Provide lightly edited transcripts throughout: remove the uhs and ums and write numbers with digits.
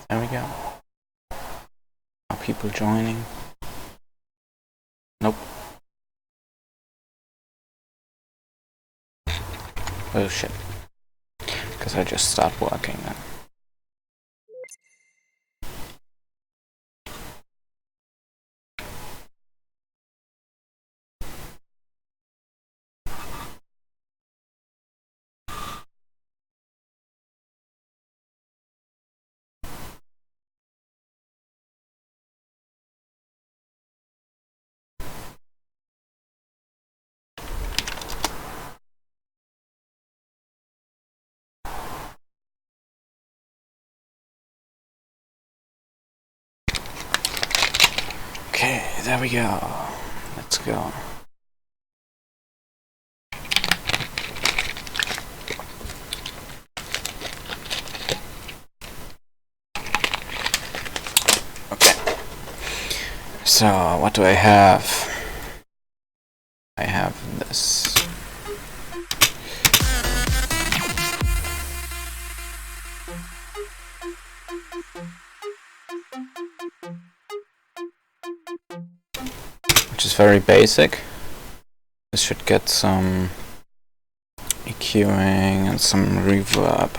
There we go. Are people joining? Nope. Oh shit. Because I just start working then. Okay, there we go. Let's go. Okay. So, what do I have? I have this. Which is very basic. This should get some EQing and some reverb.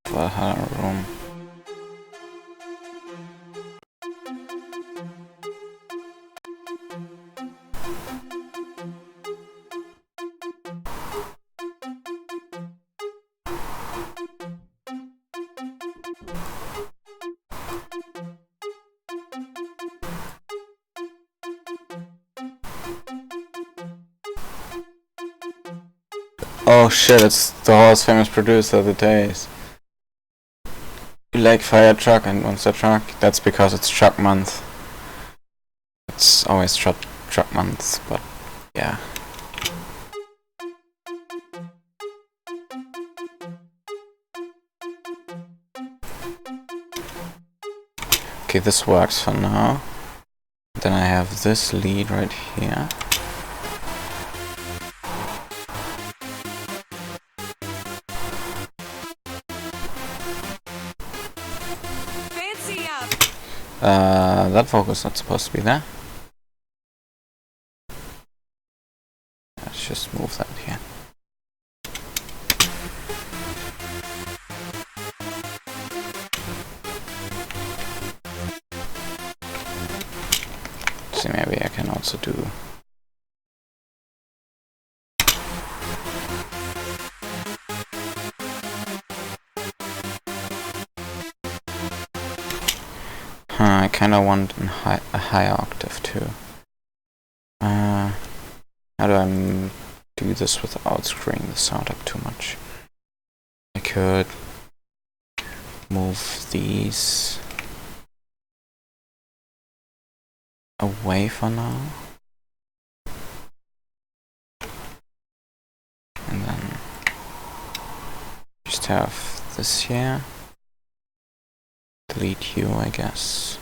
Valhalla room. Oh shit, it's the Horse Famous Producer of the Days. You like Fire Truck and Monster Truck? That's because it's truck month. It's always truck month, but yeah. Okay, this works for now. Then I have this lead right here. Fancy up. That vocal's not supposed to be there. Let's just move that here. See, maybe I can also do I kinda want a high octave too. How do I do this without screwing the sound up too much? I could move these away for now. And then just have this here. Delete you, I guess.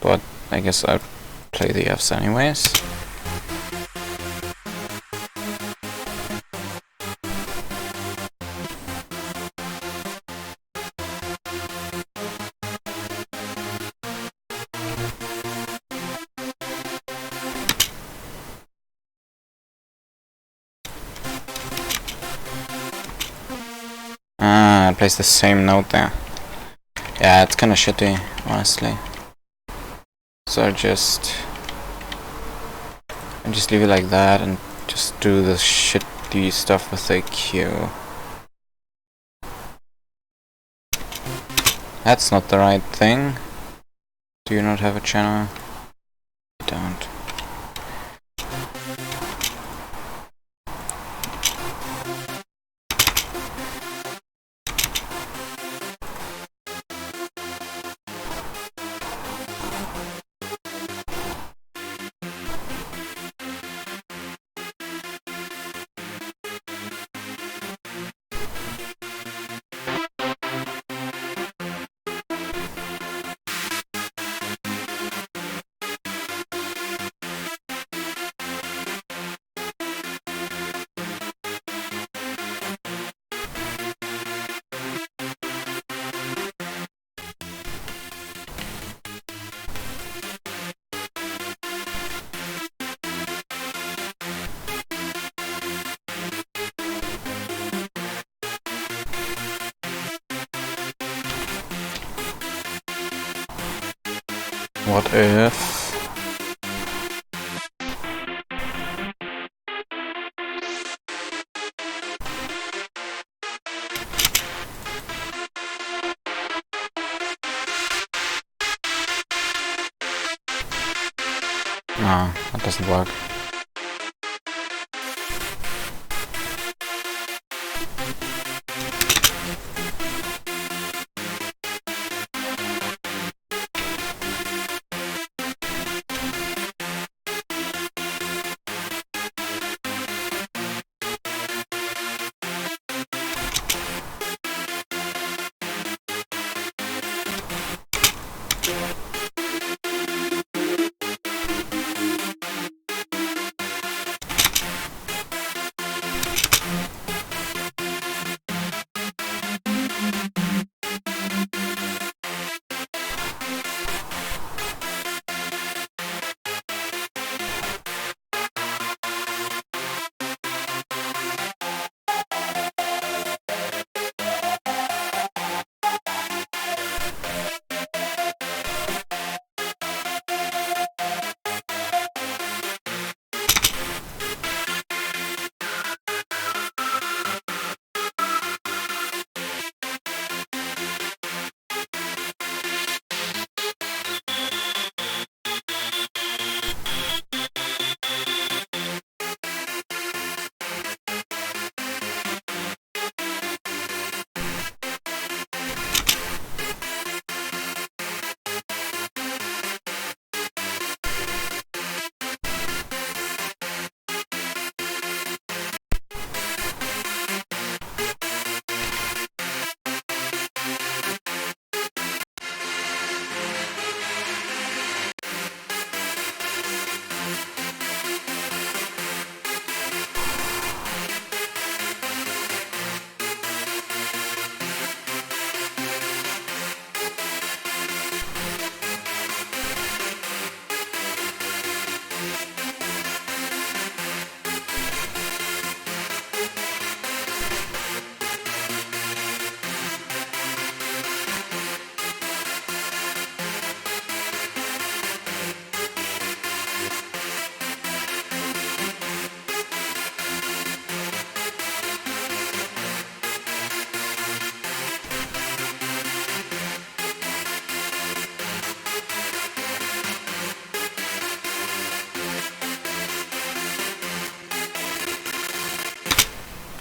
But I guess I'll play the Fs anyways. I placed the same note there. Yeah, it's kinda shitty, honestly. So I just leave it like that and just do the shitty stuff with the EQ. That's not the right thing. Do you not have a channel? I don't. What if... No, that doesn't work.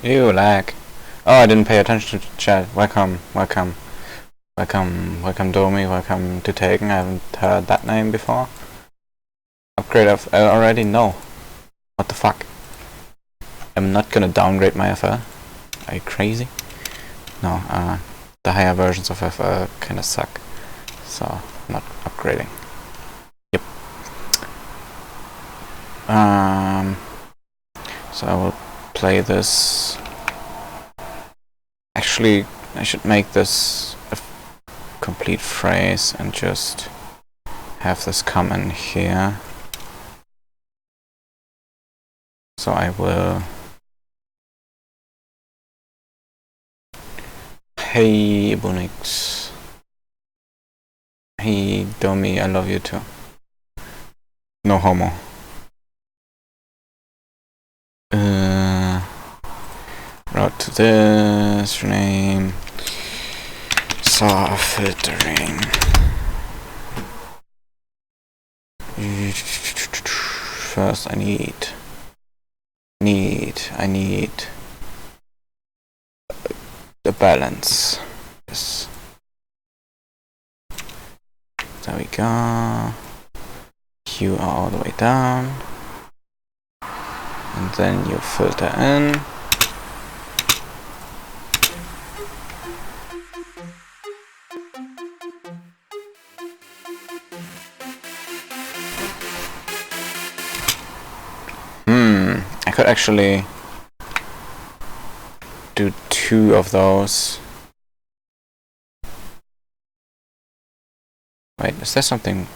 Ew, lag. Oh, I didn't pay attention to chat. Welcome, welcome. Welcome Domi, welcome to Taken. I haven't heard that name before. Upgrade of already? No. What the fuck? I'm not gonna downgrade my FL. Are you crazy? No, the higher versions of FL kinda suck. So, I'm not upgrading. Yep. So I will play this. Actually, I should make this a complete phrase and just have this come in here. So I will. Hey Bunix. Hey Domi, I love you too. No homo. Route to this, rename, saw filtering. First I need the balance. Yes. There we go. You are all the way down. And then you filter in. I could actually do 2 of those. Wait, is there something?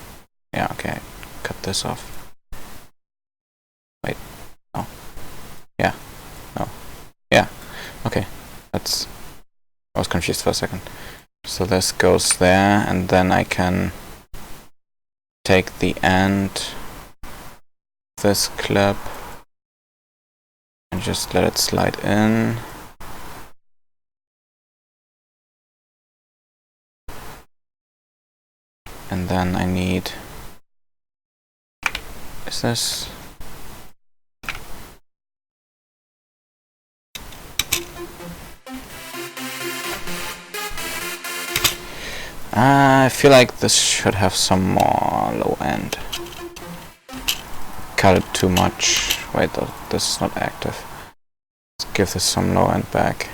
Yeah, okay. Cut this off. Wait. No. Yeah. No. Yeah. Okay. That's... I was confused for a second. So this goes there, and then I can take the end of this clip and just let it slide in. And then I need, is this? I feel like this should have some more low end. Cut it too much. Wait, this is not active. Let's give this some low end back.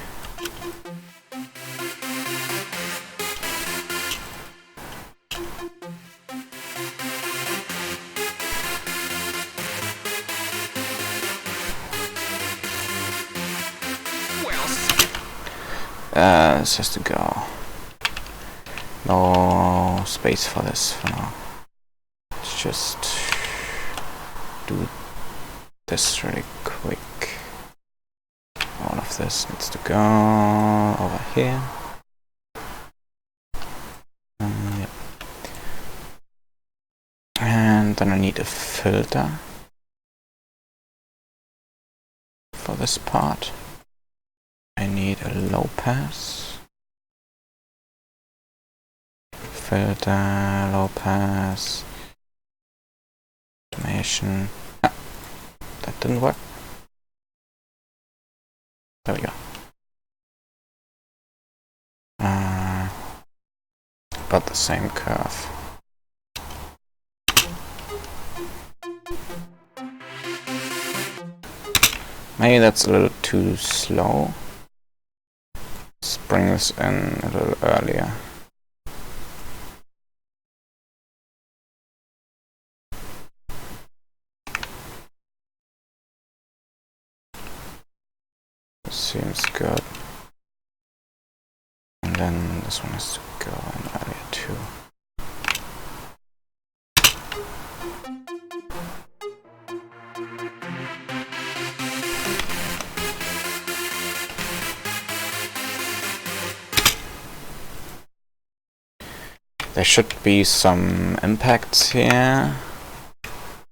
This has to go. No space for this for now. Let's just do this really quick. All of this needs to go over here. Yep. And then I need a filter for this part. I need a low pass. Filter, low pass, automation. Ah, that didn't work. There we go. But the same curve. Maybe that's a little too slow. Let's bring this in a little earlier. Seems good. And then this one has to go in earlier too. There should be some impacts here.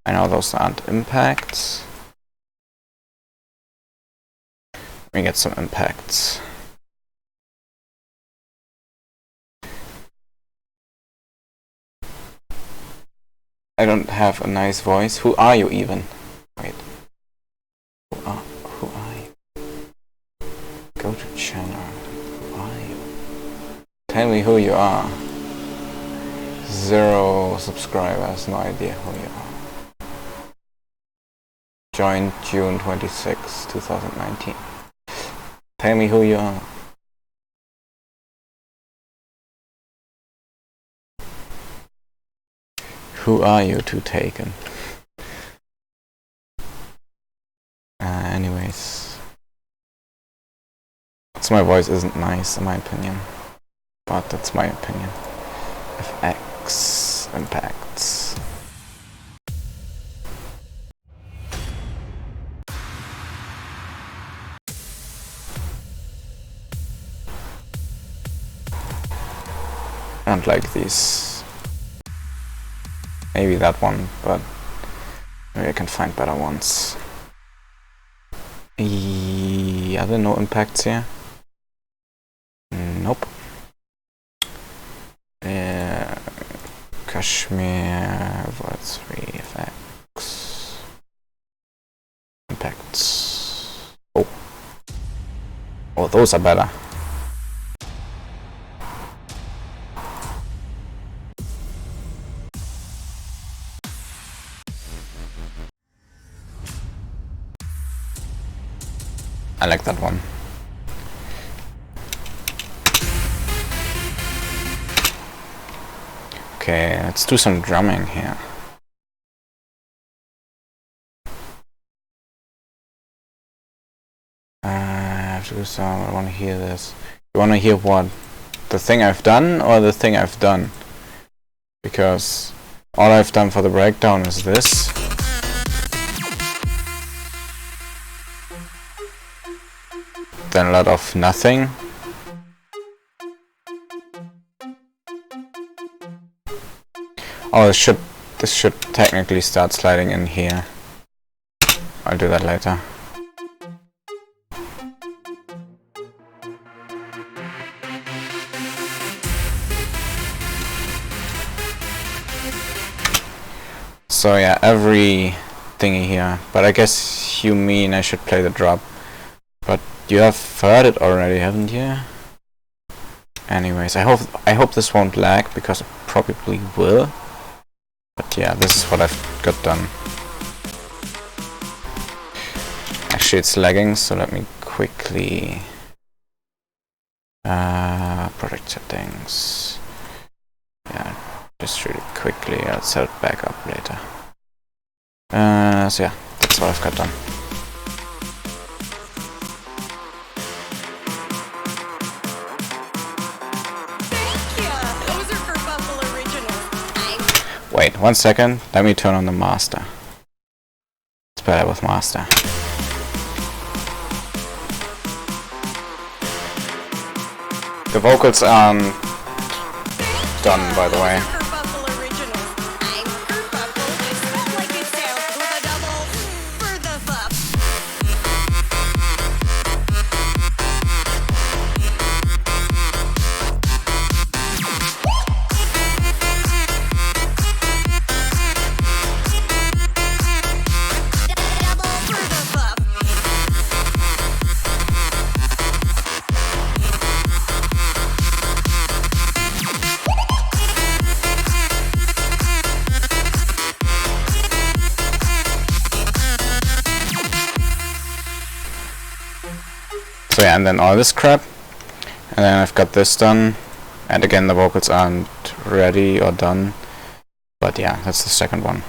I know those aren't impacts. Let me get some impacts. I don't have a nice voice. Who are you even? Wait. Who are you? Go to channel. Who are you? Tell me who you are. 0 subscribers, no idea who you are. Joined June 26, 2019. Tell me who you are. Who are you to taken? Anyways. My voice isn't nice in my opinion. But that's my opinion. FX impacts. I don't like these. Maybe that one, but maybe I can find better ones. Are there no impacts here? Nope. Kashmir, Voice 3 FX. Impacts. Oh. Oh, those are better. I like that one. Okay, let's do some drumming here. I have to do some. I want to hear this. You want to hear what? The thing I've done or the thing I've done? Because all I've done for the breakdown is this. Then a lot of nothing. Oh, this should technically start sliding in here. I'll do that later. So yeah, every thingy here. But I guess you mean I should play the drop. But you have heard it already, haven't you? Anyways, I hope this won't lag, because it probably will. But yeah, this is what I've got done. Actually, it's lagging, so let me quickly project settings. Yeah, just really quickly. I'll set it back up later. So yeah, that's what I've got done. Wait, 1 second. Let me turn on the master. It's better with master. The vocals aren't done, by the way. So yeah, and then all this crap, and then I've got this done, and again the vocals aren't ready or done, but yeah, that's the second one.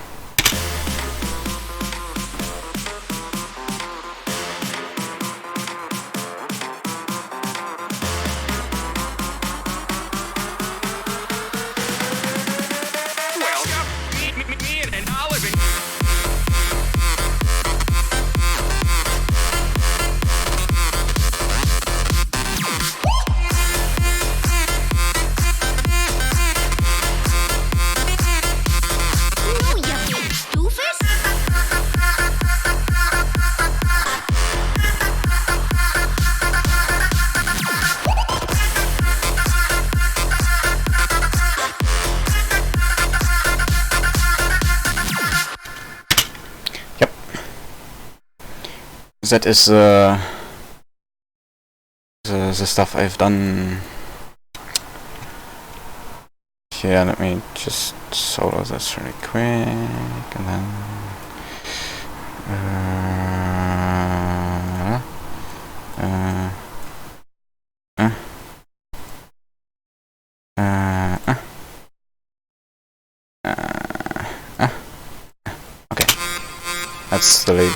That is the stuff I've done. Yeah, let me just solo this really quick, and then okay, that's the lead.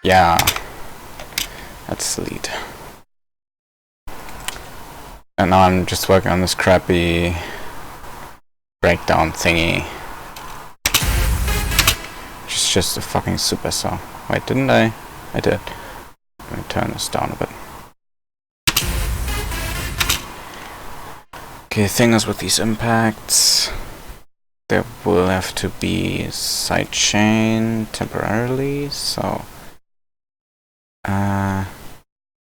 Yeah, that's the lead. And now I'm just working on this crappy breakdown thingy. Which is just a fucking supersaw. Wait, didn't I? I did. Let me turn this down a bit. Okay, the thing is with these impacts, there will have to be sidechain temporarily, so I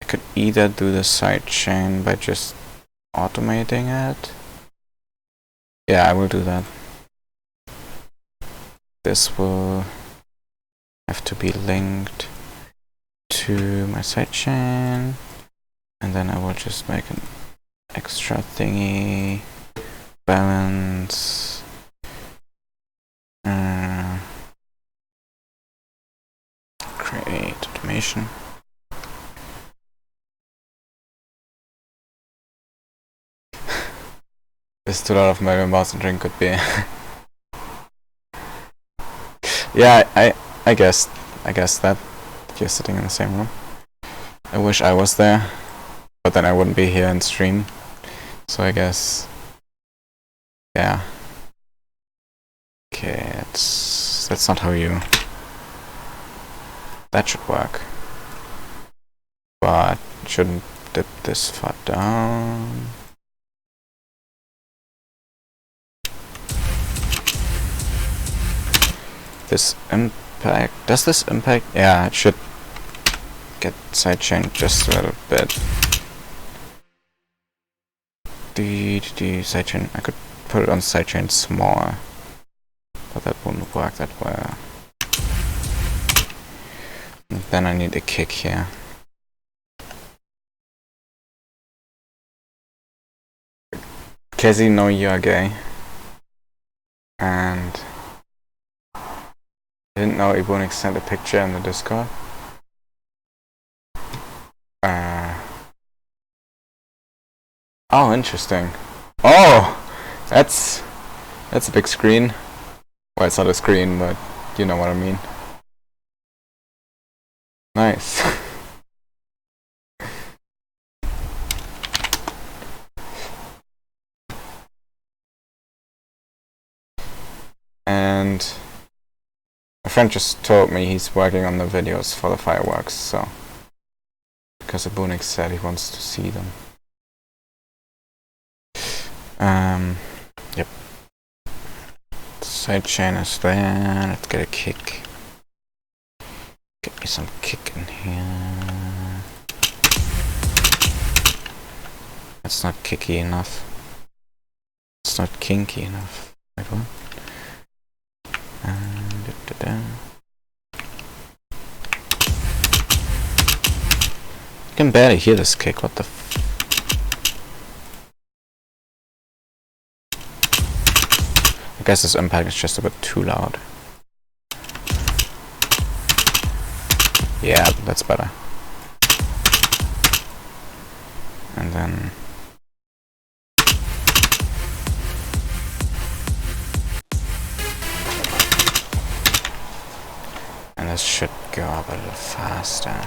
could either do the sidechain by just automating it. Yeah, I will do that. This will have to be linked to my sidechain, and then I will just make an extra thingy, balance, create automation. There's too lot of Melvin Bars and drink could be. Yeah, I guessed that you're sitting in the same room. I wish I was there, but then I wouldn't be here and stream. So I guess, yeah. Okay, that's not how you. That should work, but shouldn't dip this far down. This impact, does this impact? Yeah, it should get sidechained just a little bit. The sidechain, I could put it on sidechain smaller, but that wouldn't work that well. And then I need a kick here. Casey, know you're gay. And I didn't know Ebonix sent a picture in the Discord. Oh, interesting. Oh, that's a big screen. Well, it's not a screen, but you know what I mean. Nice. And my friend just told me he's working on the videos for the fireworks, so because Ebonix said he wants to see them. Yep. Sidechain is there. Let's get a kick. Get me some kick in here. That's not kicky enough. It's not kinky enough. Wait, what? I can barely hear this kick. What the I guess this impact is just a bit too loud. Yeah, that's better. And then this should go up a little faster.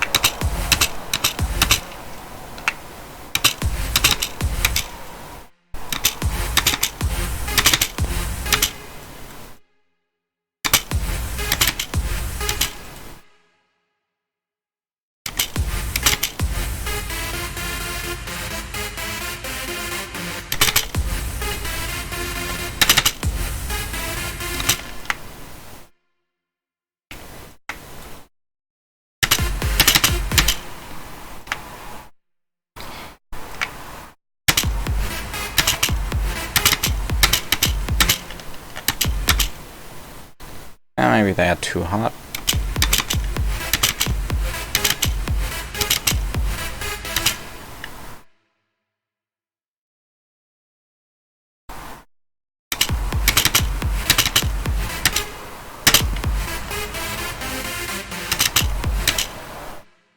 Maybe they are too hot.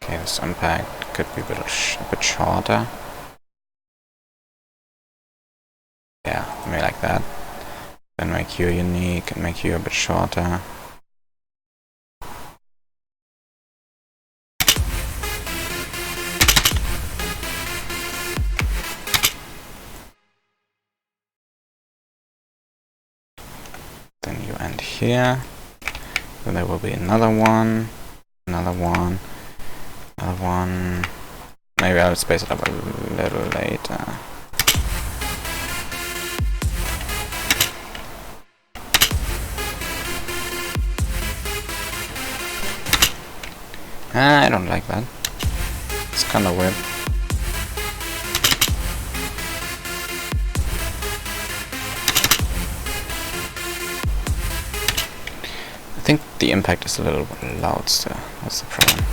Okay, this impact could be a bit shorter. Yeah, maybe like that. Then make you unique and make you a bit shorter. Then you end here. Then there will be another one, another one, another one. Maybe I'll space it up a little later. I don't like that. It's kinda weird. I think the impact is a little bit loud still. That's the problem.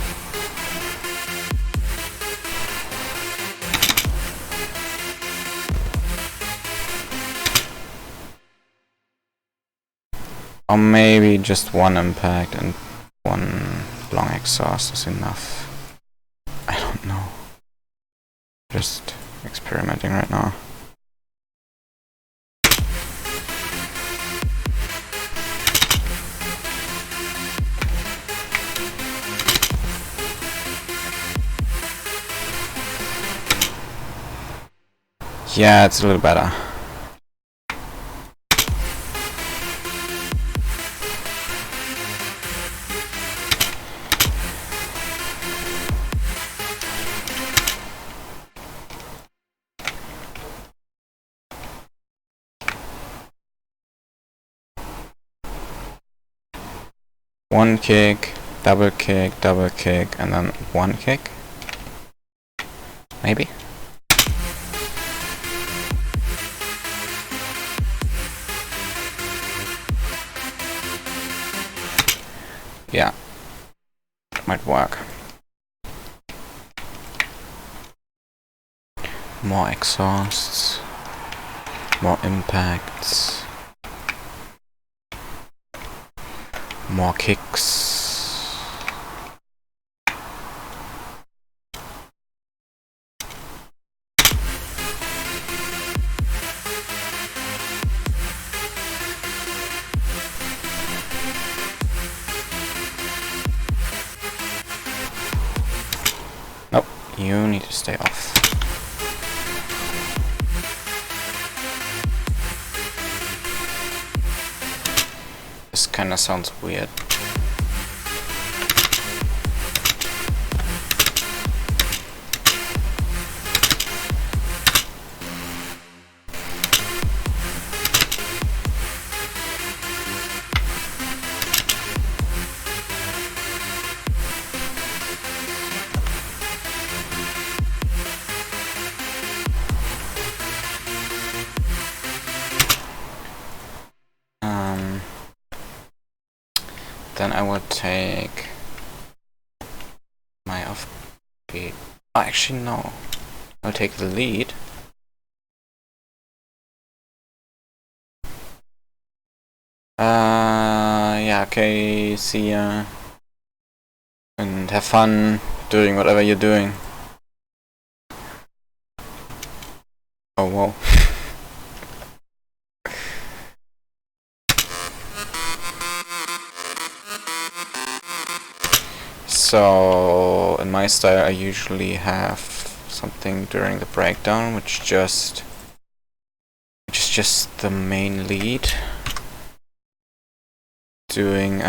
Or maybe just one impact and one long exhaust is enough. I don't know. Just experimenting right now. Yeah, it's a little better. One kick, double kick, and then one kick. Maybe? Yeah. Might work. More exhausts. More impacts. More kicks. Nope, you need to stay off. This kinda sounds weird. Then I would take my offbeat. Oh, actually no. I'll take the lead. Yeah, okay, see ya. And have fun doing whatever you're doing. Oh, whoa. So, in my style I usually have something during the breakdown, which is just the main lead. Doing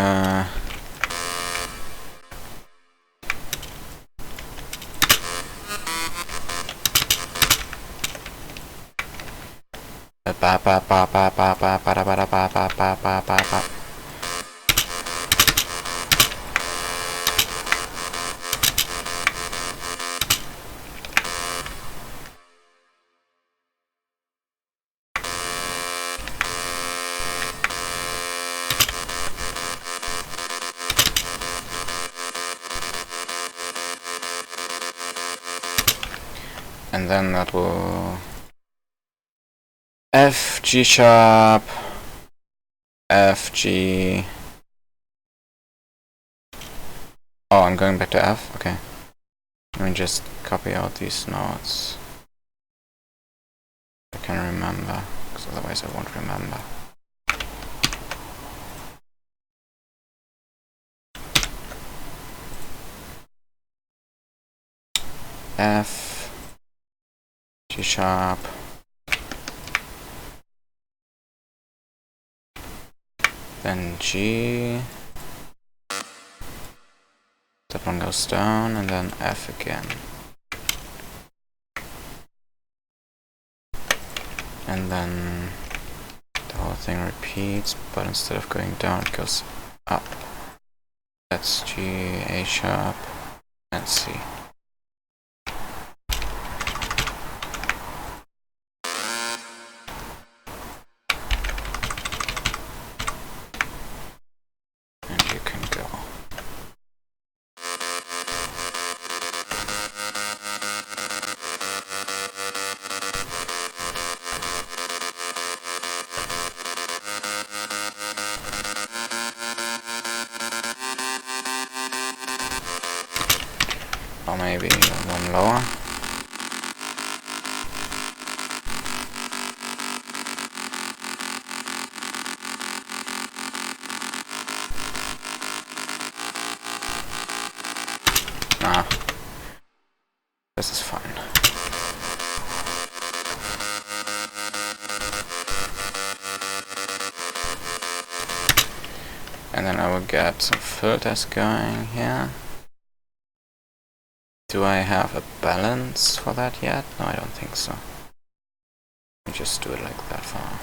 and then that will F, G sharp, F, G. Oh, I'm going back to F? Okay. Let me just copy out these notes. I can remember, because otherwise I won't remember. F, G sharp, then G, that one goes down, and then F again. And then the whole thing repeats, but instead of going down it goes up. That's G, A sharp, and C. And you can go. Or maybe one lower. Nah, this is fine. And then I will get some filters going here. Do I have a balance for that yet? No, I don't think so. Let me just do it like that for now.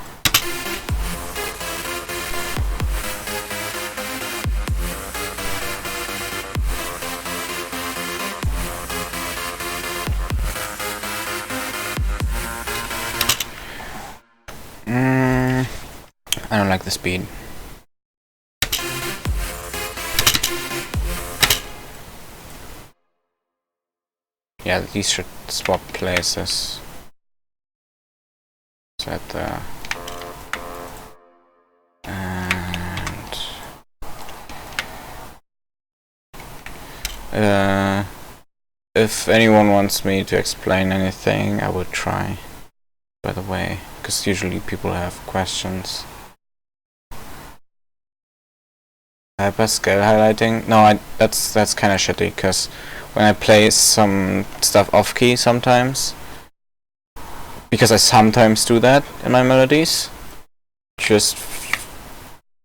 I don't like the speed. Yeah, these should swap places. Set there. And if anyone wants me to explain anything, I would try. By the way, because usually people have questions. Hyperscale highlighting? No, that's kind of shitty, because when I play some stuff off key sometimes, because I sometimes do that in my melodies, just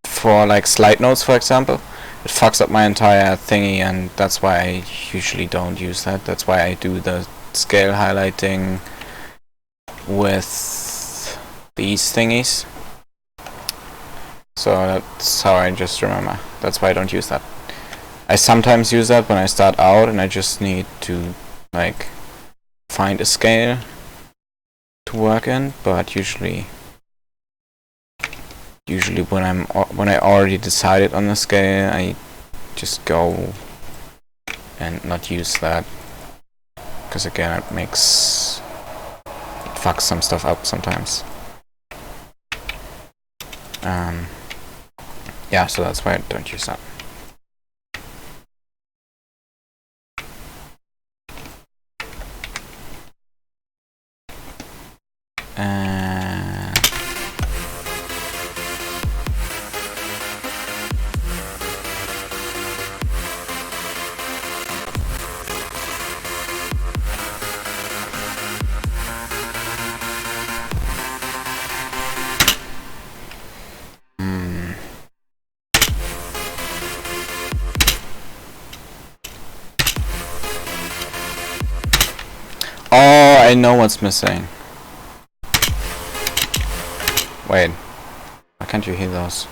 for like slide notes, for example, it fucks up my entire thingy, and that's why I usually don't use that. That's why I do the scale highlighting with these thingies. So that's how I just remember. That's why I don't use that. I sometimes use that when I start out and I just need to like find a scale to work in, but usually when I already decided on the scale, I just go and not use that, because again it fucks some stuff up sometimes. Yeah, so that's why I don't use that. Oh, I know what's missing. Wait, why can't you hear those?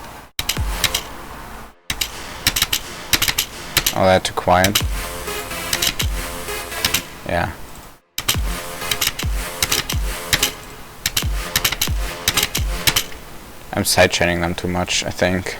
Oh, they're too quiet. Yeah. I'm sidechaining them too much, I think.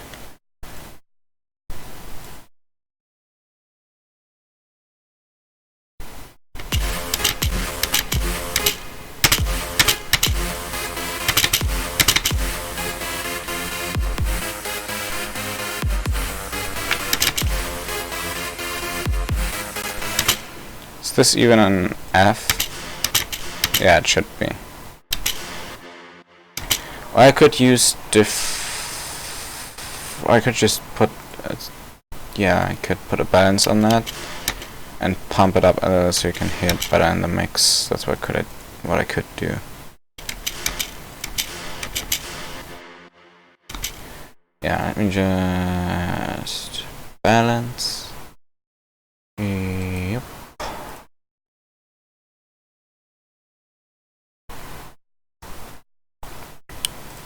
Is this even an F? Yeah, it should be. Or I could use I could just put yeah, I could put a balance on that and pump it up a little so you can hear it better in the mix. That's what I could do. Yeah, let me just balance. Yep.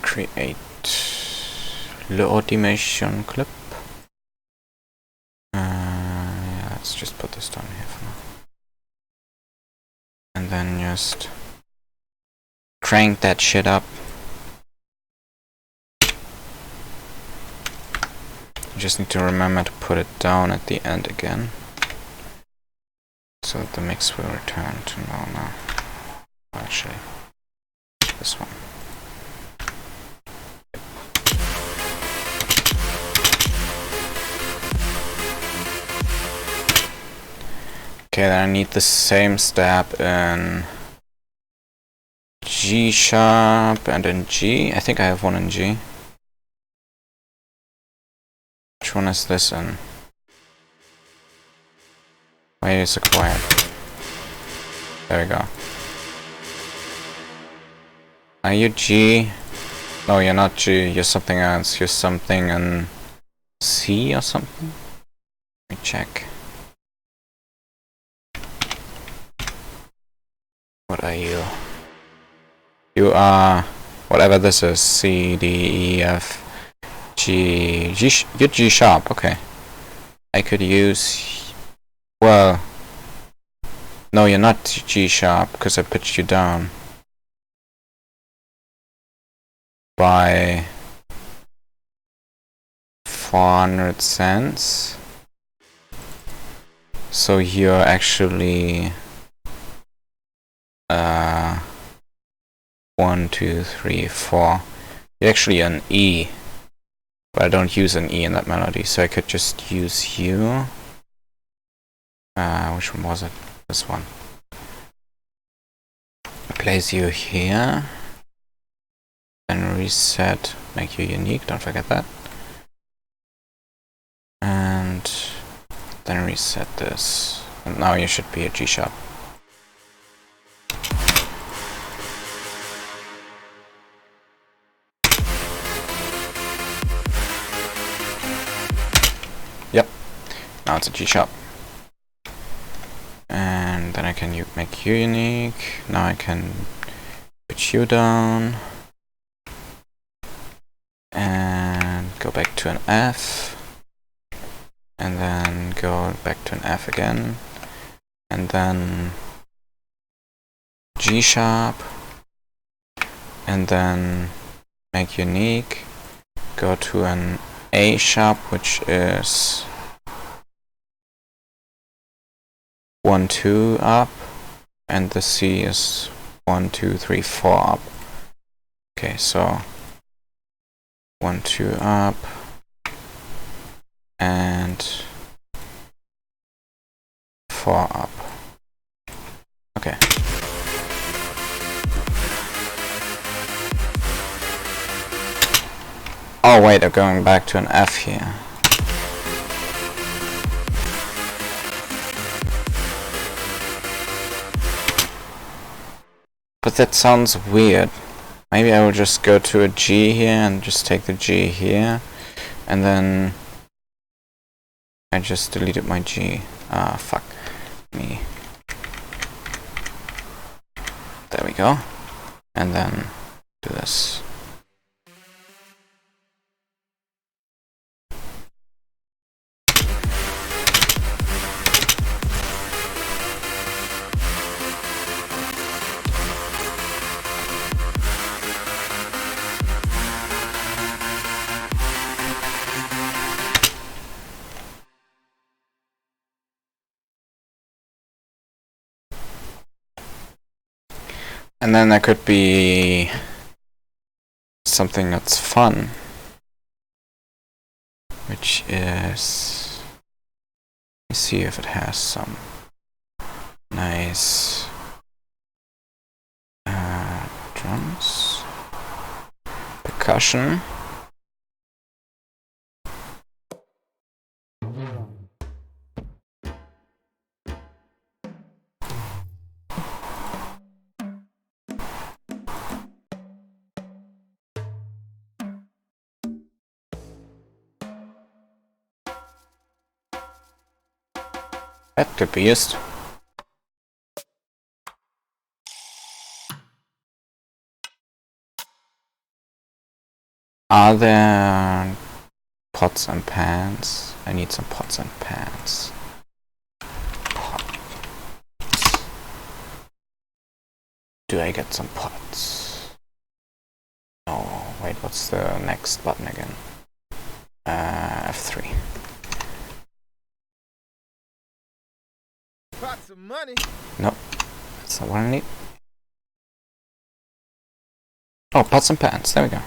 Create the automation clip. Yeah, let's just put this down here for now. And then just crank that shit up. You just need to remember to put it down at the end again, so that the mix will return to normal. Actually, this one. Okay, then I need the same step in G sharp and in G. I think I have one in G. Which one is this in? Why is it quiet? There we go. Are you G? No, you're not G. You're something else. You're something in C or something? Let me check. What are you? You are whatever this is. C, D, E, F, G. You're G sharp. Okay. I could use. Well. No, you're not G sharp because I pitched you down by 400 cents. So you're actually 1, 2, 3, 4. You're actually an E, but I don't use an E in that melody, so I could just use you. Which one was it? This one. Place you here. Then reset, make you unique, don't forget that. And then reset this. And now you should be a G sharp. Yep, now it's a G sharp. And then I can make you unique. Now I can put you down. And go back to an F. And then go back to an F again. And then G sharp. And then make unique. Go to an A sharp, which is 1, 2 up, and the C is 1, 2, 3, 4 up. Okay, so 1, 2 up, and 4 up. Okay. Oh wait, I'm going back to an F here. But that sounds weird. Maybe I will just go to a G here and just take the G here. And then I just deleted my G. Ah, fuck me. There we go. And then do this. And then there could be something that's fun, which is, let me see if it has some nice drums, percussion. That could be used. Are there pots and pans? I need some pots and pans. Pots. Do I get some pots? No, wait, what's the next button again? F3. Pots of money. Nope, that's not what I need. Oh, pots and pans, there we go.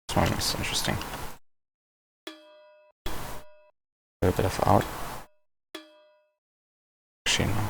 This one is interesting. A little bit of out. Actually, no.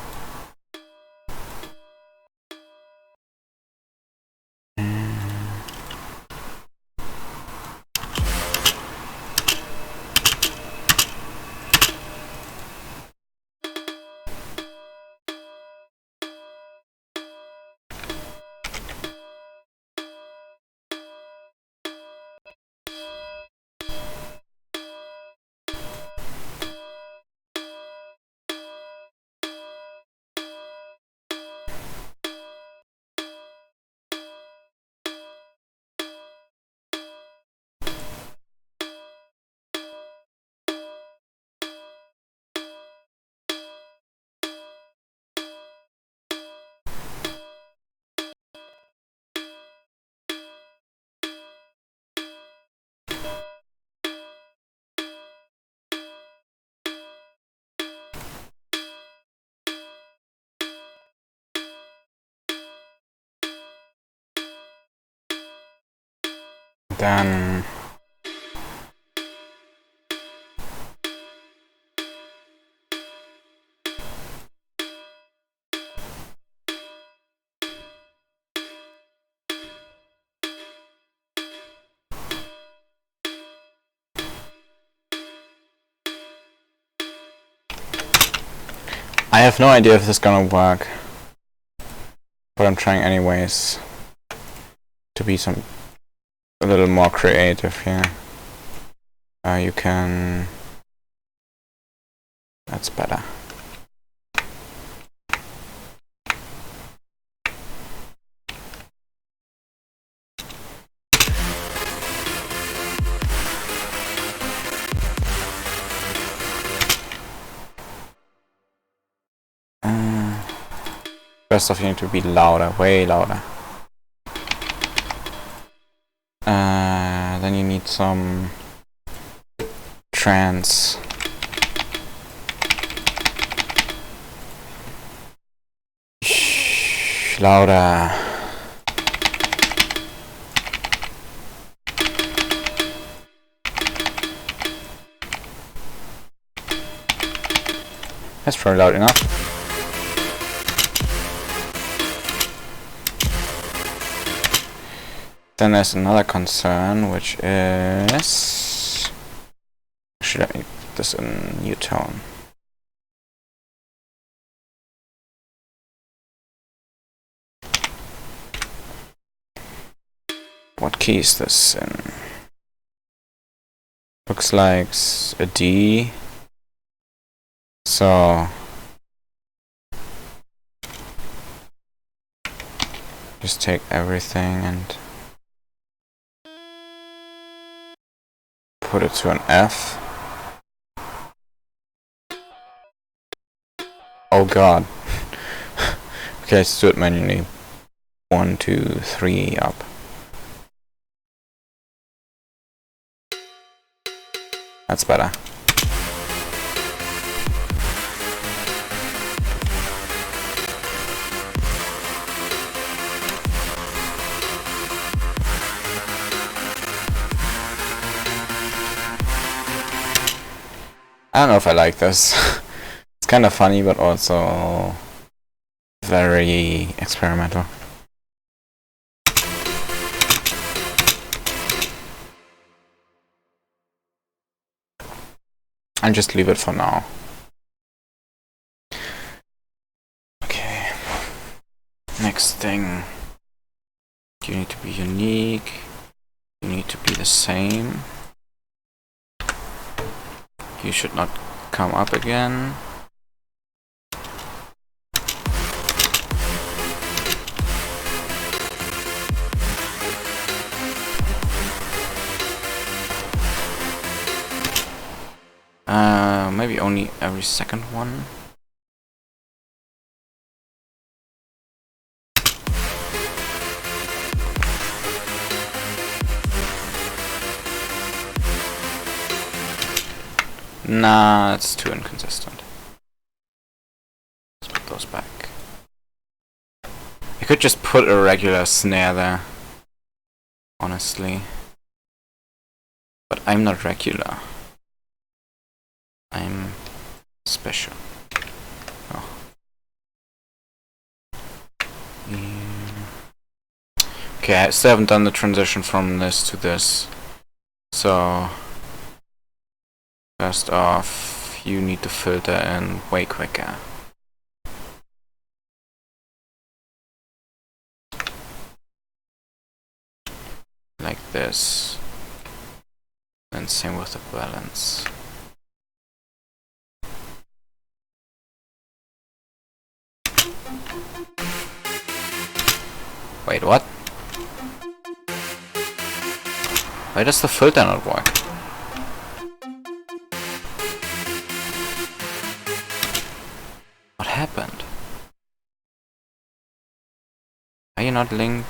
Then I have no idea if this is gonna work, but I'm trying anyways to be a little more creative here. You can. That's better. First off, you need to be louder, way louder. Then you need some trance. Shh, louder. That's probably loud enough. Then there's another concern, which is... Should I put this in new tone? What key is this in? Looks like a D. So... just take everything and put it to an F. Oh god. Okay, let's do it manually. 1, 2, 3, up. That's better. I don't know if I like this. It's kind of funny, but also very experimental. I'll just leave it for now. Okay. Next thing. You need to be unique. You need to be the same. You should not come up again. Maybe only every second one. Nah, it's too inconsistent. Let's put those back. I could just put a regular snare there, honestly. But I'm not regular. I'm special. Oh. Yeah. Okay, I still haven't done the transition from this to this. So... first off, you need to filter in way quicker. Like this. And same with the balance. Wait, what? Why does the filter not work? What happened? Are you not linked?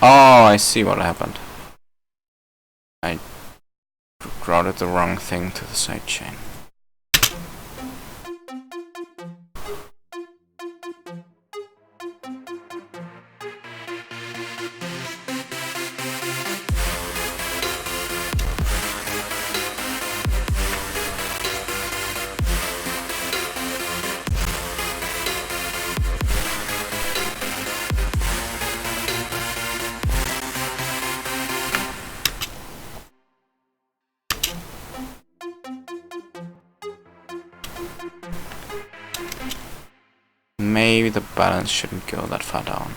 Oh, I see what happened. I routed the wrong thing to the sidechain. maybe the balance shouldn't go that far down.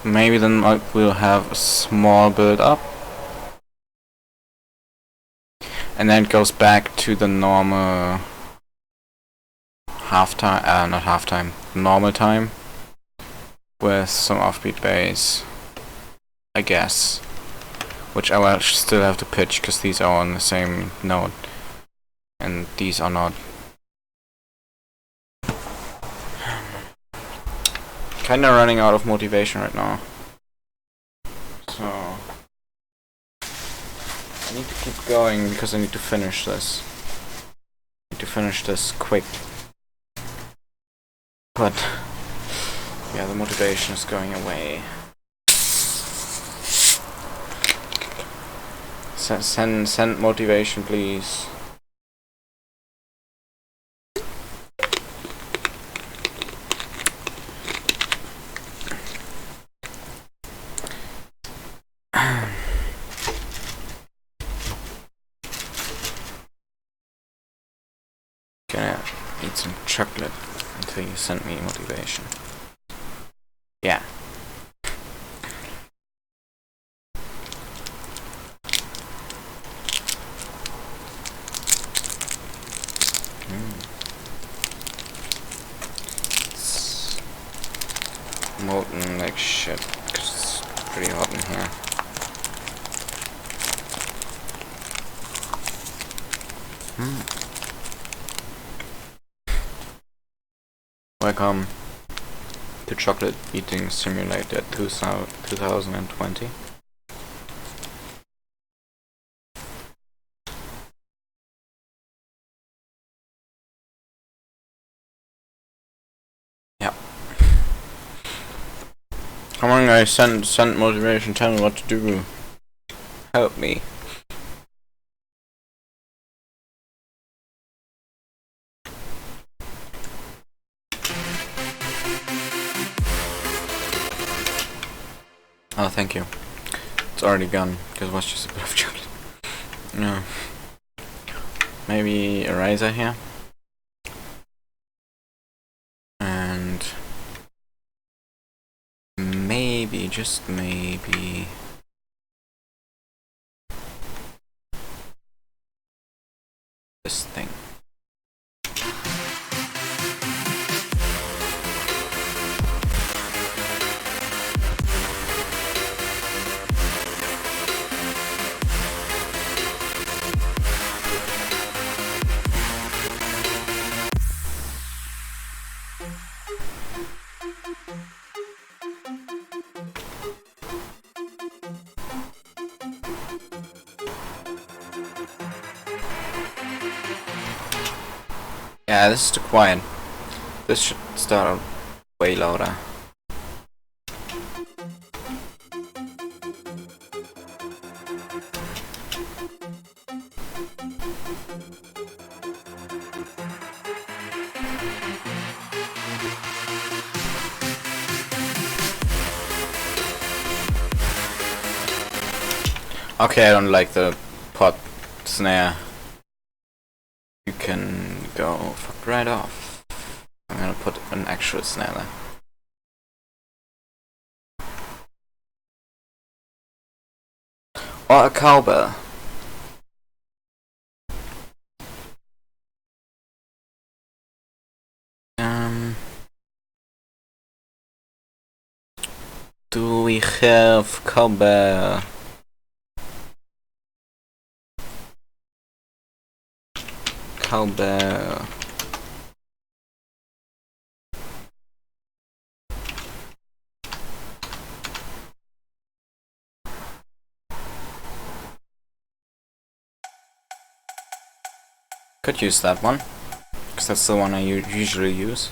Maybe then we'll have a small build up, and then it goes back to the normal halftime, not halftime, normal time, with some offbeat bass, I guess, which I will still have to pitch because these are on the same note, and these are not. Kinda running out of motivation right now, so I need to keep going because I need to finish this. I need to finish this quick. But yeah, the motivation is going away. Send motivation, please. Gonna eat some chocolate until you send me motivation. Yeah. It's molten like shit because it's pretty hot in here. Welcome to Chocolate Eating Simulator 2020. Yeah. Come on guys, send motivation, tell me what to do. Help me. Oh, thank you. It's already gone, because it was just a bit of chocolate. Yeah. Maybe a razor here. And maybe, just maybe, this thing. Yeah, this is too quiet. This should start way louder. Okay, I don't like the pot snare. You can go fuck right off. I'm gonna put an actual snare there. Or a cowbell. Do we have cowbell? Cowbell. Could use that one, because that's the one I usually use.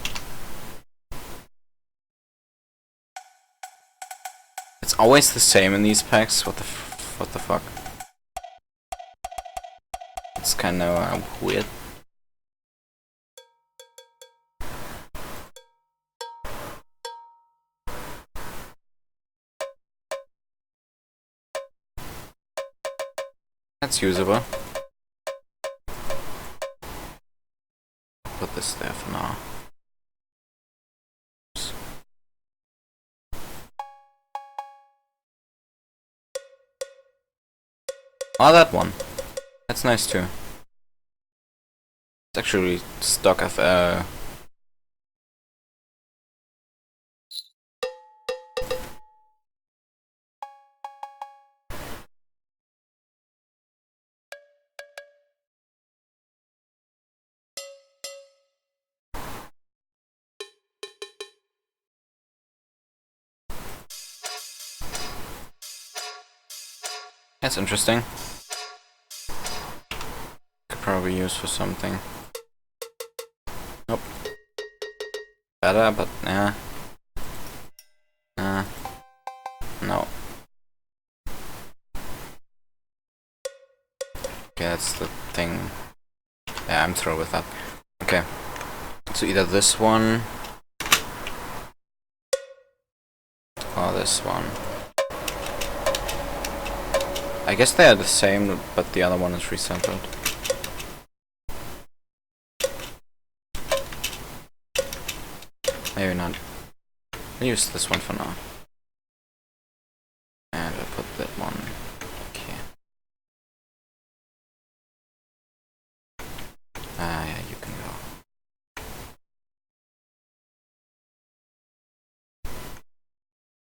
always the same in these packs. What the fuck? It's kind of weird. That's usable. Put this there for now. Oh, that one. That's nice too. It's actually stock of that's interesting. Could probably use for something. Nope. Better, but nah. No. Okay, that's the thing. Yeah, I'm through with that. Okay. So either this one or this one. I guess they are the same, but the other one is recentered. Maybe not. I'll use this one for now. And I'll put that one here. Yeah, you can go.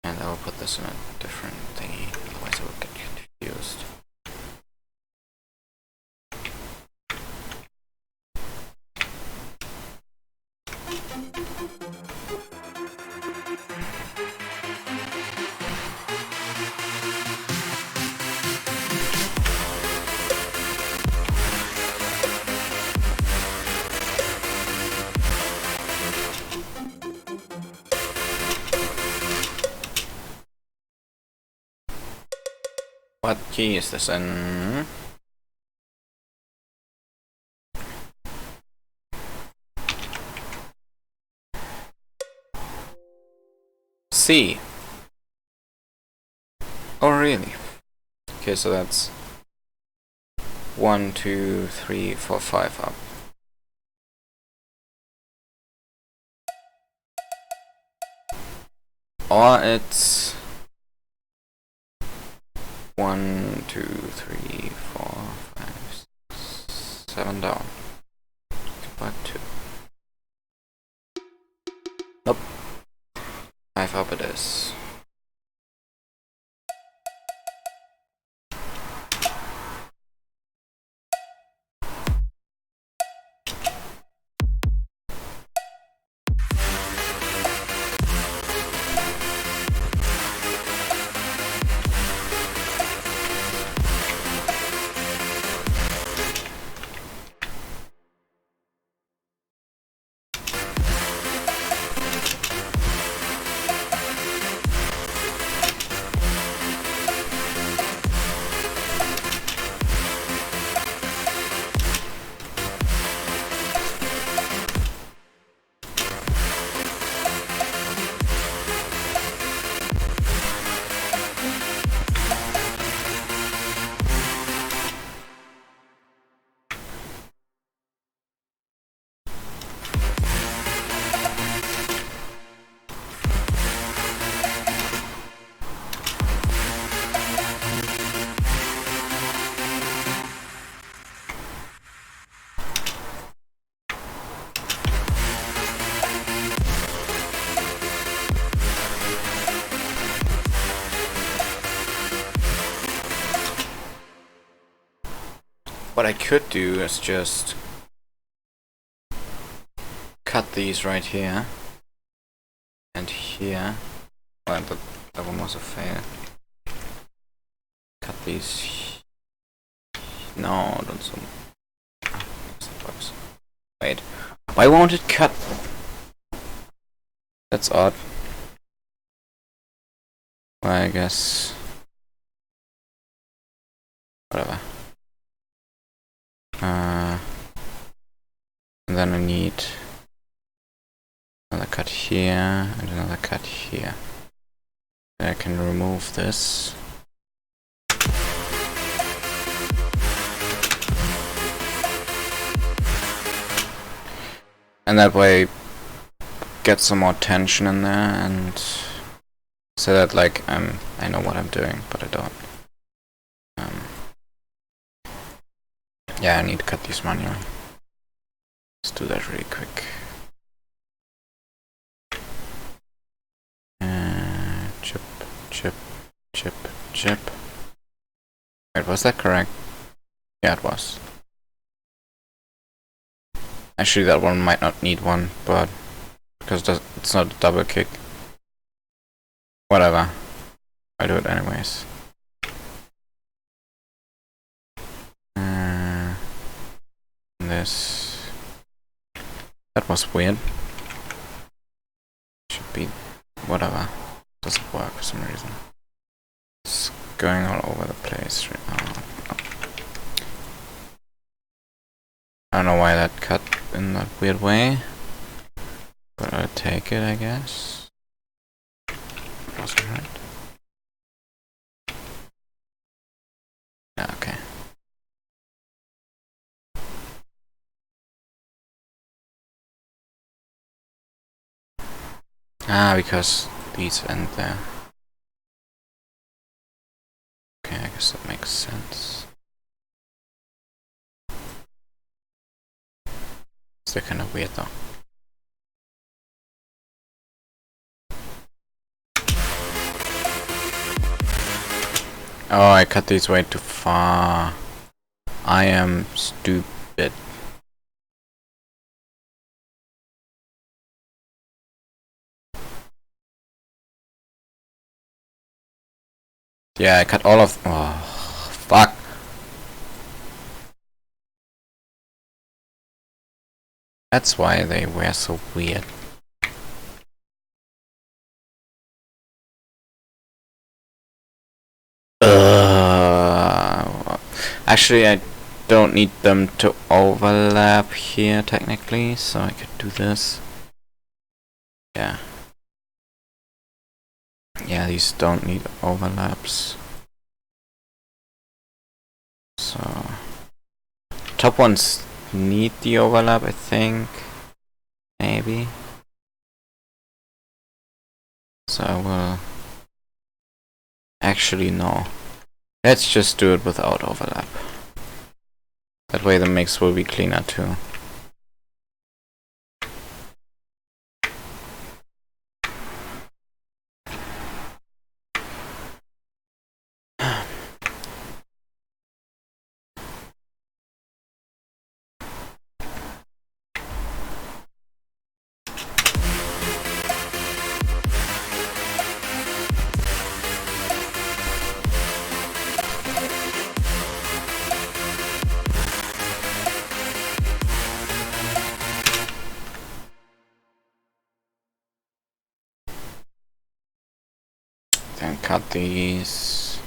And I will put this in a different thingy, otherwise I will get confused. What key is this in? C. Oh really? Okay, so that's 1, 2, 3, 4, 5 up. Or it's 1, 2, 3, 4, 5, 6, 7 down. But 2. Nope. 5 up it is. What I could do is just cut these right here and here. Well, that one was a fail. Cut these. No, don't zoom. Wait, why won't it cut? That's odd. Well, I guess whatever. And then I need another cut here and another cut here. I can remove this. And that way get some more tension in there, and so that like I know what I'm doing, but I don't. Yeah, I need to cut these manually. Let's do that really quick. Chip, chip, chip, chip. Wait, was that correct? Yeah, it was. Actually, that one might not need one, but because it's not a double kick. Whatever. I do it anyways. This. That was weird. Should be. Whatever. Doesn't work for some reason. It's going all over the place right now. I don't know why that cut in that weird way, but I'll take it, I guess. Wasn't right. Yeah, okay. Ah, because these end there. Okay, I guess that makes sense. They're kind of weird though. Oh, I cut these way too far. I am stupid. Yeah, I cut all of. Oh, fuck. That's why they were so weird. Actually, I don't need them to overlap here technically, so I could do this. Yeah. Yeah, these don't need overlaps. So top ones need the overlap, I think. Maybe. So I will actually no. Let's just do it without overlap. That way the mix will be cleaner too. Then cut these.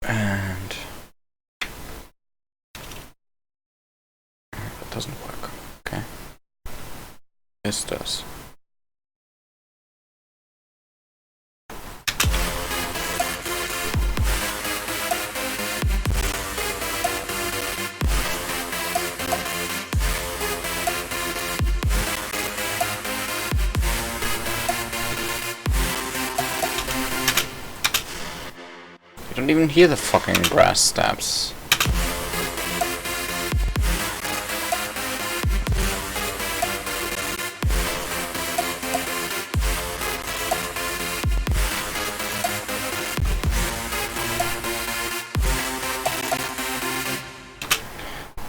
And that doesn't work. Okay. This does. You don't even hear the fucking brass stabs.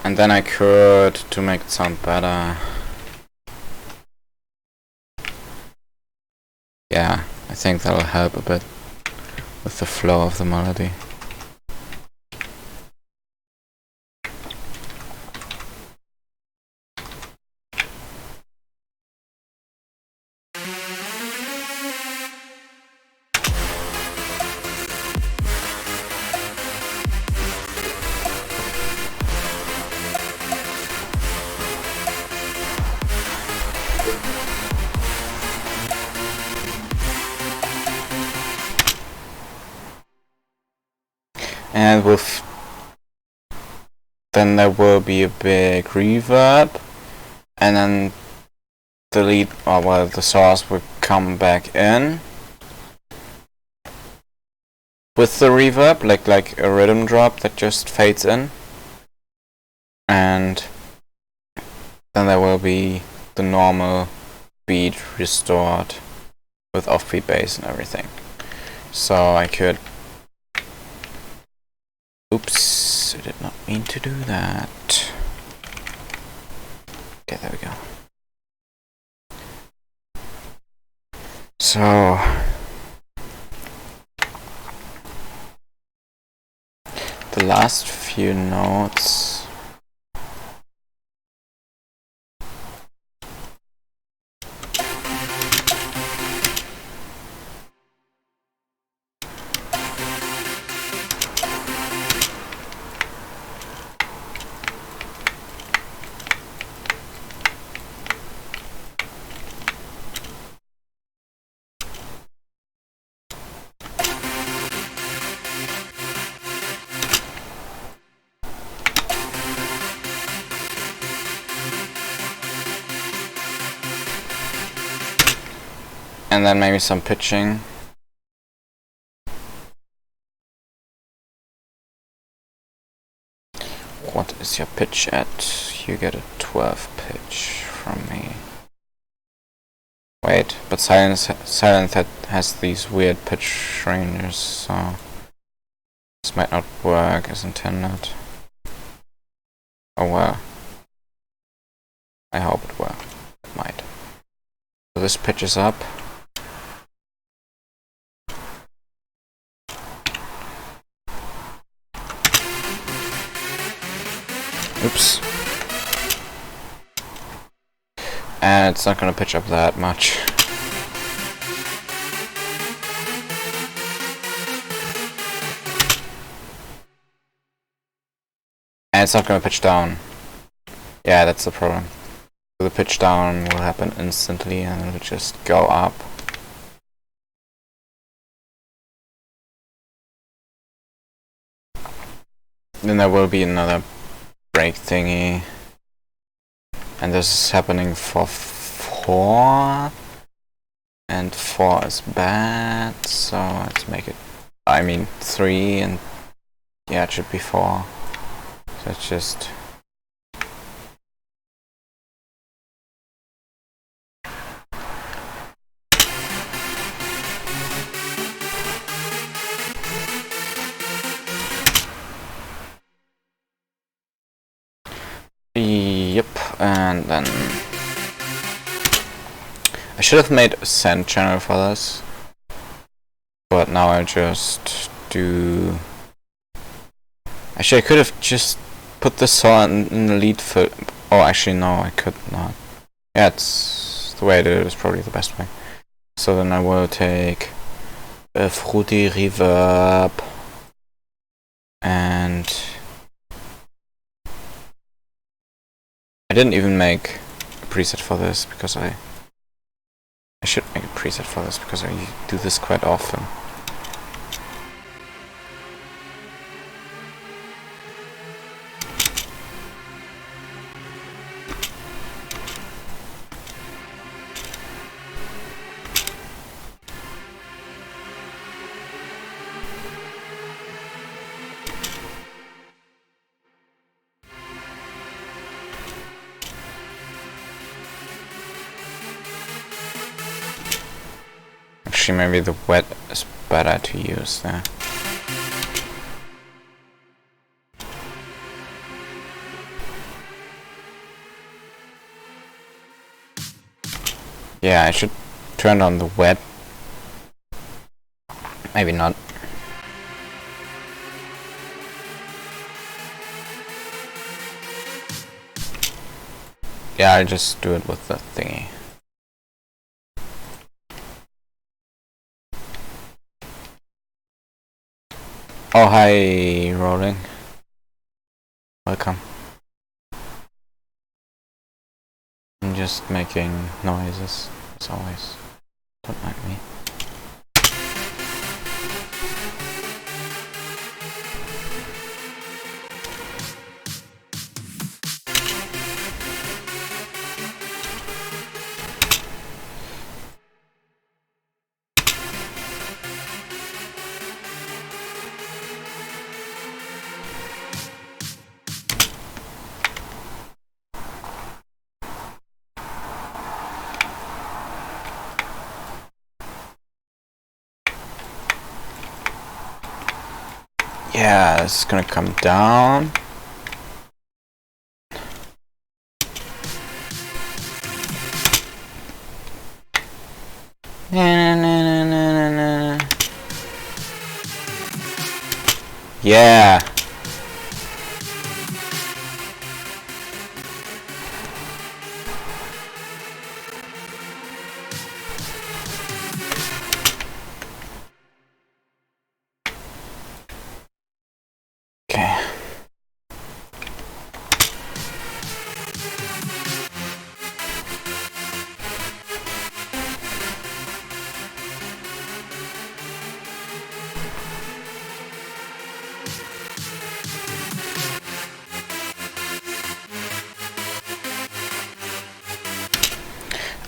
And then I could, to make it sound better. Yeah, I think that'll help a bit. with the flow of the melody. And then there will be a big reverb, and then the lead, or well, the source will come back in with the reverb, like a rhythm drop that just fades in, and then there will be the normal beat restored with offbeat bass and everything. So I could... Oops, I did not mean to do that. Okay, there we go. So... the last few notes... and then maybe some pitching. What is your pitch at? You get a 12 pitch from me. Wait, but Silence has these weird pitch ranges, so this might not work as intended. Oh well. I hope it will. It might. So this pitches up. Oops. And it's not gonna pitch up that much. And it's not gonna pitch down. Yeah, that's the problem. The pitch down will happen instantly and it'll just go up. Then there will be another break thingy, and this is happening for 4, and 4 is bad, so let's make it, I mean 3, and yeah, it should be 4, so it's just yep. And then I should have made a send channel for this, but now I just do... Actually, I could have just put this song in the lead for... Oh, actually no, I could not. Yeah, it's the way I did it is probably the best way. So then I will take a fruity reverb and... I didn't even make a preset for this because I should make a preset for this because I do this quite often. Actually, maybe the wet is better to use there. Yeah, I should turn on the wet. Maybe not. Yeah, I just do it with the thingy. Oh, hi, Rolling. Welcome. I'm just making noises, as always. Don't mind me. Yeah, it's gonna come down. Yeah. Okay.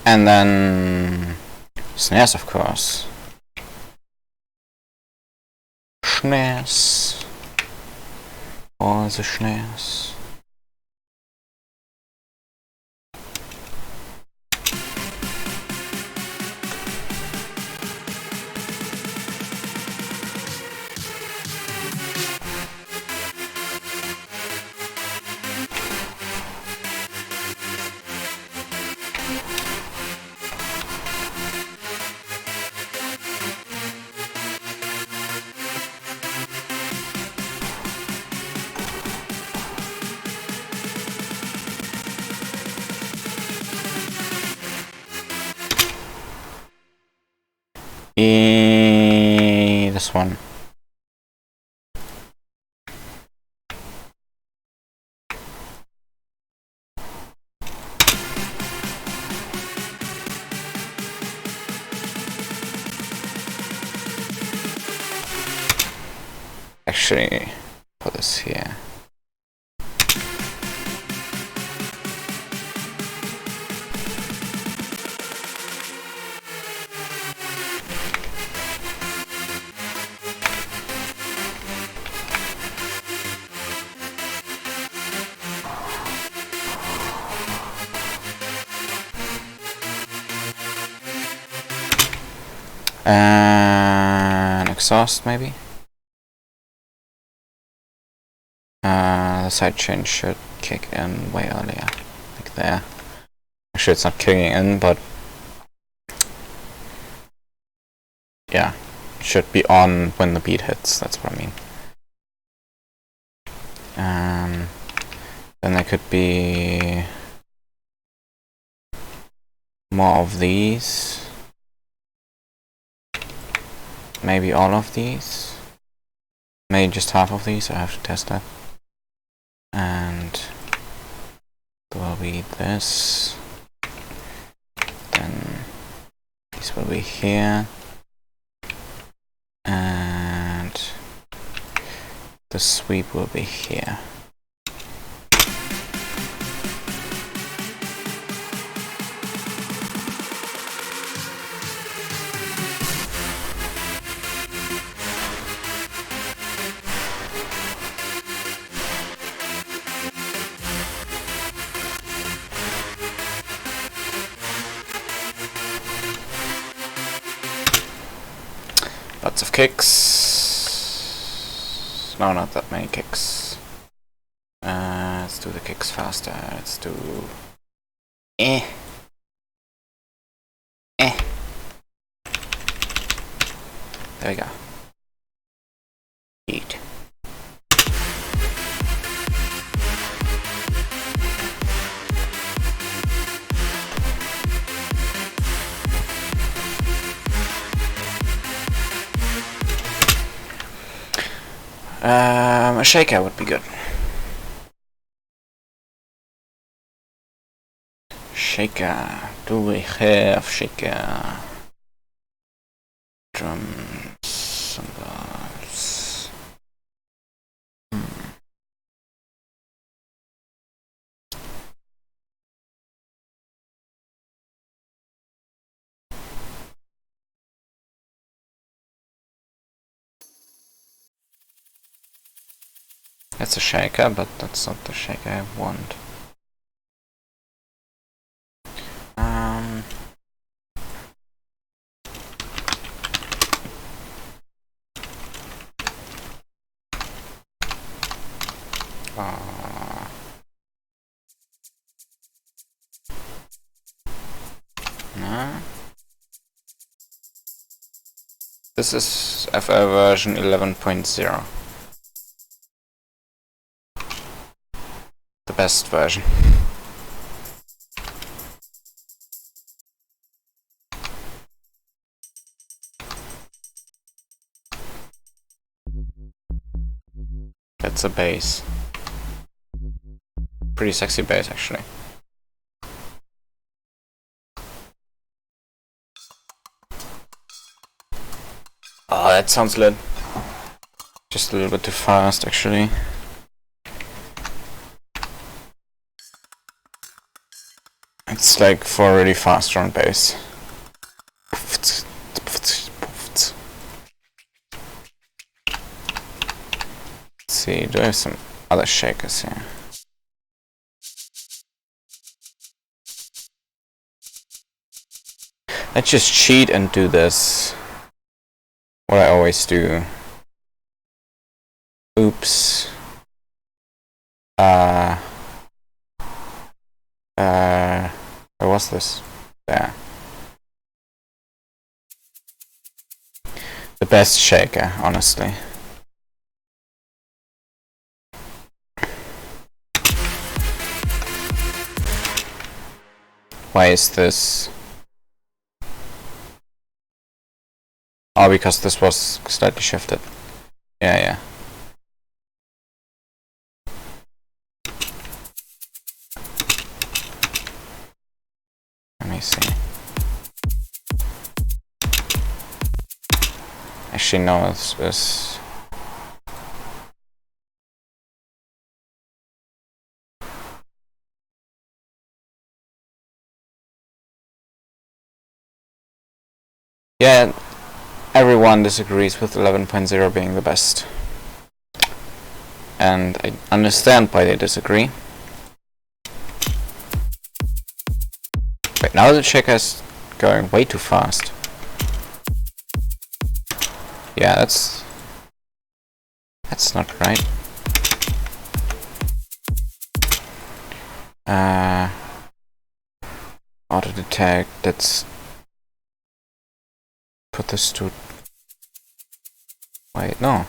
And then snares, of course. Snares. All the snares. This one. Actually, put this here. And exhaust, maybe. The sidechain should kick in way earlier, like there. Actually, it's not kicking in, but yeah, it should be on when the beat hits. That's what I mean. Then there could be more of these. Maybe all of these. Maybe just half of these. I have to test that. And there will be this. Then this will be here. And the sweep will be here. Lots of kicks. No, not that many kicks. Let's do the kicks faster. Let's do... There we go. Eat. A shaker would be good. Shaker. Do we have shaker? Drum cymbals. That's a shaker, but that's not the shaker I want. No. This is FL version 11.0. The best version. That's a bass. Pretty sexy bass, actually. Oh, that sounds lit. Just a little bit too fast, actually. It's like for really fast drum bass. Let's see, do I have some other shakers here? Let's just cheat and do this. What I always do. Oops. Where was this? There. The best shaker, honestly. Why is this? Oh, because this was slightly shifted. Yeah. Let me see. Actually, no, this is... Yeah, everyone disagrees with 11.0 being the best. And I understand why they disagree. Wait, now the shaker is going way too fast. Yeah, that's not right. Auto detect, let's put this to... Wait, no.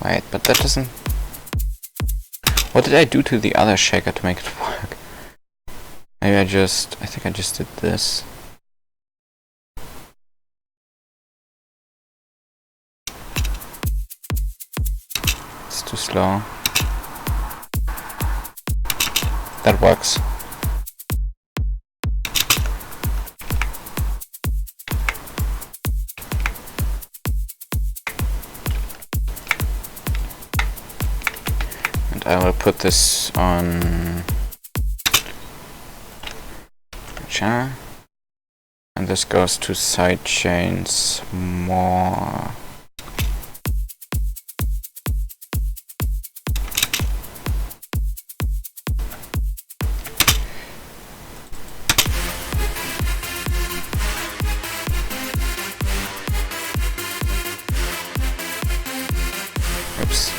Wait, but that doesn't... What did I do to the other shaker to make it work? Maybe I think I just did this. It's too slow. That works. And I will put this on channel, and this goes to side chains more. Oops.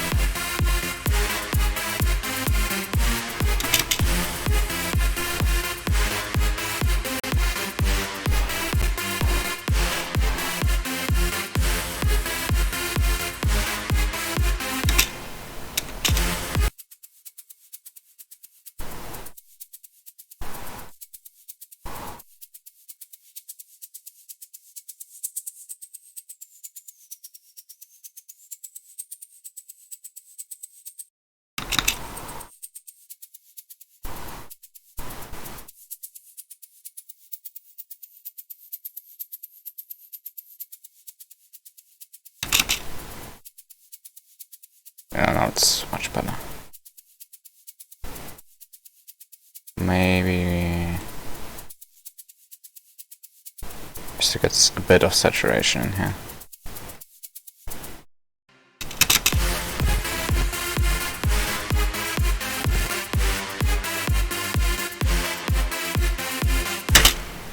it's much better. Maybe just to get a bit of saturation in here.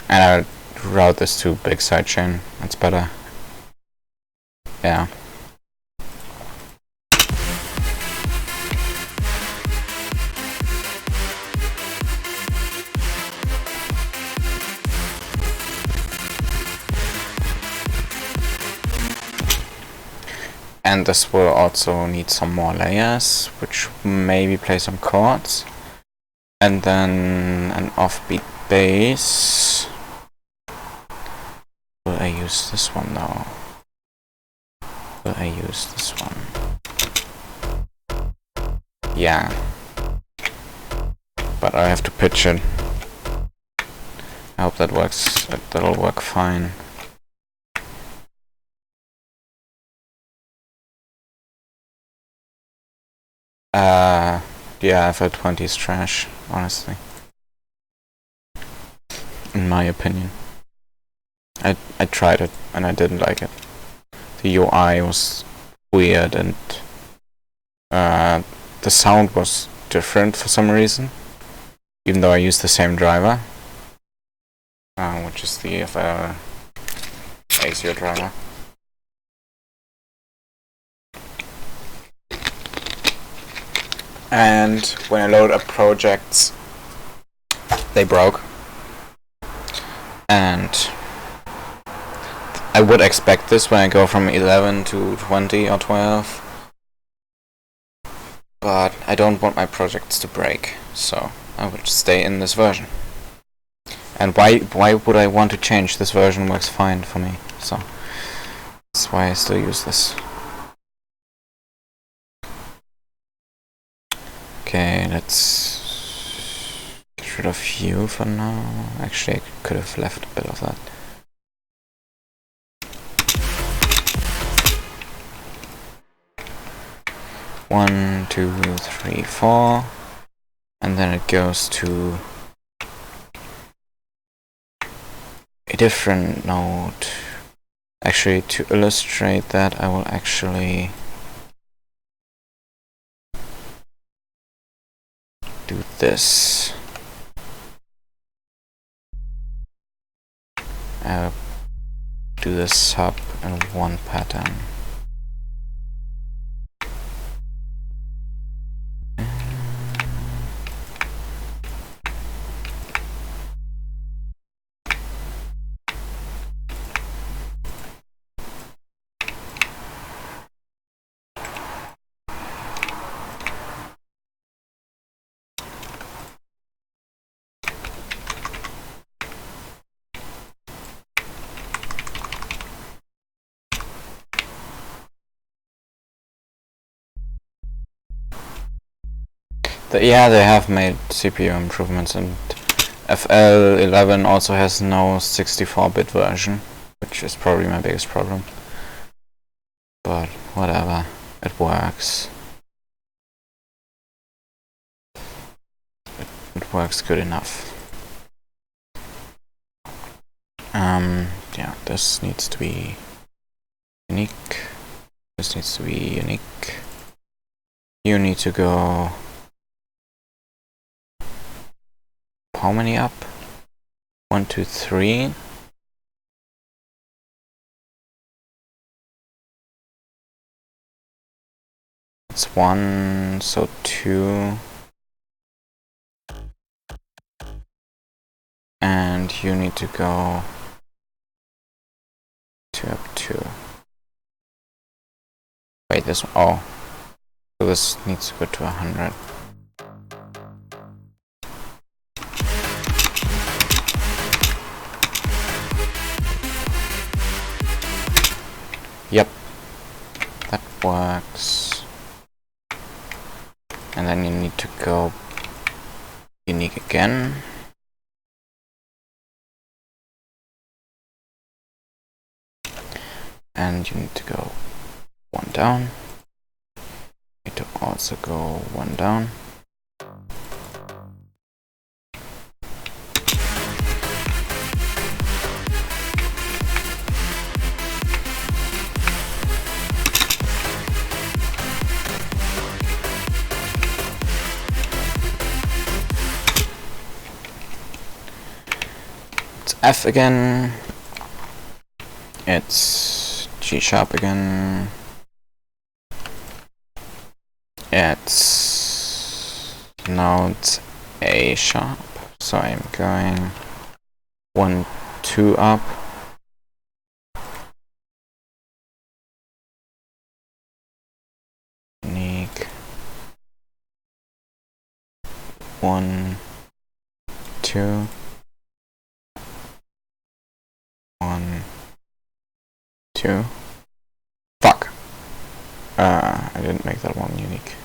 And I would route this to big sidechain. That's better. Yeah. And this will also need some more layers, which maybe play some chords. And then an offbeat bass. Will I use this one though? Will I use this one? Yeah. But I have to pitch it. I hope that works. That'll work fine. Yeah, FL20 is trash, honestly. In my opinion. I tried it and I didn't like it. The UI was weird and the sound was different for some reason. Even though I used the same driver. Which is the FL ASIO driver. And when I load up projects, they broke. And I would expect this when I go from 11 to 20 or 12. But I don't want my projects to break, so I would stay in this version. And why would I want to change? This version works fine for me, so that's why I still use this. Okay, let's get rid of you for now. Actually, I could have left a bit of that. One, two, three, four, and then it goes to a different node. Actually, to illustrate that, I will actually do this. I'll do the sub in one pattern. Yeah, they have made CPU improvements, and FL11 also has no 64-bit version, which is probably my biggest problem. But whatever, it works. It works good enough. Yeah, this needs to be unique. This needs to be unique. You need to go... How many up? 1, 2, 3. It's 1, so 2. And you need to go 2 up 2. Wait, this one. Oh. So this needs to go to 100. Yep, that works. And then you need to go unique again. And you need to go 1 down. You need to also go one down. It's F again. It's G sharp again. Now it's A sharp, so I'm going 1, 2 up. Unique. 1, 2. 1, 2. Fuck. I didn't make that one unique.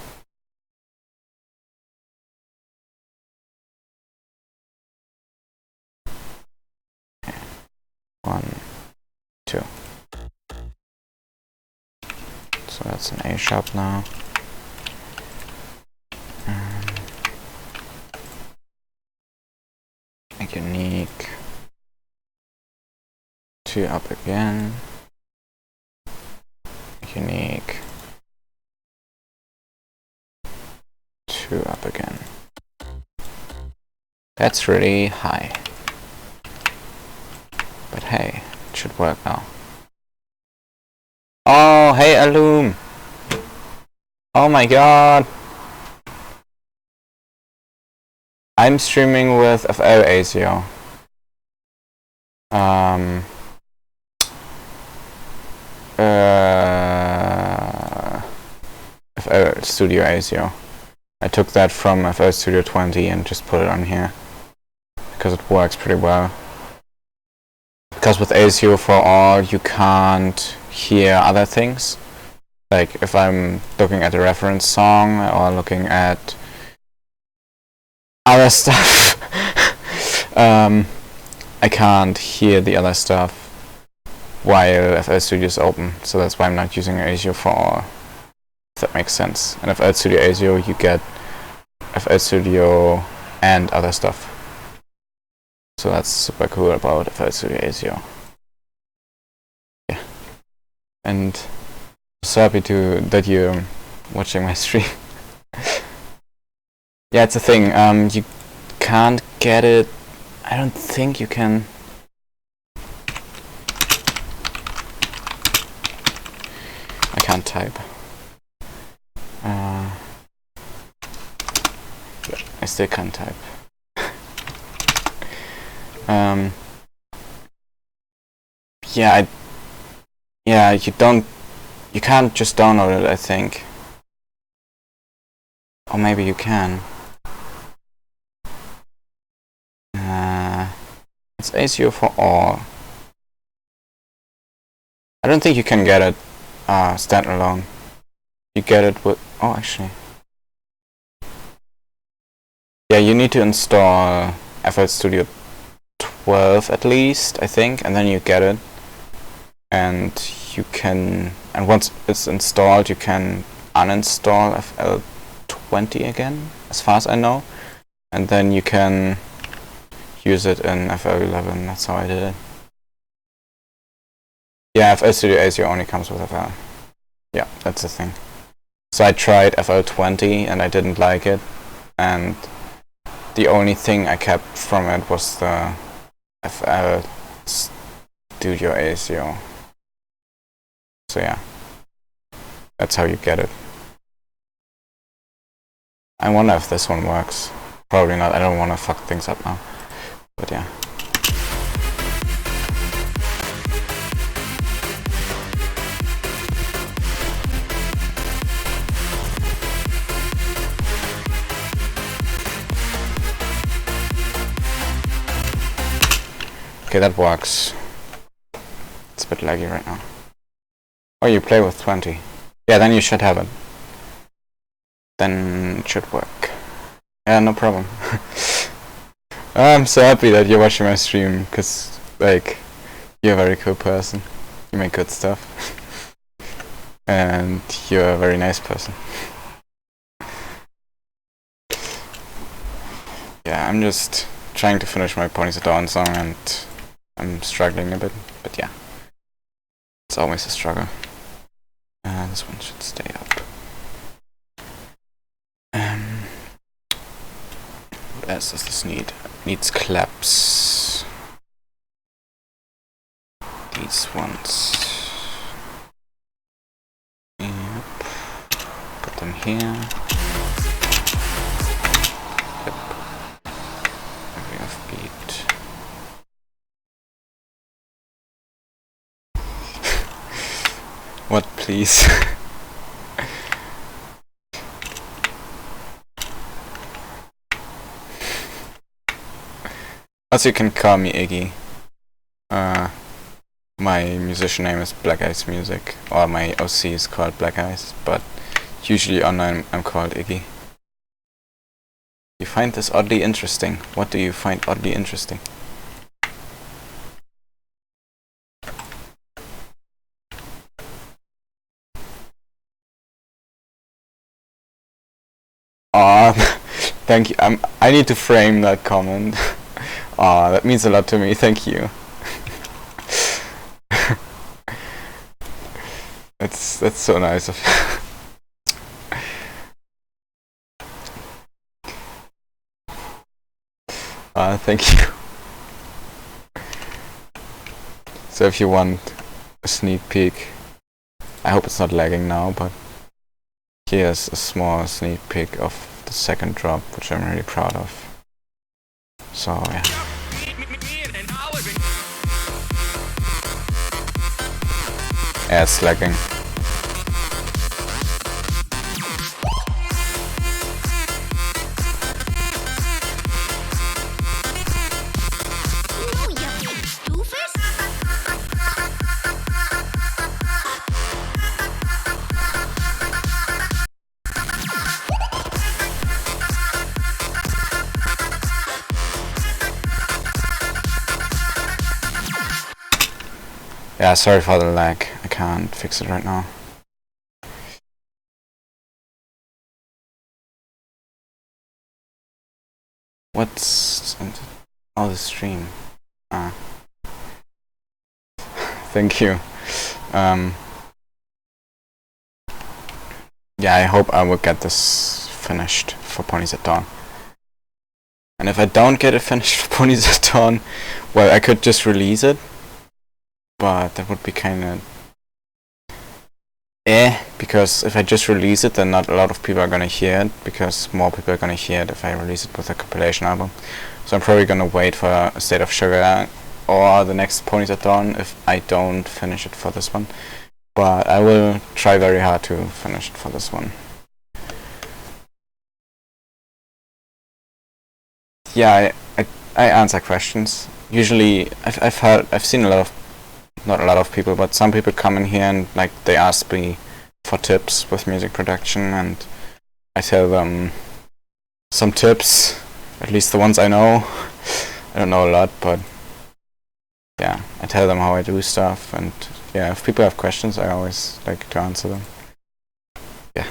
One, 2. So that's an A sharp now. Make unique. 2 up again. Unique. 2 up again. That's really high. But hey, it should work now. Oh, hey Alum! Oh my god! I'm streaming with FL ASIO. FL Studio ASIO. I took that from FL Studio 20 and just put it on here. Because it works pretty well. Because with ASIO for all you can't hear other things. Like if I'm looking at a reference song or looking at other stuff, I can't hear the other stuff while FL Studio is open. So that's why I'm not using ASIO for all. If that makes sense. And FL Studio ASIO you get FL Studio and other stuff. So that's super cool about FL Studio ASIO. Yeah. And so happy that you're watching my stream. Yeah, it's a thing. You can't get it. I don't think you can. I can't type. I still can't type. Yeah, you can't just download it, I think. Or maybe you can. It's ASIO for all. I don't think you can get it standalone. You get it with... Oh, actually. Yeah, you need to install FL Studio 12 at least, I think, and then you get it. And you can... And once it's installed, you can uninstall FL 20 again, as far as I know. And then you can use it in FL 11. That's how I did it. Yeah, FL Studio ASIO only comes with FL. Yeah, that's the thing. So I tried FL 20 and I didn't like it. And the only thing I kept from it was the FL Studio ASIO. So yeah, that's how you get it. I wonder if this one works. Probably not. I don't want to fuck things up now. But yeah. Okay, that works. It's a bit laggy right now. Oh, you play with 20. Yeah, then you should have it. Then it should work. Yeah, no problem. I'm so happy that you're watching my stream, because, like, you're a very cool person. You make good stuff. And you're a very nice person. Yeah, I'm just trying to finish my Ponies at Dawn song and I'm struggling a bit, but yeah. It's always a struggle. This one should stay up. What else does this need? Needs claps. These ones. Yep. Put them here. Yep. Very offbeat. What, please? Also, you can call me Iggy. My musician name is Black Ice Music, or my OC is called Black Ice, but usually online I'm called Iggy. You find this oddly interesting. What do you find oddly interesting? Thank you. I need to frame that comment. That means a lot to me. Thank you. That's so nice of you. Thank you. So if you want a sneak peek, I hope it's not lagging now, but here's a small sneak peek of the second drop, which I'm really proud of. So yeah. Yeah, it's lagging. Yeah, sorry for the lag. I can't fix it right now. What's oh, the stream? Thank you. Yeah, I hope I will get this finished for Ponies at Dawn. And if I don't get it finished for Ponies at Dawn, well, I could just release it. But that would be kinda because if I just release it, then not a lot of people are gonna hear it, because more people are gonna hear it if I release it with a compilation album. So I'm probably gonna wait for A State of Sugar or the next Ponies at Dawn if I don't finish it for this one. But I will try very hard to finish it for this one. Yeah, I answer questions. Usually I've seen not a lot of people, but some people come in here and like they ask me for tips with music production, and I tell them some tips, at least the ones I know. I don't know a lot, but yeah, I tell them how I do stuff, and yeah, if people have questions, I always like to answer them. Yeah.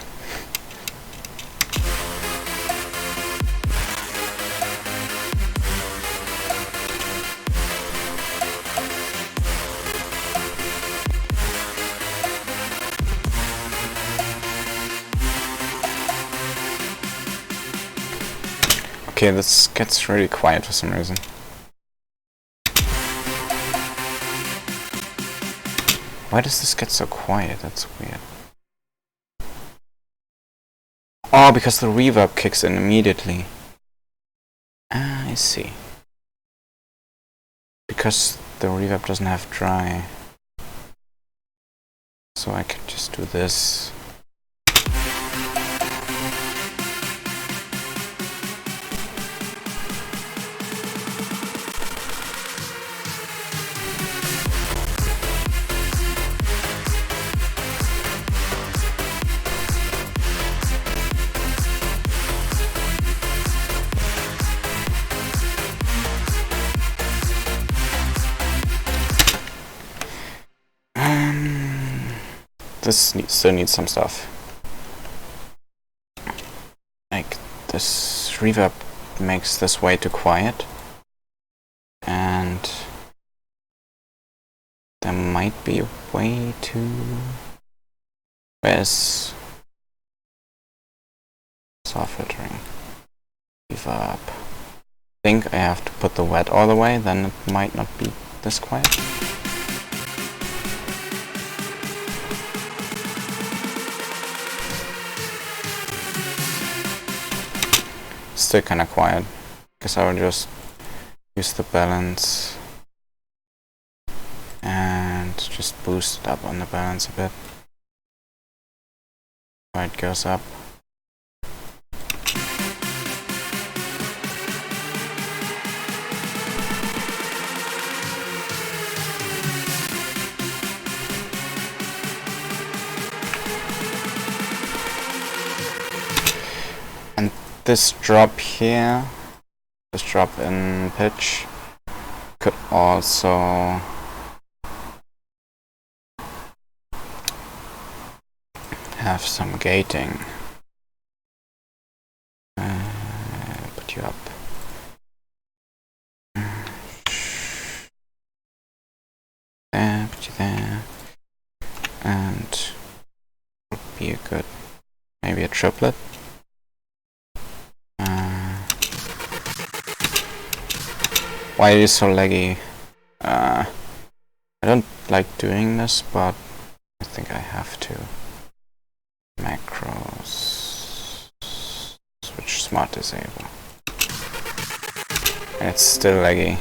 Okay, this gets really quiet for some reason. Why does this get so quiet? That's weird. Oh, because the reverb kicks in immediately. Ah, I see. Because the reverb doesn't have dry. So I can just do this. This still needs some stuff. Like, this reverb makes this way too quiet. And there might be a way to... Where's soft filtering? Reverb. I think I have to put the wet all the way, then it might not be this quiet. Still kinda quiet. Guess I will just use the balance and just boost it up on the balance a bit. Where it goes up. And this drop here, this drop in pitch, could also have some gating. Put you up. There, put you there. And would be a good, maybe a triplet. Why is it so laggy? I don't like doing this, but I think I have to. Macros. Switch smart disable. And it's still laggy.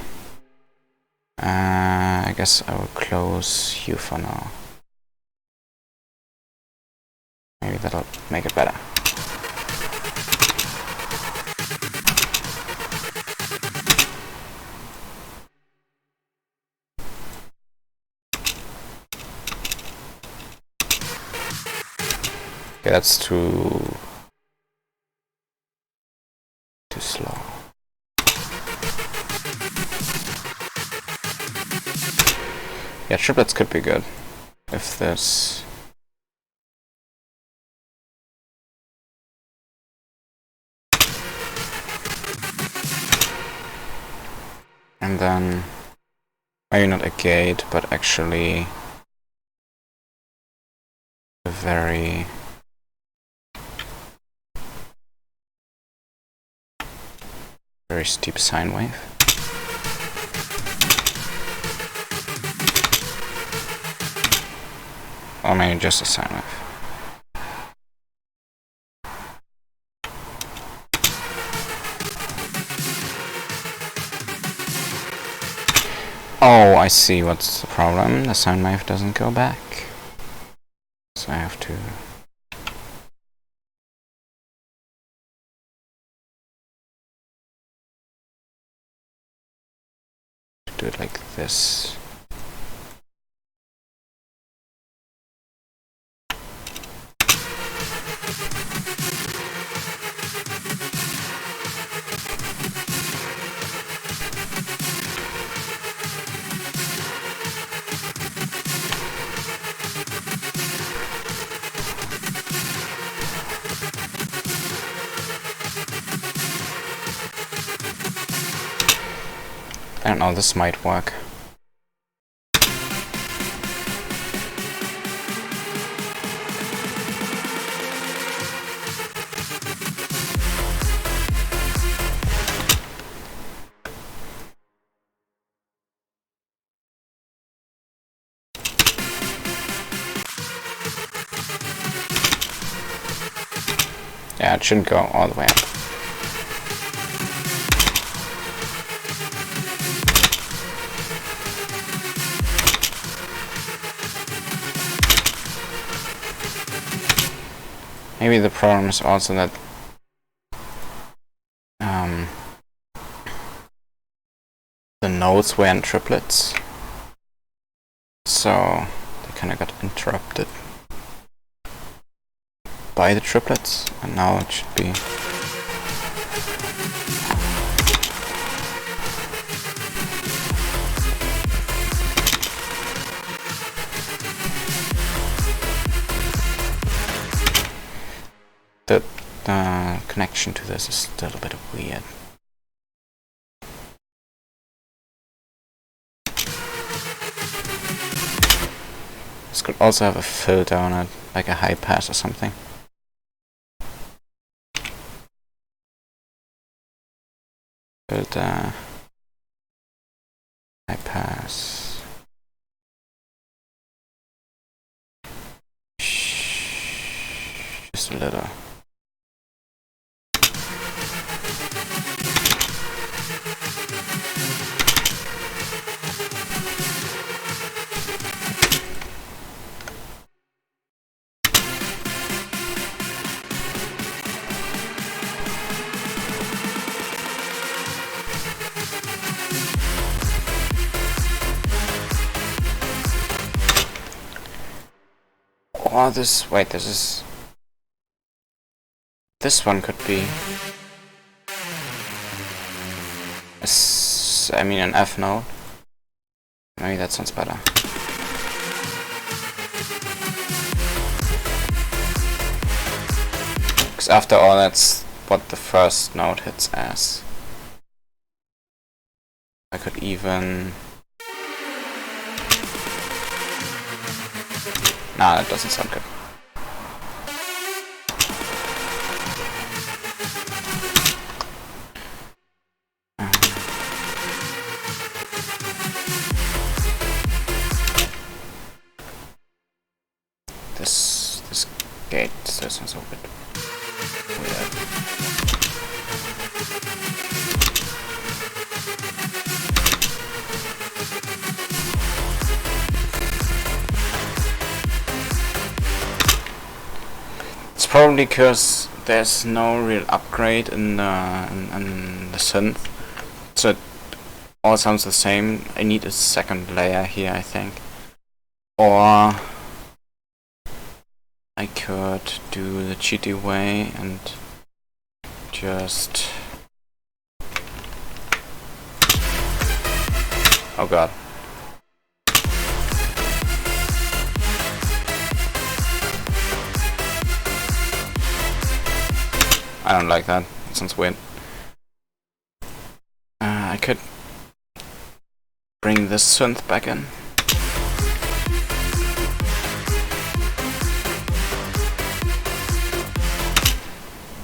I guess I will close you for now. Maybe that'll make it better. Okay, that's too slow. Yeah, triplets could be good if this. And then maybe not a gate, but actually a very steep sine wave. Or maybe just a sine wave. Oh, I see what's the problem. The sine wave doesn't go back. So I have to do it like this. I don't know, this might work. Yeah, it shouldn't go all the way up. Maybe the problem is also that the nodes were in triplets, so they kind of got interrupted by the triplets, and now it should be. The connection to this is still a bit weird. This could also have a filter on it, like a high pass or something. Filter, high pass. Just a little. Or this, wait, this one could be, I mean an F note. Maybe that sounds better. Because after all, that's what the first note hits as. I could even... Nah, that doesn't sound good. This gate doesn't sound so good. Weird. It's probably because there's no real upgrade in the synth, so it all sounds the same. I need a second layer here, I think. Or I could do the cheaty way and just... Oh god. I don't like that. It sounds weird. I could bring this synth back in.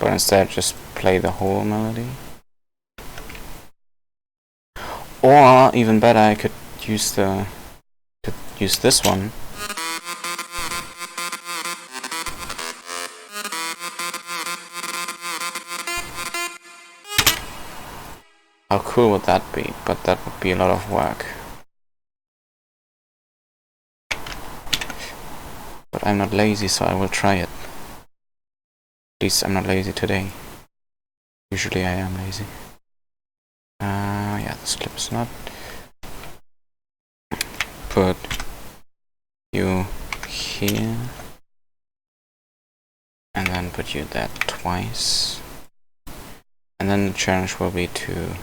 But instead just play the whole melody. Or even better, I could use this one. How cool would that be? But that would be a lot of work. But I'm not lazy, so I will try it. At least I'm not lazy today. Usually I am lazy. Yeah, this clip is not. Put you here. And then put you there twice. And then the challenge will be to...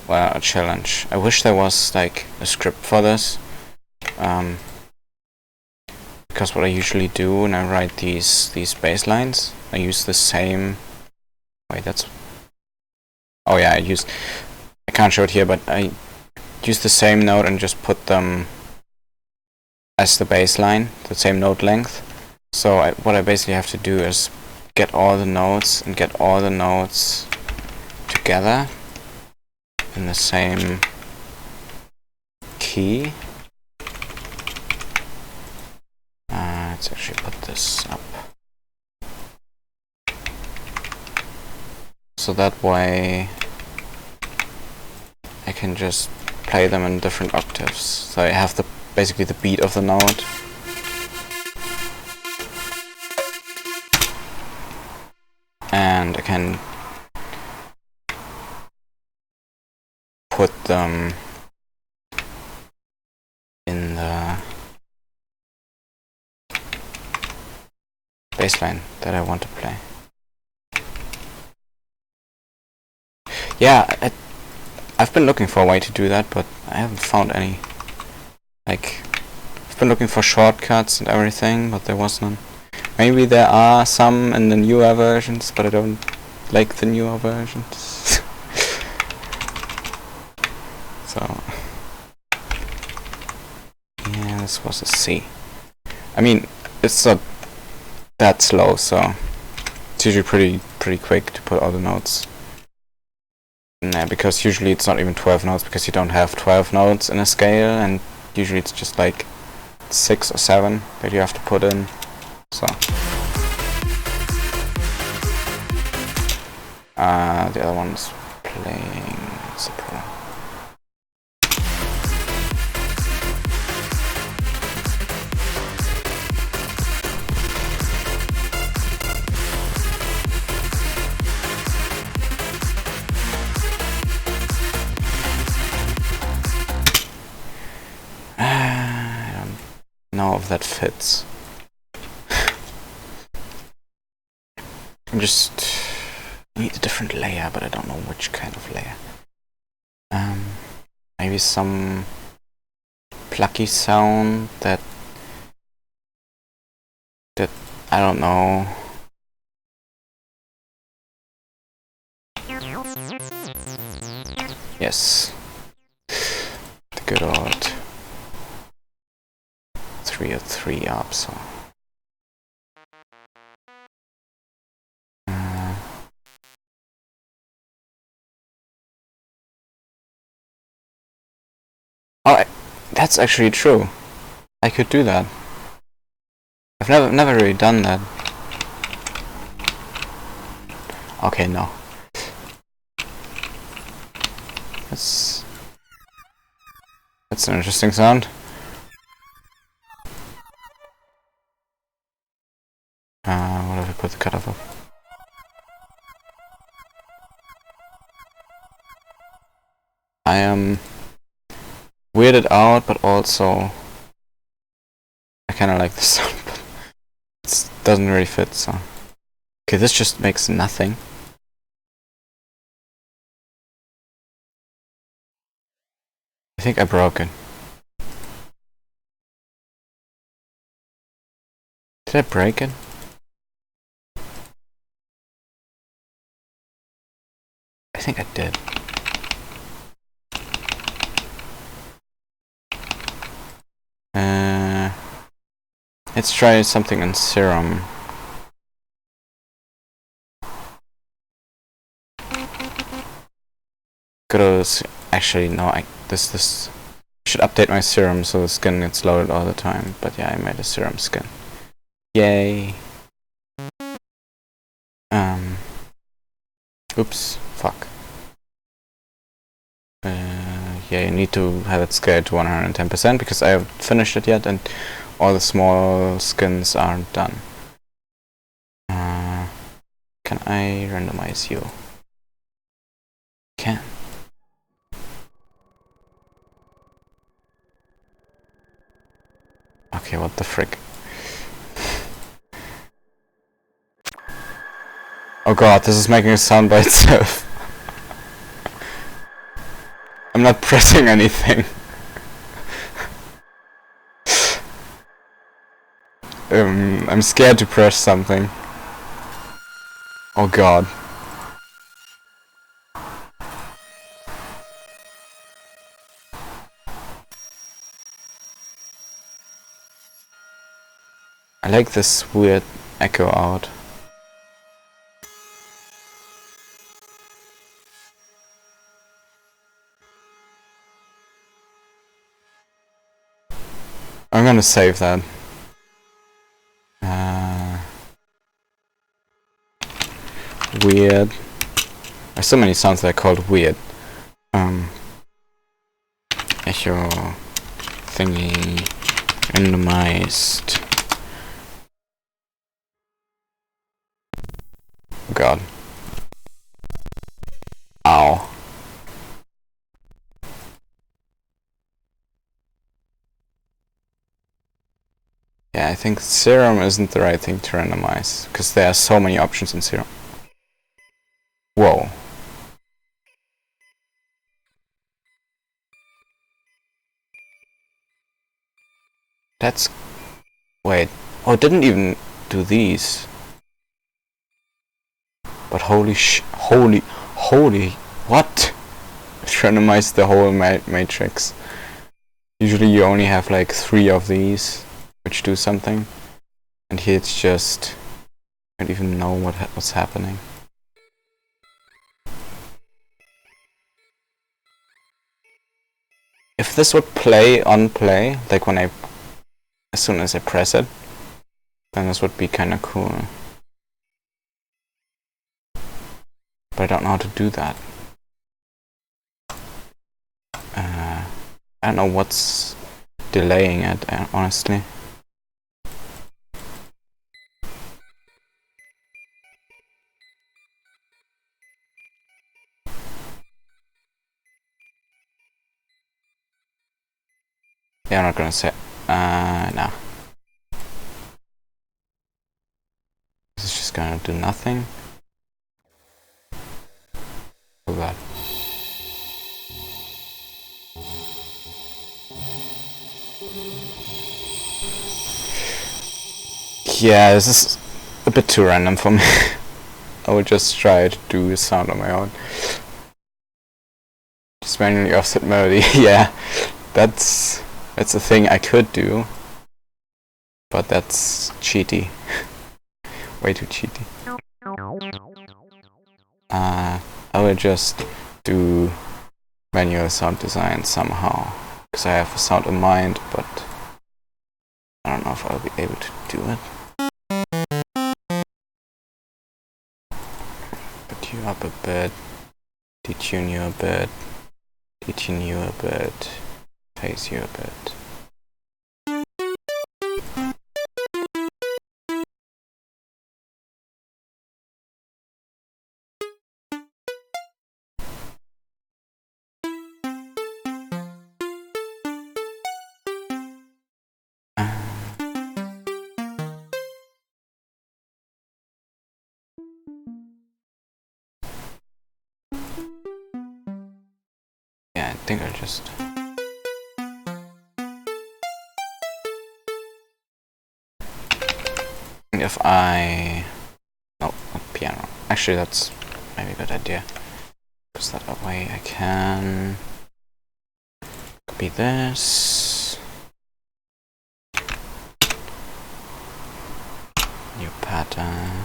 Well, a challenge. I wish there was like a script for this. Because what I usually do when I write these bass lines, I use the same... Wait, that's... Oh yeah, I can't show it here, but I use the same note and just put them as the bass line, the same note length. So what I basically have to do is get all the notes and get all the notes together in the same key. Let's actually put this up. So that way I can just play them in different octaves. So I have basically the beat of the note. And I can put them in the bass line that I want to play. Yeah, I've been looking for a way to do that, but I haven't found any. Like, I've been looking for shortcuts and everything, but there was none. Maybe there are some in the newer versions, but I don't like the newer versions. So, yeah, This was a C. I mean, it's not that slow, so it's usually pretty quick to put all the notes. Nah, because usually it's not even 12 notes, because you don't have 12 notes in a scale, and usually it's just like 6 or 7 that you have to put in. So the other one's playing soprano. I don't know if that fits. I just need a different layer, but I don't know which kind of layer. Maybe some plucky sound that I don't know. Yes, the good old 303 up. So. Oh, that's actually true. I could do that. I've never really done that. Okay, no. That's an interesting sound. What if I put the cutoff up? I am weirded out, but also I kinda like the sound, but it doesn't really fit, so. Okay, this just makes nothing. I think I broke it. Did I break it? I think I did. Let's try something in Serum. Actually, no, this should update my Serum so the skin gets loaded all the time. But yeah, I made a Serum skin. Yay. Oops, fuck. Yeah, you need to have it scaled to 110% because I haven't finished it yet and all the small skins aren't done. Can I randomize you? Can. Okay, what the frick? Oh god, this is making a sound by itself. I'm not pressing anything. I'm scared to press something. Oh god. I like this weird echo out. I'm gonna save that. Weird. There's so many sounds that are called weird. Echo thingy randomized. Oh god. Ow. Yeah, I think Serum isn't the right thing to randomize, because there are so many options in Serum. Whoa. That's... wait. Oh, it didn't even do these. But holy, what? It randomized the whole matrix. Usually you only have like 3 of these which do something, and here it's just I don't even know what's happening. If this would play on play, like when as soon as I press it, then this would be kinda cool. But I don't know how to do that. I don't know what's delaying it, honestly. Yeah, I'm not gonna say. No. This is just gonna do nothing. Oh god. Yeah, this is a bit too random for me. I will just try to do a sound on my own. Just manually offset melody. Yeah, that's a thing I could do, but that's cheaty. Way too cheaty. I will just do manual sound design somehow, because I have a sound in mind, but I don't know if I'll be able to do it. Put you up a bit, detune you a bit, detune you a bit, phase you a bit. Yeah, I think I'll just... If I... No, not piano. Actually, that's maybe a good idea. Push that away. I can... Copy this. New pattern.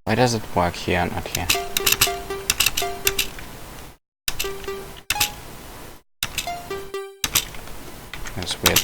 Why does it work here and not here? That's weird.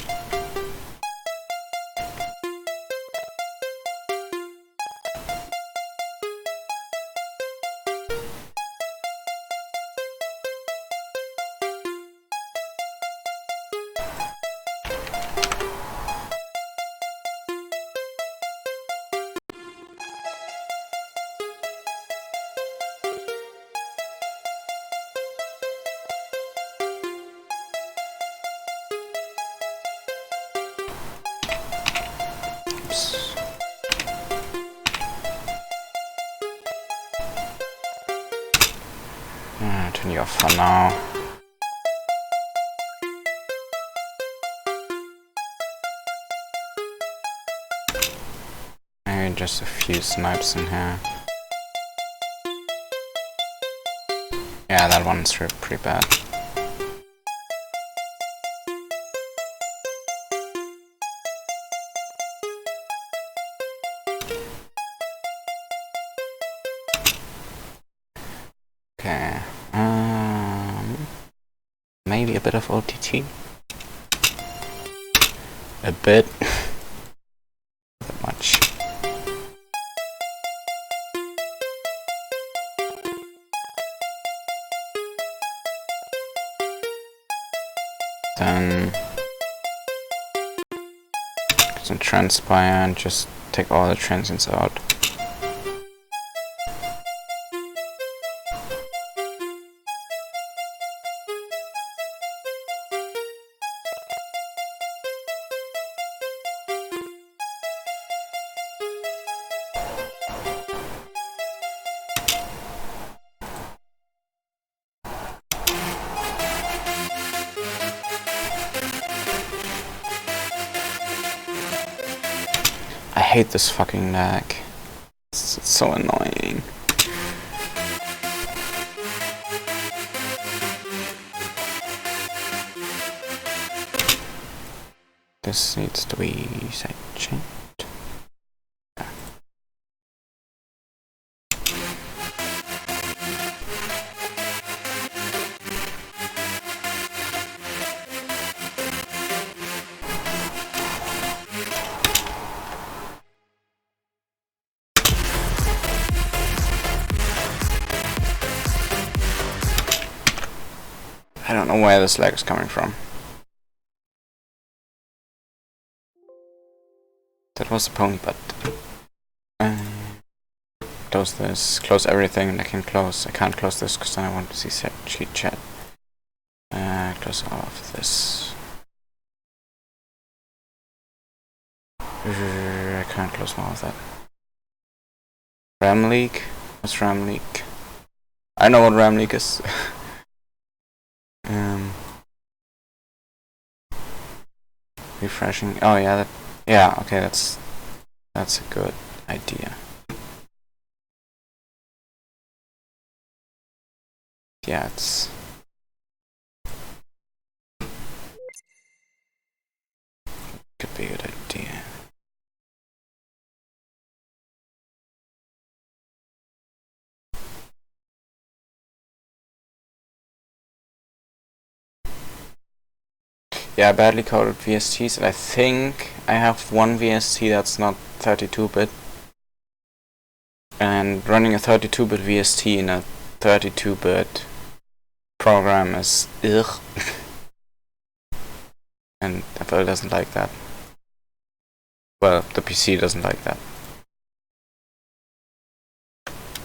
Turn you off for now. Maybe just a few snipes in here. Yeah, that one's pretty bad. Okay. Maybe a bit of OTT. A bit. Not that much. Then some transpire and just take all the transients out. I hate this fucking lag. It's so annoying. This needs to be changed. I don't know where this lag is coming from. That was a pony, but close this, close everything I can close. I can't close this because then I want to see cheat chat. Close all of this. I can't close more of that. RAM leak? What's RAM leak? I know what RAM leak is. Refreshing. Oh yeah, yeah. Okay, that's a good idea. Yeah, it's could be a good idea. Yeah, badly coded VSTs, and I think I have one VST that's not 32-bit. And running a 32-bit VST in a 32-bit program is ugh. And Apple doesn't like that. Well, the PC doesn't like that.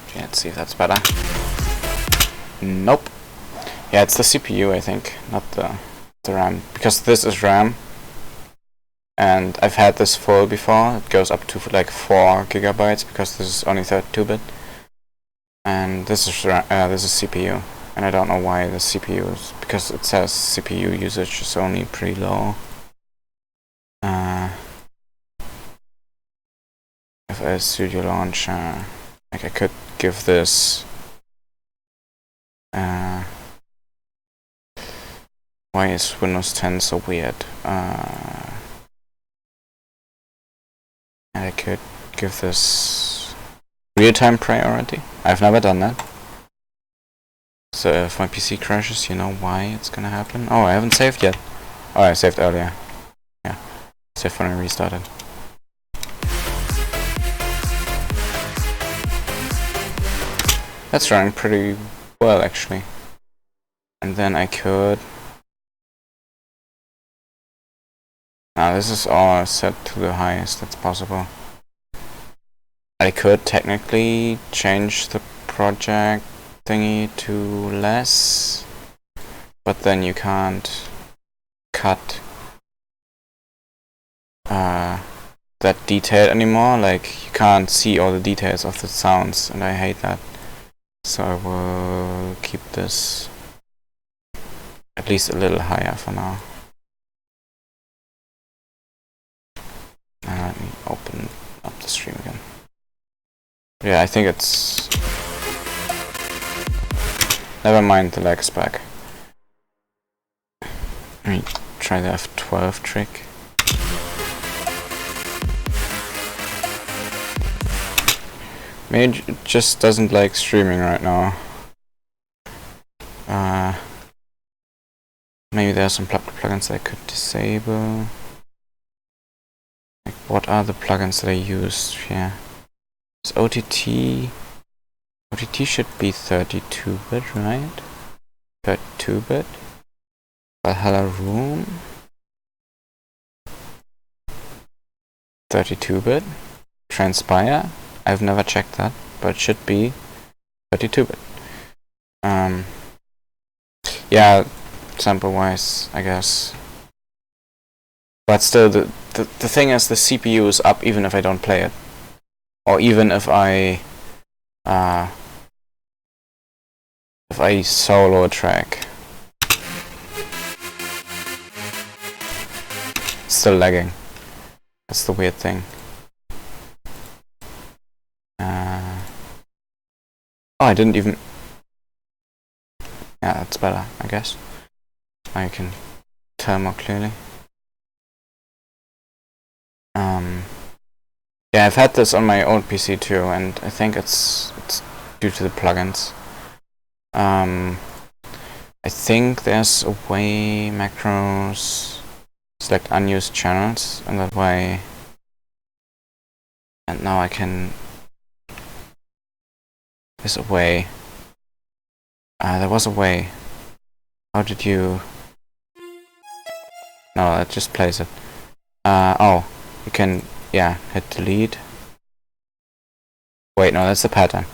Okay, let's see if that's better. Nope. Yeah, it's the CPU, I think, not the RAM, because this is RAM, and I've had this full before. It goes up to like 4 gigabytes because this is only 32-bit, and this is CPU, and I don't know why the CPU is, because it says CPU usage is only pretty low. If a Studio Launcher, like I could give this. Why is Windows 10 so weird? I could give this real-time priority. I've never done that. So if my PC crashes, you know why it's gonna happen. Oh, I haven't saved yet. Oh, I saved earlier. Yeah, saved when I restarted. That's running pretty well, actually. And then I could... Now this is all set to the highest that's possible. I could technically change the project thingy to less, but then you can't cut that detail anymore. Like, you can't see all the details of the sounds, and I hate that. So I will keep this at least a little higher for now. Let me open up the stream again. Yeah, I think it's... Never mind, the lag's back. Let me try the F12 trick. Maybe it just doesn't like streaming right now. Maybe there are some plugins that I could disable. Like, what are the plugins that I use here? It's OTT. OTT should be 32-bit, right? 32-bit. Valhalla Room. 32-bit. Transpire. I've never checked that, but it should be 32-bit. Yeah, sample-wise, I guess. But still, the thing is, the CPU is up even if I don't play it, or even if I solo a track. It's still lagging. That's the weird thing. Oh, I didn't even... Yeah, that's better, I guess. Now you can tell more clearly. Yeah, I've had this on my old PC too, and I think it's due to the plugins. I think there's a way macros select unused channels, and that way. And now I can. There's a way. There was a way. How did you? No, it just plays it. Oh, you can. Yeah, hit delete. Wait, no, that's the pattern.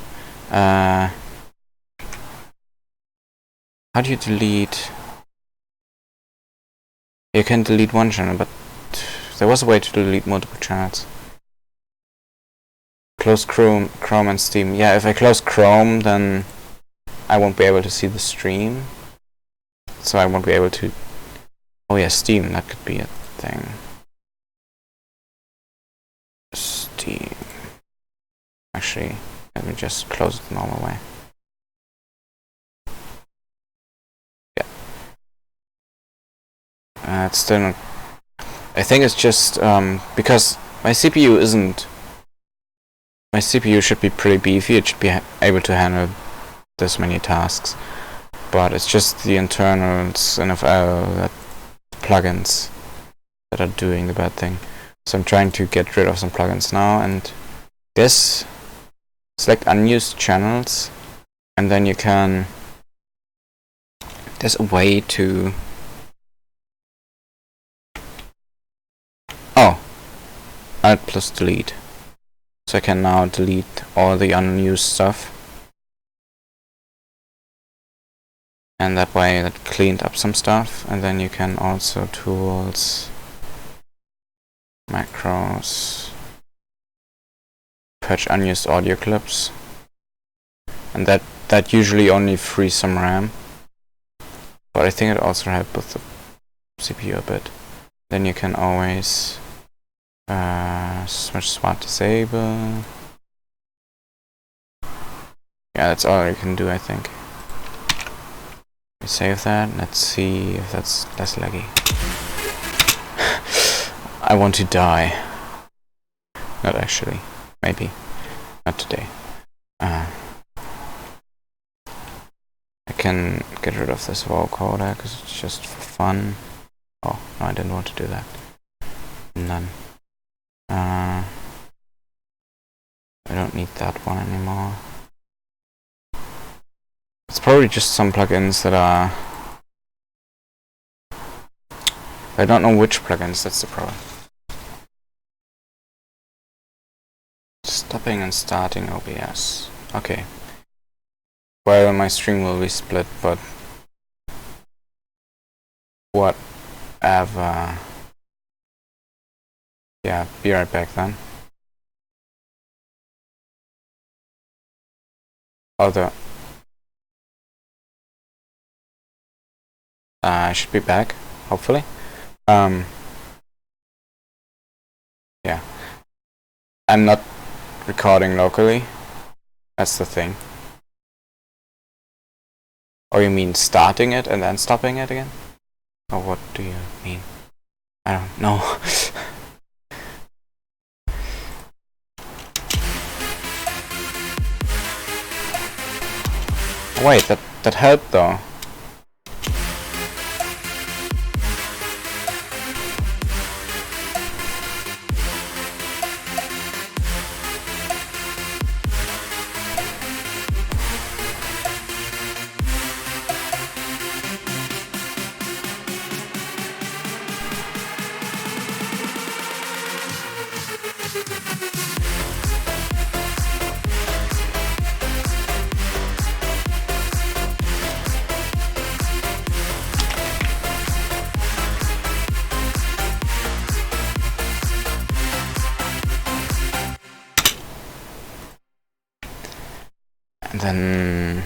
How do you delete? You can delete one channel, but there was a way to delete multiple channels. Close Chrome and Steam. Yeah, if I close Chrome, then I won't be able to see the stream. So I won't be able to... Oh yeah, Steam, that could be a thing. Steam. Actually, let me just close it the normal way. Yeah. It's still not... I think it's just because my CPU isn't... My CPU should be pretty beefy, it should be able to handle this many tasks. But it's just the internals NFL that plugins that are doing the bad thing. So I'm trying to get rid of some plugins now, and this select unused channels, and then you can... There's a way to... Oh! Alt plus delete. So I can now delete all the unused stuff. And that way that cleaned up some stuff. And then you can also tools, macros, purge unused audio clips. And that usually only frees some RAM. But I think it also helped with the CPU a bit. Then you can always switch SWAT disable. Yeah, that's all you can do, I think. We save that. Let's see if that's less laggy. I want to die. Not actually. Maybe. Not today. I can get rid of this vocoder because it's just for fun. Oh, no, I didn't want to do that. None. I don't need that one anymore. It's probably just some plugins that are... I don't know which plugins, that's the problem. Stopping and starting OBS. Okay. Well, my stream will be split, but... whatever. Yeah, be right back then. Although... I should be back, hopefully. Yeah. I'm not recording locally. That's the thing. Or you mean starting it and then stopping it again? Or what do you mean? I don't know. Wait, that helped though. And then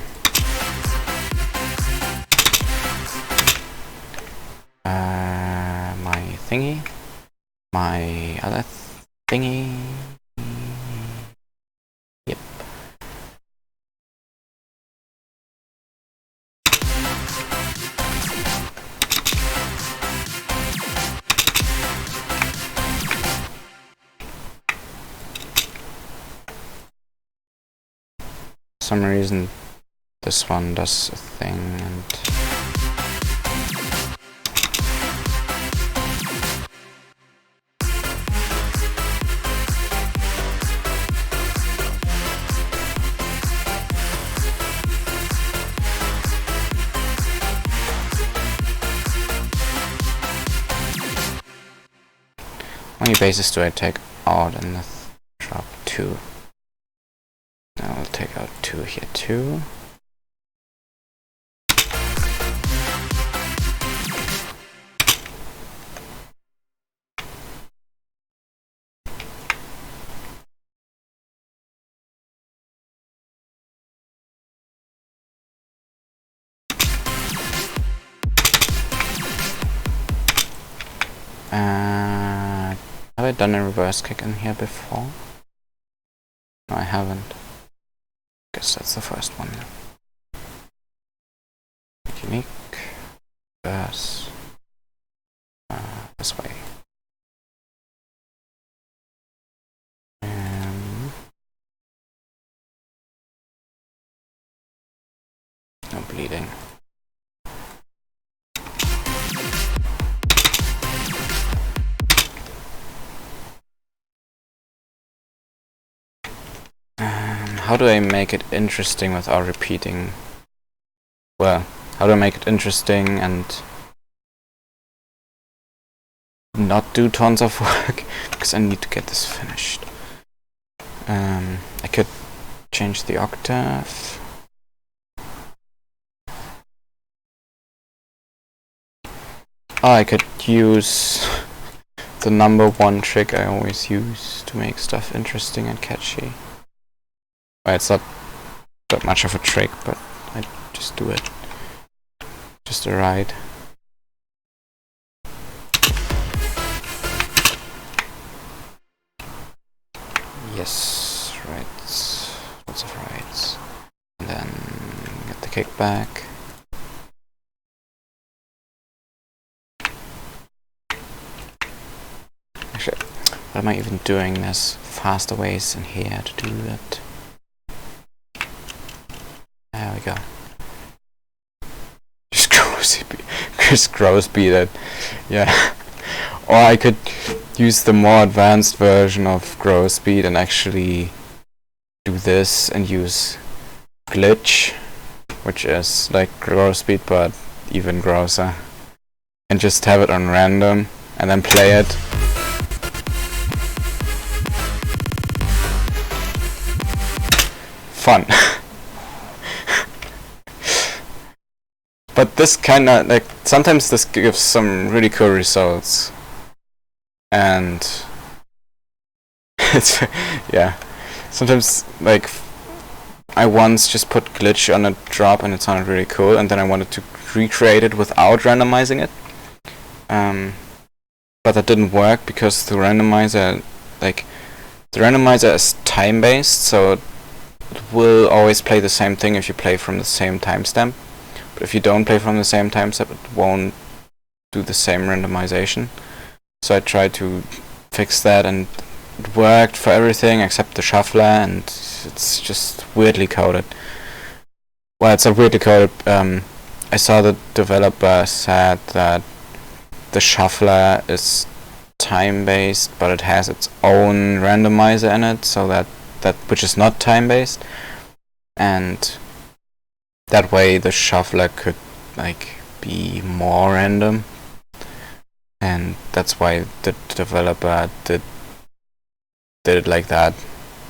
my thingy, my other thingy. Yep. some reason this one does a thing and how many bases do I take out in the drop? 2. Now I'll take out 2 here too. Have I done a reverse kick in here before? No, I haven't. Guess that's the first one. Unique. Reverse. This way. No bleeding. How do I make it interesting without repeating? Well, how do I make it interesting and not do tons of work? Because I need to get this finished. I could change the octave. Oh, I could use the number 1 trick I always use to make stuff interesting and catchy. Well, it's not that much of a trick, but I just do it. Just a ride. Yes, rights. Lots of rights. And then get the kickback. Actually, what am I even doing? There's faster ways in here to do that. There we go. Just grow speed it. Yeah. Or I could use the more advanced version of grow speed and actually do this and use glitch, which is like grow speed but even grosser. And just have it on random and then play it. Fun. But this kinda, like, sometimes this gives some really cool results. And it's, yeah. Sometimes, like, I once just put glitch on a drop and it sounded really cool, and then I wanted to recreate it without randomizing it. But that didn't work because the randomizer, is time-based, so it will always play the same thing if you play from the same timestamp. But if you don't play from the same timestamp, it won't do the same randomization. So I tried to fix that, and it worked for everything except the shuffler, and it's just weirdly coded. Well, it's not weirdly coded. I saw the developer said that the shuffler is time-based, but it has its own randomizer in it, so that which is not time-based, and that way the shuffler could like be more random, and that's why the developer did it like that.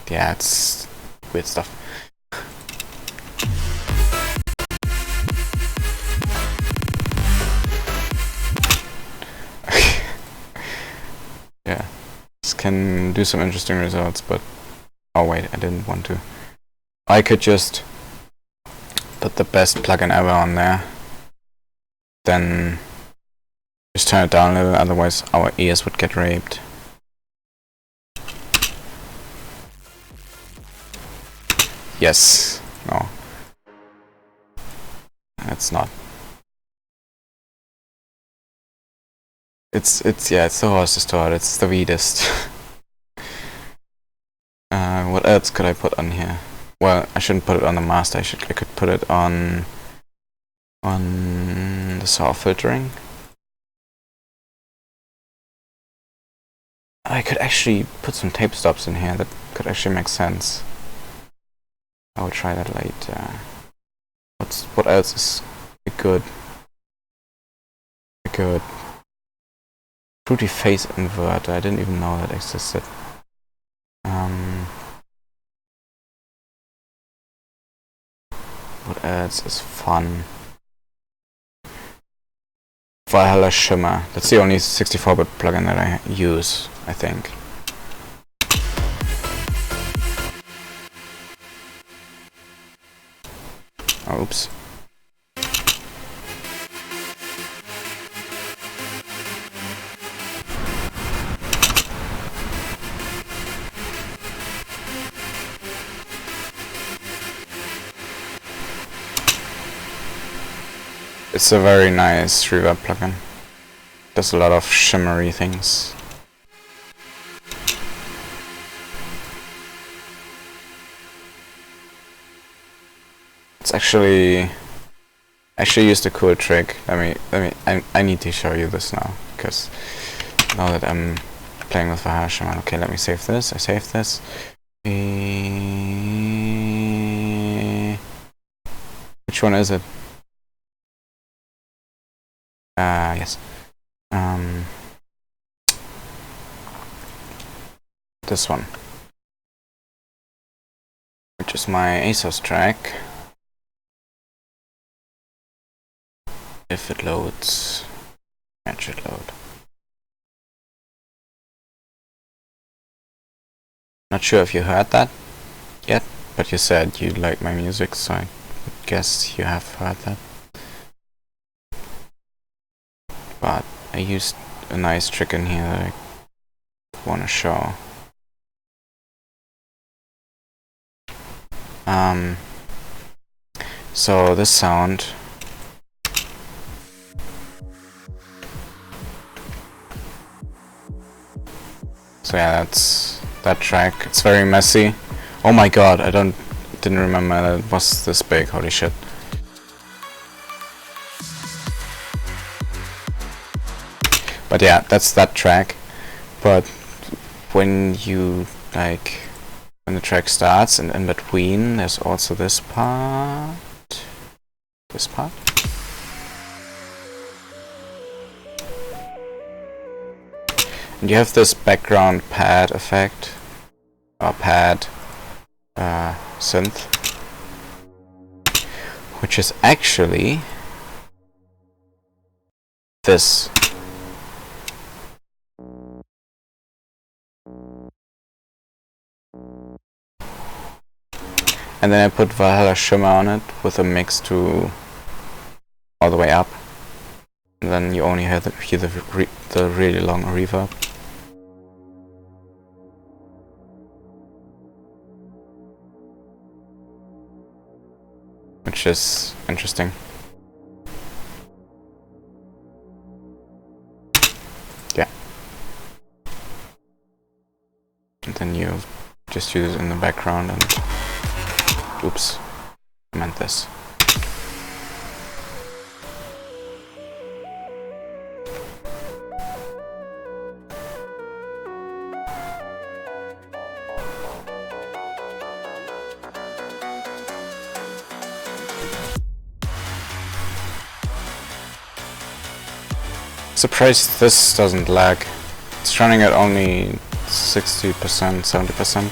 Yeah, it's weird stuff. Yeah, this can do some interesting results, but oh wait, I didn't want to. I could just put the best plugin ever on there, then just turn it down a little, otherwise our ears would get raped. Yes. No. It's not. It's the horse's toilet, it's the weedest. What else could I put on here? well, I shouldn't put it on the master. I could put it on the saw filtering. I could actually put some tape stops in here. That could actually make sense. I will try that later. What else is good? Fruity phase inverter. I didn't even know that existed. What else is fun? Valhalla Shimmer. That's the only 64-bit plugin that I use, I think. Oh, oops. It's a very nice reverb plugin. Does a lot of shimmery things. It's actually used a cool trick. I need to show you this now, because now that I'm playing with Valhalla Shimmer. Okay, let me save this. I saved this. Which one is it? Yes. This one, which is my ASOS track. If it loads, it should load. Not sure if you heard that yet, but you said you like my music, so I guess you have heard that. But I used a nice trick in here that I want to show. So this sound, so yeah, that's that track. It's very messy. Oh my god, I didn't remember that it was this big. Holy shit. But yeah, that's that track. But when you when the track starts, and in between there's also this part. And you have this background pad effect, or pad synth, which is actually this. And then I put Valhalla Shimmer on it with a mix to all the way up. And then you only hear the really long reverb. Which is interesting. Yeah. And then you just use it in the background and... Oops, I meant this. Surprised this doesn't lag. It's running at only 60%, 70%.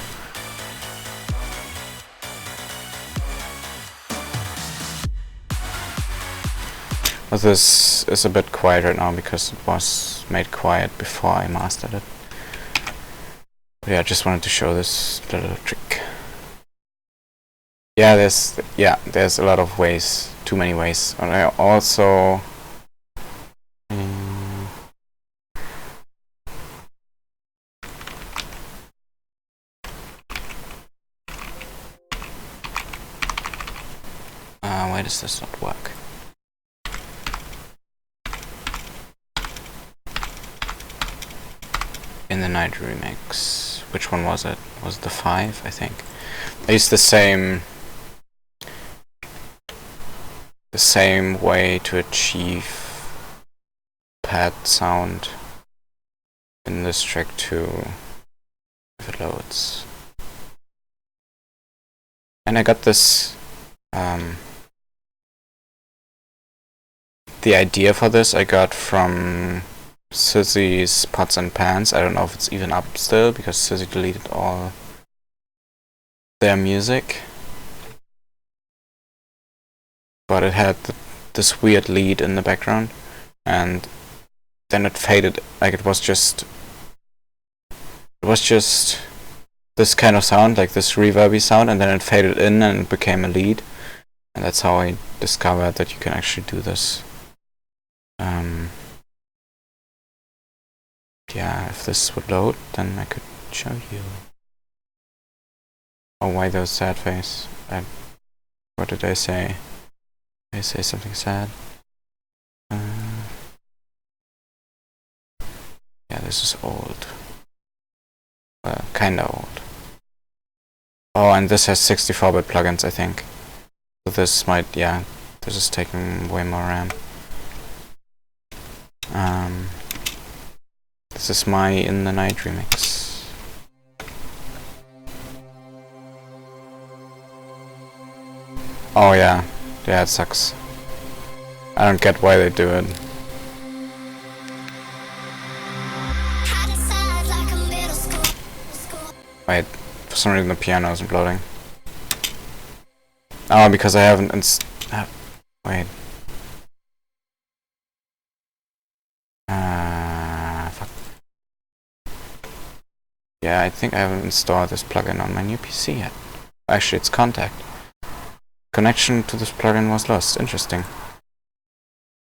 But this is a bit quiet right now because it was made quiet before I mastered it. But yeah, I just wanted to show this little trick. Yeah, there's a lot of ways, too many ways. And I also why does this not work? In the night remix, which one was it? Was it the 5? I think. I used the same way to achieve pad sound in this track too, if it loads. And I got this, the idea for this I got from Sissy's Pots and Pans. I don't know if it's even up still, because Sissy deleted all their music. But it had this weird lead in the background, and then it faded, like it was just this kind of sound, like this reverby sound, and then it faded in and it became a lead. And that's how I discovered that you can actually do this. Yeah, if this would load, then I could show you. Oh, why those sad face? What did I say? Did I say something sad? Yeah, this is old. Kinda old. Oh, and this has 64-bit plugins, I think. So this might, yeah, this is taking way more RAM. This is my In the Night remix. Oh yeah, it sucks. I don't get why they do it. Wait, for some reason the piano isn't loading. Oh, because I haven't wait. Fuck. Yeah, I think I haven't installed this plugin on my new PC yet. Actually, it's Contact. Connection to this plugin was lost. Interesting.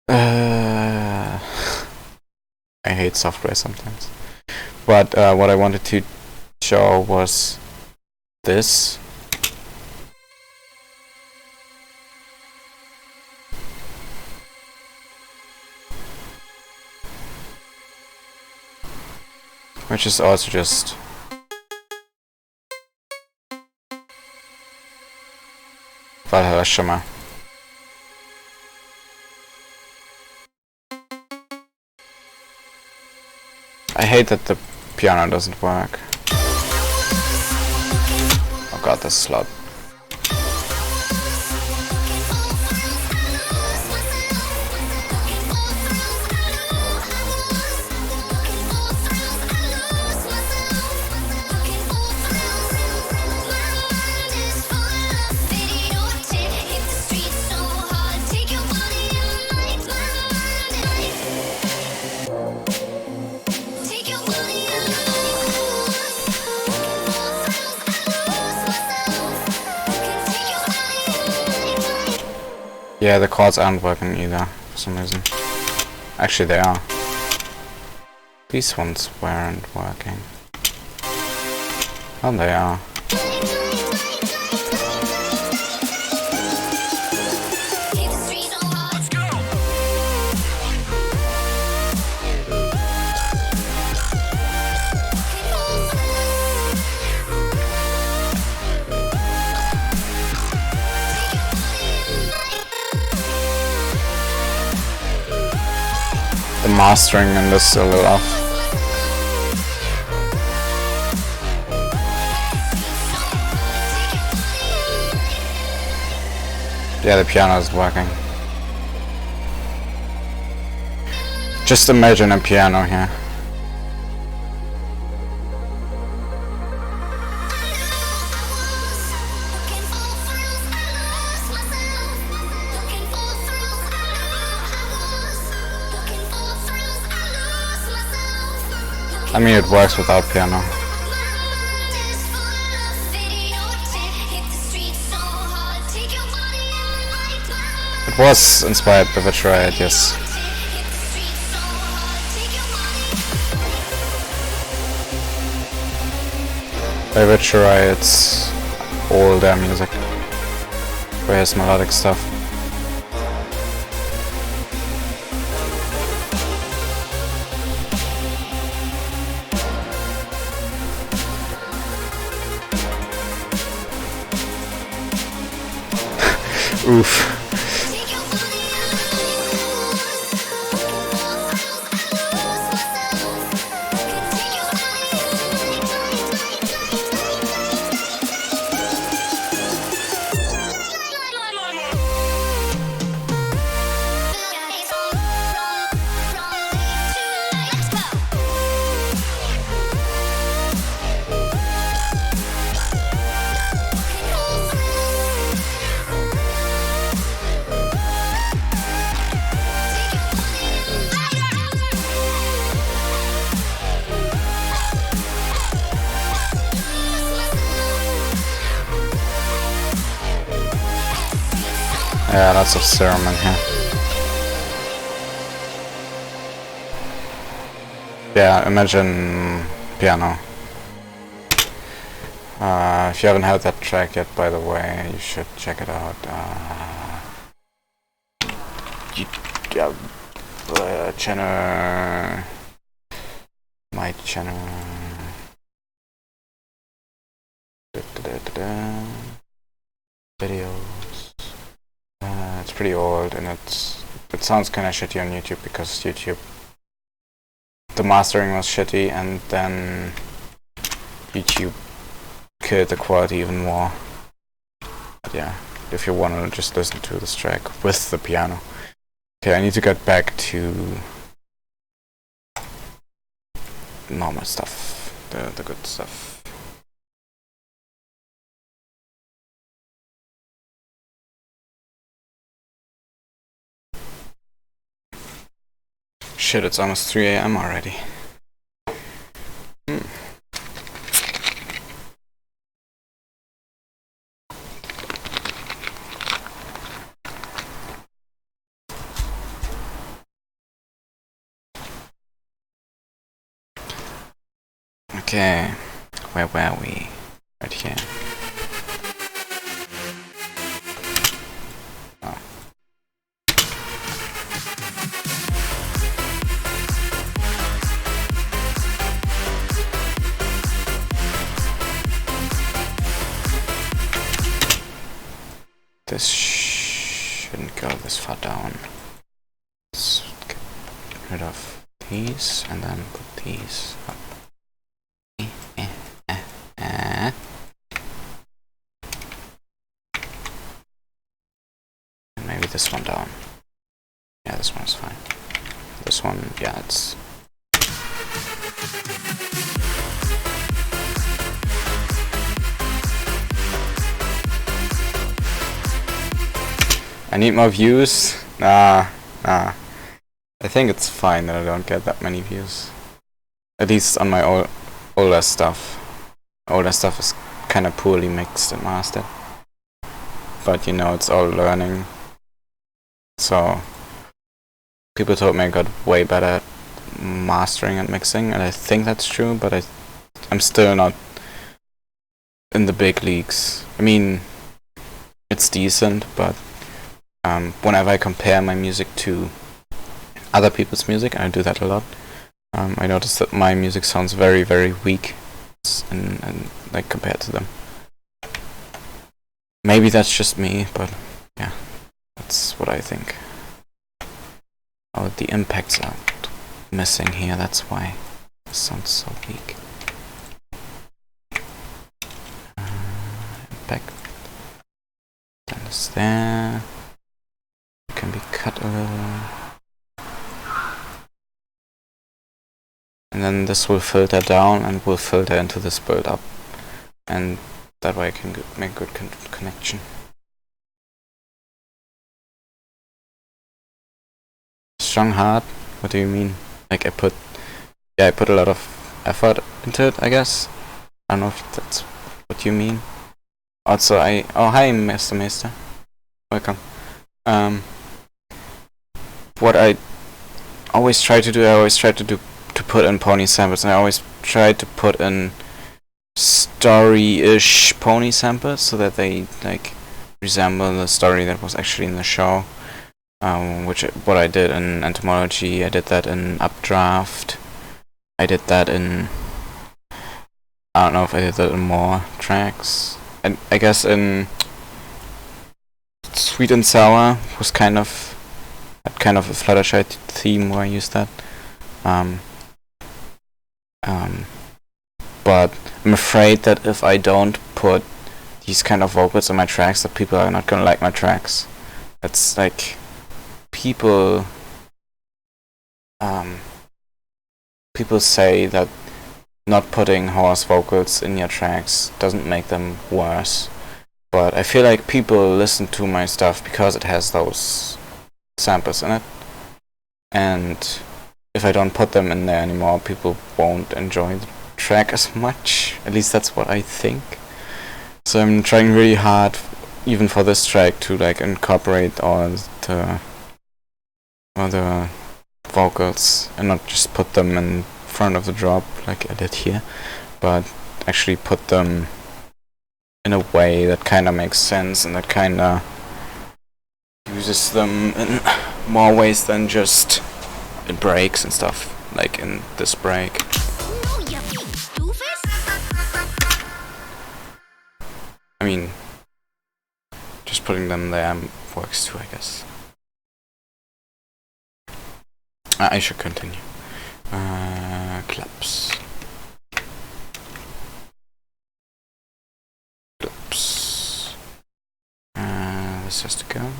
I hate software sometimes. But what I wanted to show was this. Which is also just Valhalla Shimmer. I hate that the piano doesn't work. Oh god, this is loud. Yeah, the chords aren't working either, for some reason. Actually, they are. These ones weren't working. Oh, they are. The mastering and this is a little off. Yeah, the piano is working. Just imagine a piano here. I mean, it works without piano. It was inspired by Virtual Riot, yes. By Virtual Riot's all their music. Whereas melodic stuff. Oof. Yeah, lots of serum in here. Yeah, imagine piano. If you haven't heard that track yet, by the way, you should check it out. Channel, my channel. Videos. It's pretty old, and it sounds kind of shitty on YouTube because YouTube, the mastering was shitty, and then YouTube killed the quality even more. But yeah, if you want to just listen to this track with the piano. Okay, I need to get back to normal stuff, the good stuff. Shit, it's almost 3 AM already. Okay, where were we? Right here. Oh. This shouldn't go this far down. Let's get rid of these and then put these up. And maybe this one down. Yeah, this one's fine. This one, yeah, it's... I need more views. Nah. I think it's fine that I don't get that many views. At least on my older stuff. Older stuff is kind of poorly mixed and mastered. But you know, it's all learning. So people told me I got way better at mastering and mixing, and I think that's true, but I'm still not in the big leagues. I mean, it's decent, but whenever I compare my music to other people's music, and I do that a lot, I notice that my music sounds very, very weak, and like compared to them. Maybe that's just me, but yeah, that's what I think. Oh, the impacts are missing here, that's why it sounds so weak. Impact. Then it's there. It can be cut a little. And then this will filter down and will filter into this build up. And that way I can make good connection. Strong hard? What do you mean? Like I put a lot of effort into it, I guess. I don't know if that's what you mean. Also, oh hi Mr. Meister. Welcome. What I always try to do, to put in pony samples, and I always try to put in story-ish pony samples so that they like resemble the story that was actually in the show. What I did in Entomology, I did that in Updraft, I did that in... I don't know if I did that in more tracks. And I guess in Sweet and Sour was kind of a Fluttershy theme where I used that. But I'm afraid that if I don't put these kind of vocals in my tracks, that people are not gonna like my tracks. It's like people say that not putting horse vocals in your tracks doesn't make them worse. But I feel like people listen to my stuff because it has those samples in it. And if I don't put them in there anymore, people won't enjoy the track as much. At least that's what I think. So I'm trying really hard, even for this track, to like incorporate all the vocals and not just put them in front of the drop like I did here, but actually put them in a way that kind of makes sense and that kind of uses them in more ways than just in breaks and stuff, like in this break. I mean, just putting them there works too, I guess. I should continue. Claps. Claps. This has to go.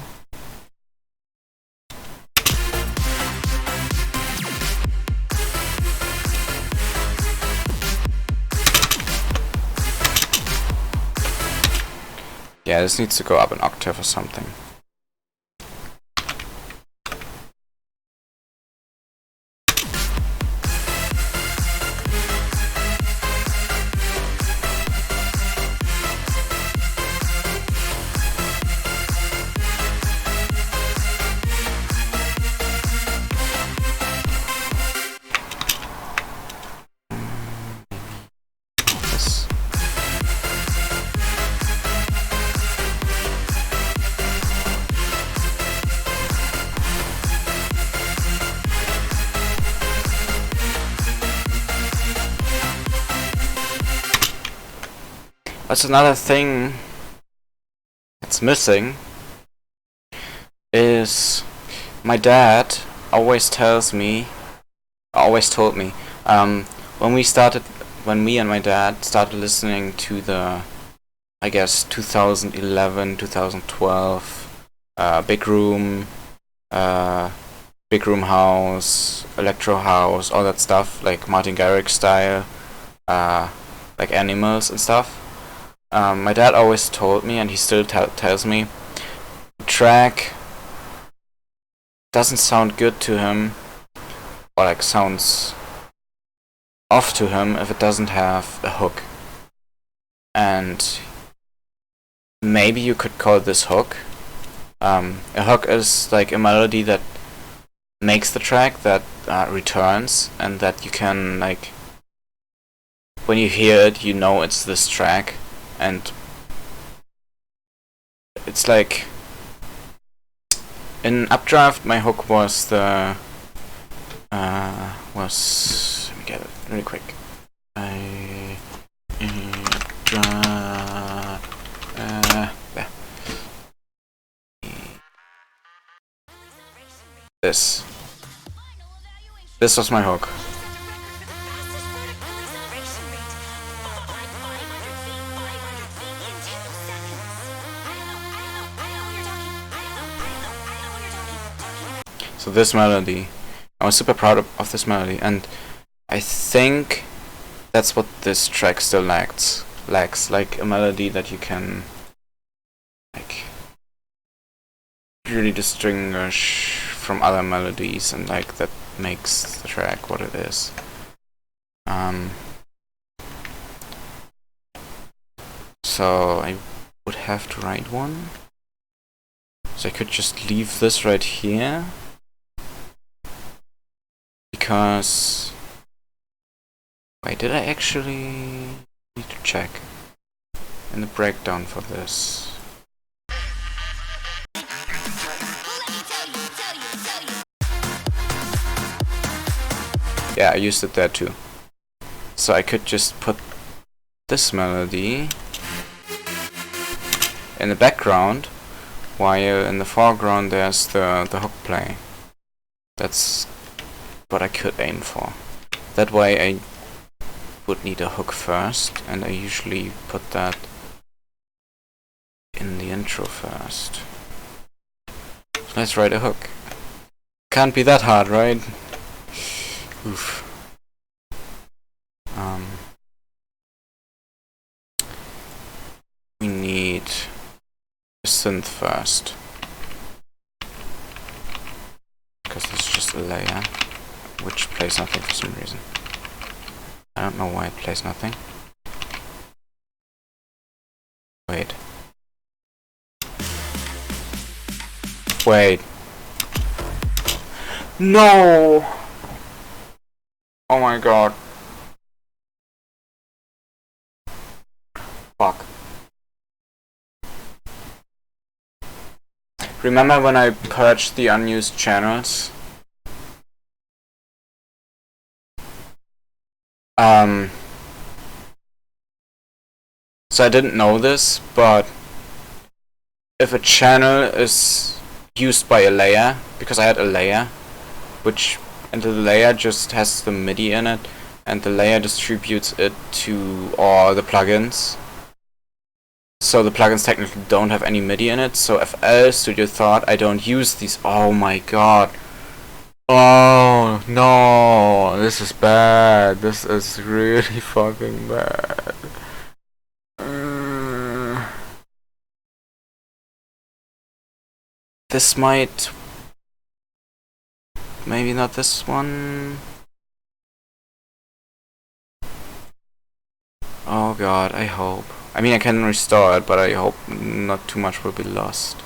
Yeah, this needs to go up an octave or something. That's another thing that's missing, is my dad always told me, when me and my dad started listening to the, I guess, 2011, 2012, Big Room House, Electro House, all that stuff, like Martin Garrix style, like Animals and stuff. My dad always told me, and he still tells me, the track doesn't sound good to him, or like sounds off to him if it doesn't have a hook. And maybe you could call this hook. A hook is like a melody that makes the track, that returns, and that you can, like, when you hear it, you know it's this track. And it's like, in Updraft, my hook was the let me get it really quick. This was my hook. So this melody, I was super proud of this melody, and I think that's what this track still lacks, like a melody that you can, like, really distinguish from other melodies, and like that makes the track what it is. So I would have to write one. So I could just leave this right here. Because, wait, did I actually need to check in the breakdown for this? Yeah, I used it there too. So I could just put this melody in the background while in the foreground there's the hook play. That's what I could aim for. That way I would need a hook first, and I usually put that in the intro first. So let's write a hook. Can't be that hard, right? Oof. We need a synth first, because this is just a layer which plays nothing for some reason. I don't know why it plays nothing. Wait. Wait. No! Oh my god. Fuck. Remember when I purged the unused channels? So I didn't know this, but if a channel is used by a layer, because I had a layer, and the layer just has the MIDI in it, and the layer distributes it to all the plugins. So the plugins technically don't have any MIDI in it, so FL Studio thought I don't use these. Oh my god. Oh no, this is bad. This is really fucking bad. This might... Maybe not this one. Oh god, I hope. I mean, I can restore it, but I hope not too much will be lost.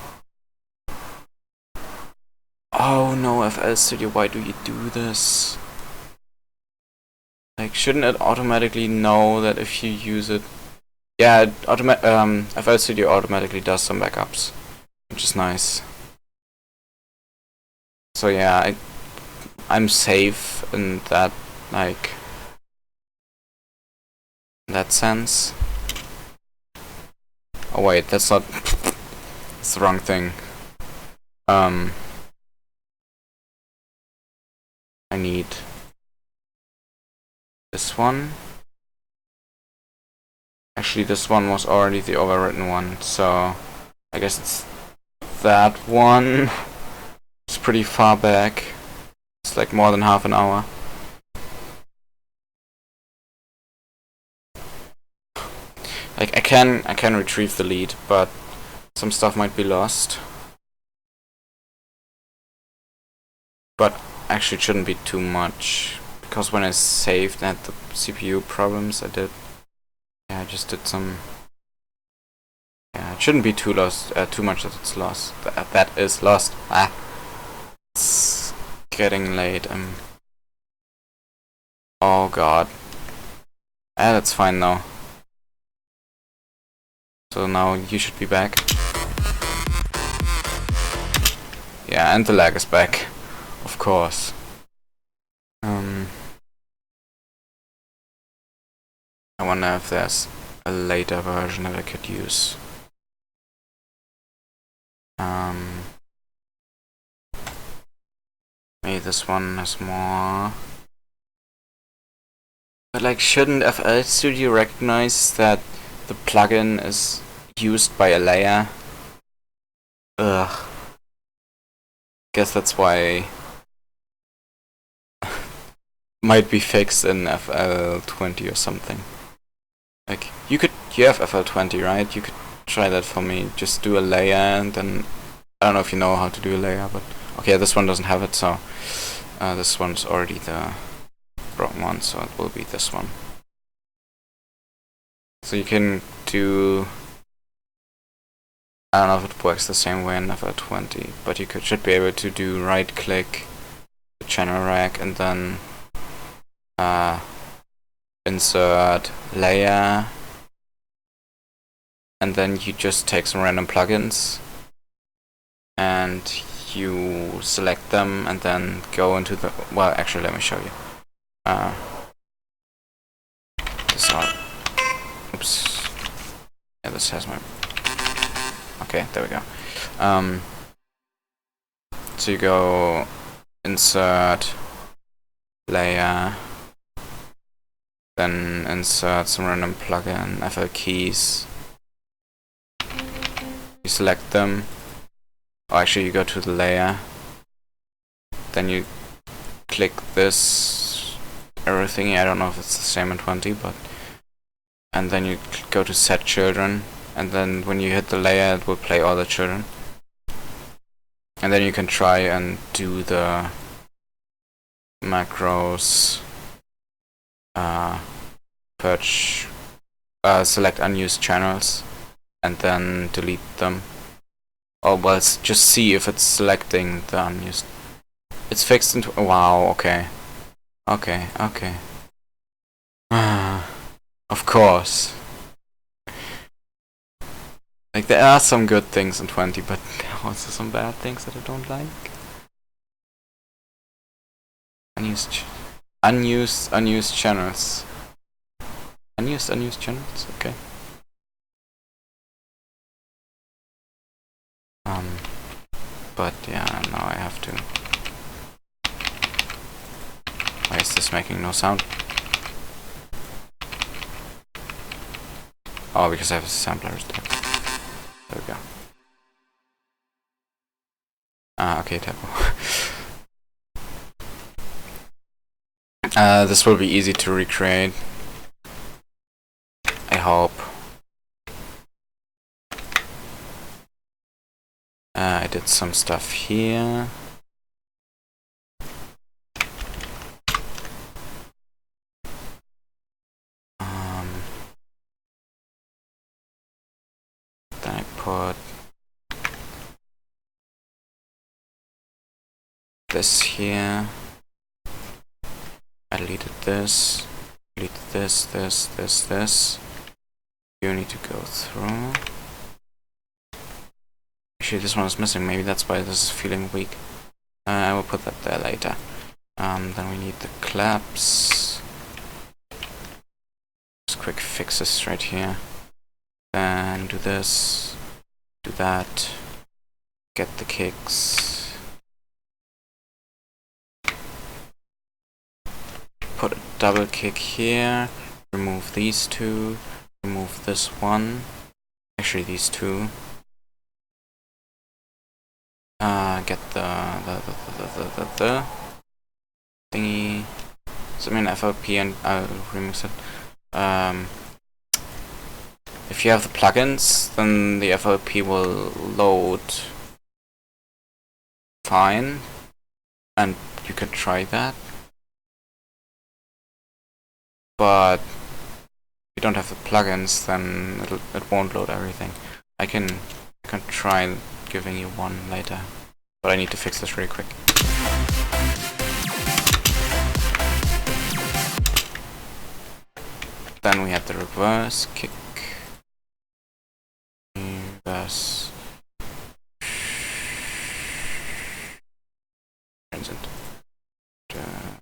Oh no, FL Studio, why do you do this? Like, shouldn't it automatically know that if you use it... Yeah, FL Studio automatically does some backups, which is nice. So yeah, I'm safe in that, like, in that sense. Oh wait, that's not... That's the wrong thing. I need this one. Actually, this one was already the overwritten one, so I guess it's that one. It's pretty far back. It's like more than half an hour. Like I can retrieve the lead, but some stuff might be lost. But actually it shouldn't be too much, because when I saved and had the CPU problems I did, yeah, I just did some, yeah, it shouldn't be too much that it's lost. That is lost. It's getting late. Oh god. That's fine now. So now you should be back. Yeah, and the lag is back, of course. I wonder if there's a later version that I could use. Maybe this one has more. But like, shouldn't FL Studio recognize that the plugin is used by a layer? Ugh. Guess that's why might be fixed in FL20 or something. Like, you have FL20, right? You could try that for me. Just do a layer, and then I don't know if you know how to do a layer, but okay, this one doesn't have it, so this one's already the wrong one, so it will be this one. So you can do, I don't know if it works the same way in FL20, but you should be able to do right click, channel rack, and then insert layer, and then you just take some random plugins and you select them and then go into the, well, actually let me show you. This out. Oops. Yeah, this has my, okay, there we go. So you go insert layer, then insert some random plugin, FL keys. You select them, or actually you go to the layer, then you click this arrow thingy. I don't know if it's the same in 20, but and then you go to set children, and then when you hit the layer it will play all the children, and then you can try and do the macros, purge, select unused channels and then delete them. Oh well, just see if it's selecting the unused. It's fixed into, wow, okay. Okay. Of course. Like, there are some good things in 20, but there are also some bad things that I don't like. Unused channels. Unused channels? Okay. But yeah, now I have to. Why is this making no sound? Oh, because I have a sampler instead. There we go. Okay, typo. This will be easy to recreate. I hope. I did some stuff here. Then I put this here. I deleted this. Deleted this. You need to go through. Actually, this one is missing. Maybe that's why this is feeling weak. I will put that there later. Then we need the claps. Just quick fixes right here. Then do this. Do that. Get the kicks. Put a double kick here. Remove these two. Remove this one. Actually, these two. Get the thingy. So I mean FLP, and I'll remix it. If you have the plugins, then the FLP will load fine, and you can try that. But if you don't have the plugins, then it won't load everything. I can try giving you one later, but I need to fix this really quick. Then we have the reverse kick. Reverse. Transit. Jump.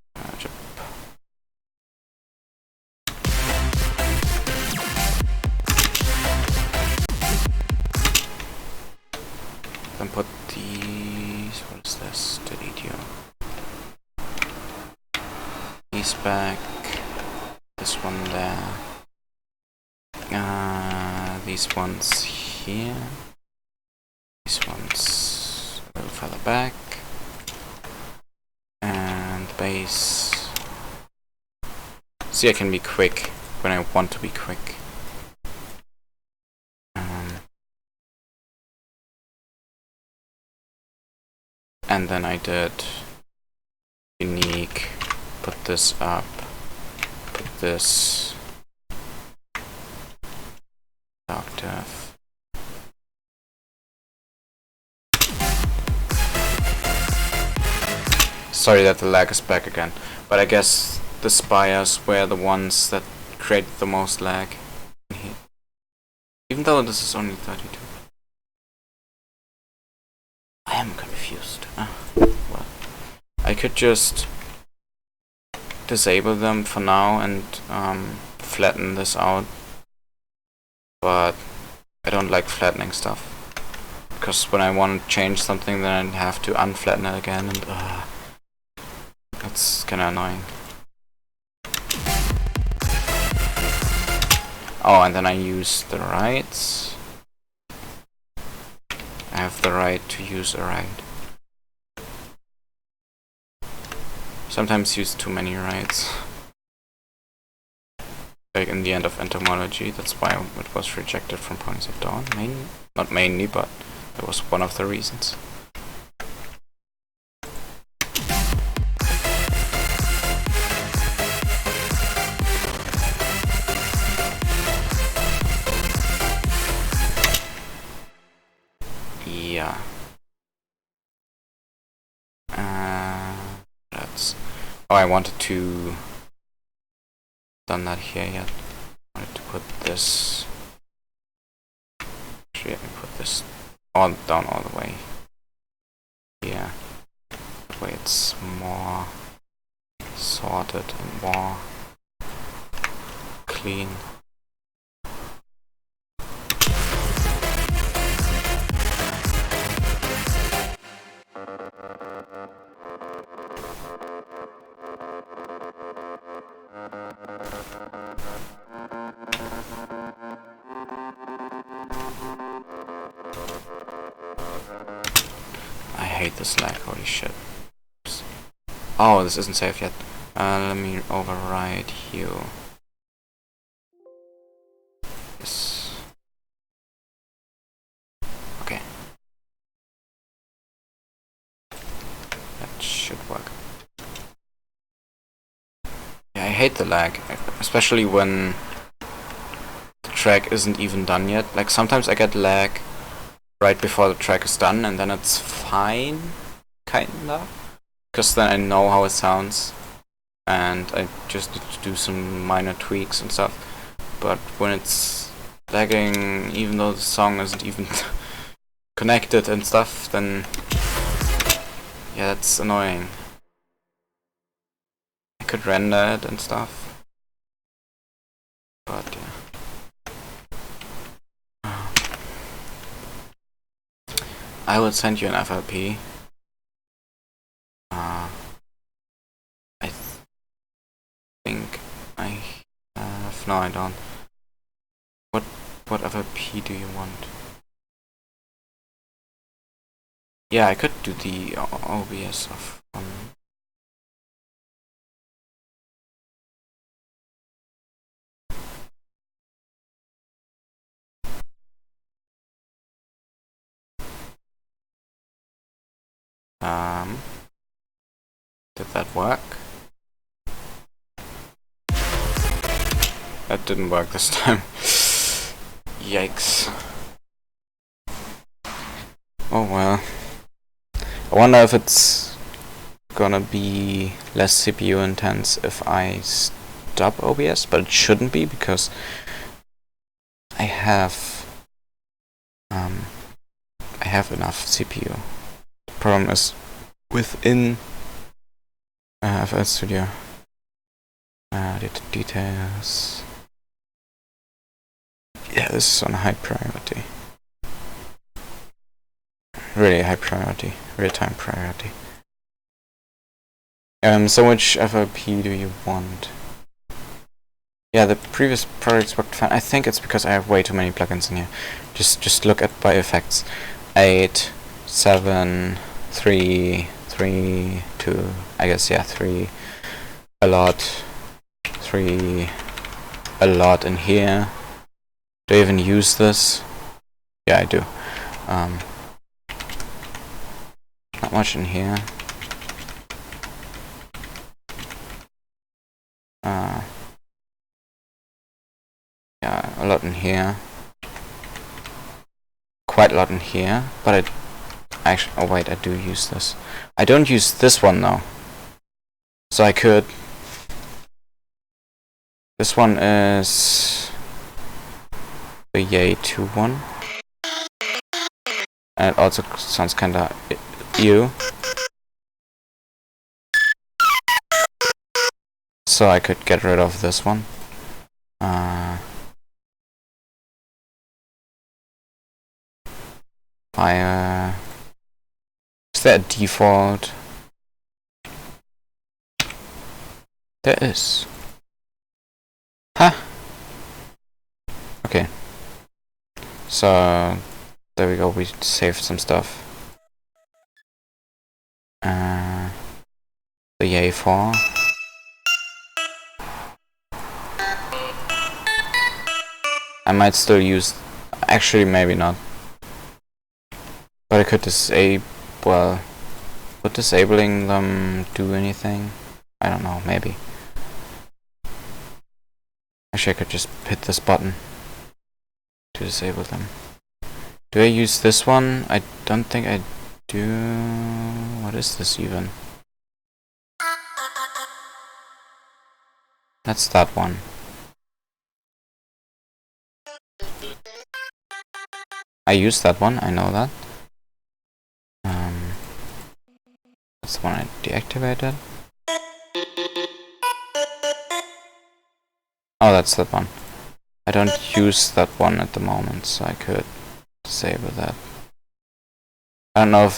Then put these. What is this? Delete you. These back. This one there. These ones here. These ones a little further back. And the base. See, I can be quick when I want to be quick. And then I did unique, put this up, put this octave. Sorry that the lag is back again, but I guess the spires were the ones that created the most lag here. Even though this is only 32. I am confused. Well, I could just disable them for now and flatten this out, but I don't like flattening stuff. because when I want to change something, then I have to unflatten it again, and that's kinda annoying. Oh, and then I use the rights. I have the right to use a right. Sometimes use too many rights. Like in the end of entomology, that's why it was rejected from Ponies of Dawn. Not mainly, but that was one of the reasons. Yeah. That's. Oh, I wanted to. Done that here yet. I wanted to put this. Actually, let me put this all down all the way. Yeah. That way it's more sorted and more clean. I hate this lag, holy shit. Oh, this isn't safe yet. Let me override you. Yes. Okay. That should work. Yeah, I hate the lag, especially when the track isn't even done yet. Like, sometimes I get lag right before the track is done, and then it's fine, kinda. Because then I know how it sounds, and I just need to do some minor tweaks and stuff. But when it's lagging, even though the song isn't even connected and stuff, then yeah, that's annoying. I could render it and stuff, but yeah. I will send you an FLP. I think I have. No, I don't. What FLP do you want? Yeah, I could do the OBS of did that work? That didn't work this time. Yikes. Oh well. I wonder if it's gonna be less CPU intense if I stop OBS, but it shouldn't be because I have enough CPU. The problem is within FL Studio. Details. Yeah, this is on high priority. Really high priority. Real-time priority. So which FLP do you want? Yeah, the previous projects worked fine. I think it's because I have way too many plugins in here. Just look at by effects. 8, 7, 3, 3, 2. I guess, yeah, 3. A lot. 3. A lot in here. Do I even use this? Yeah, I do. Not much in here. Yeah, a lot in here. Quite a lot in here, but I actually, oh wait, I do use this. I don't use this one though. So I could. This one is the Yay 2 one. And it also sounds kinda ew. So I could get rid of this one. Fine. fire. Is there a default? There is. Huh? Okay. So there we go, we saved some stuff. The yay for. I might still use, actually maybe not. But I could disable, well, would disabling them do anything? I don't know, maybe. Actually I could just hit this button to disable them. Do I use this one? I don't think I do. What is this even? That's that one. I use that one, I know that. That's the one I deactivated. Oh, that's that one. I don't use that one at the moment, so I could disable that. I don't know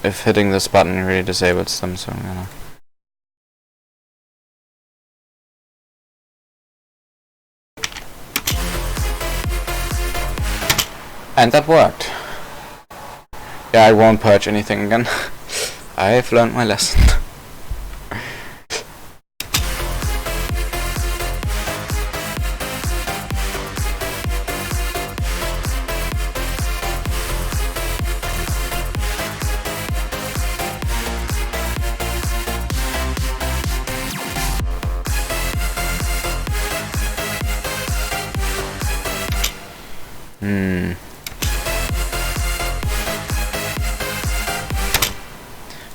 if hitting this button really disables them, so I'm gonna... And that worked. Yeah, I won't purge anything again. I've learned my lesson.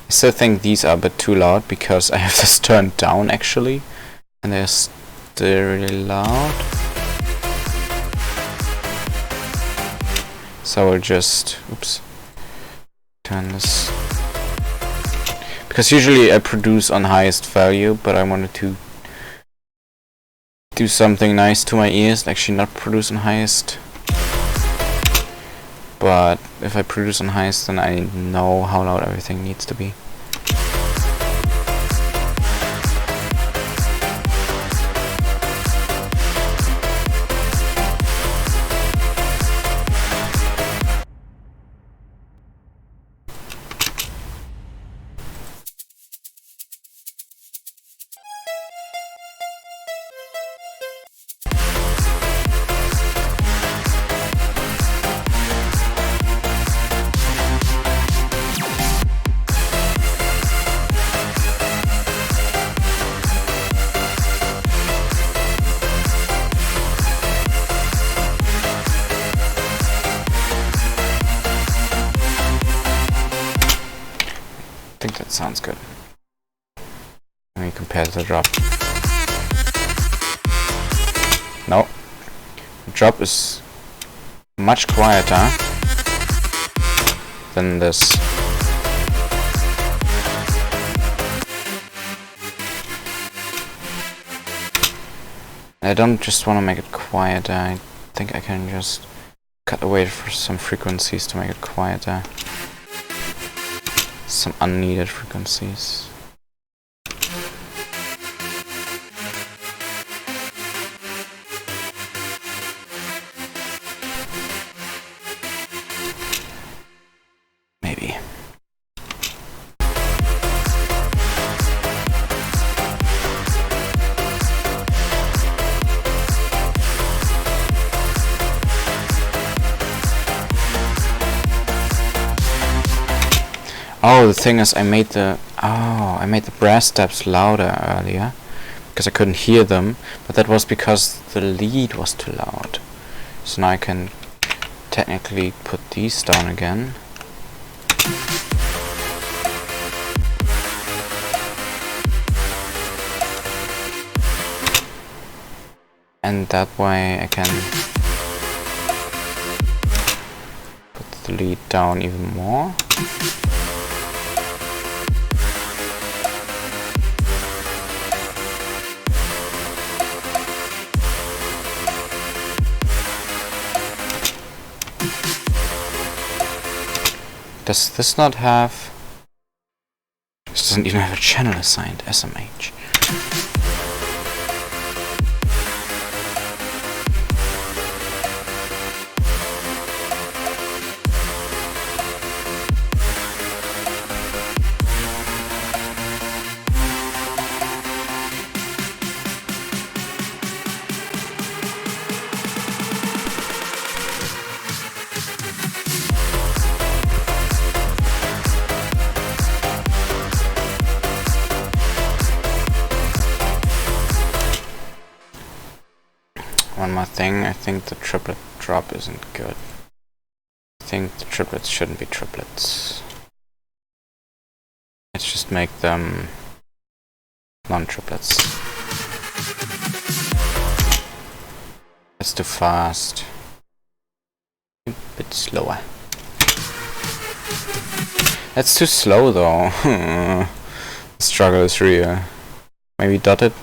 I still think these are a bit too loud because I have this turned down actually, and they're still really loud. So I'll just, oops, turn this, because usually I produce on highest value, but I wanted to do something nice to my ears, actually not produce on highest. But if I produce on highest, then I know how loud everything needs to be. I think that sounds good. Let me compare to the drop. No. The drop is much quieter than this. I don't just want to make it quieter, I think I can just cut away for some frequencies to make it quieter. Some unneeded frequencies. Maybe. Oh, the thing is, I made the brass steps louder earlier because I couldn't hear them, but that was because the lead was too loud. So now I can technically put these down again. And that way I can put the lead down even more. Does this not have... This doesn't even have a channel assigned, SMH. One more thing, I think the triplet drop isn't good. I think the triplets shouldn't be triplets. Let's just make them non-triplets. That's too fast. A bit slower. That's too slow though. The struggle is real. Maybe dot it.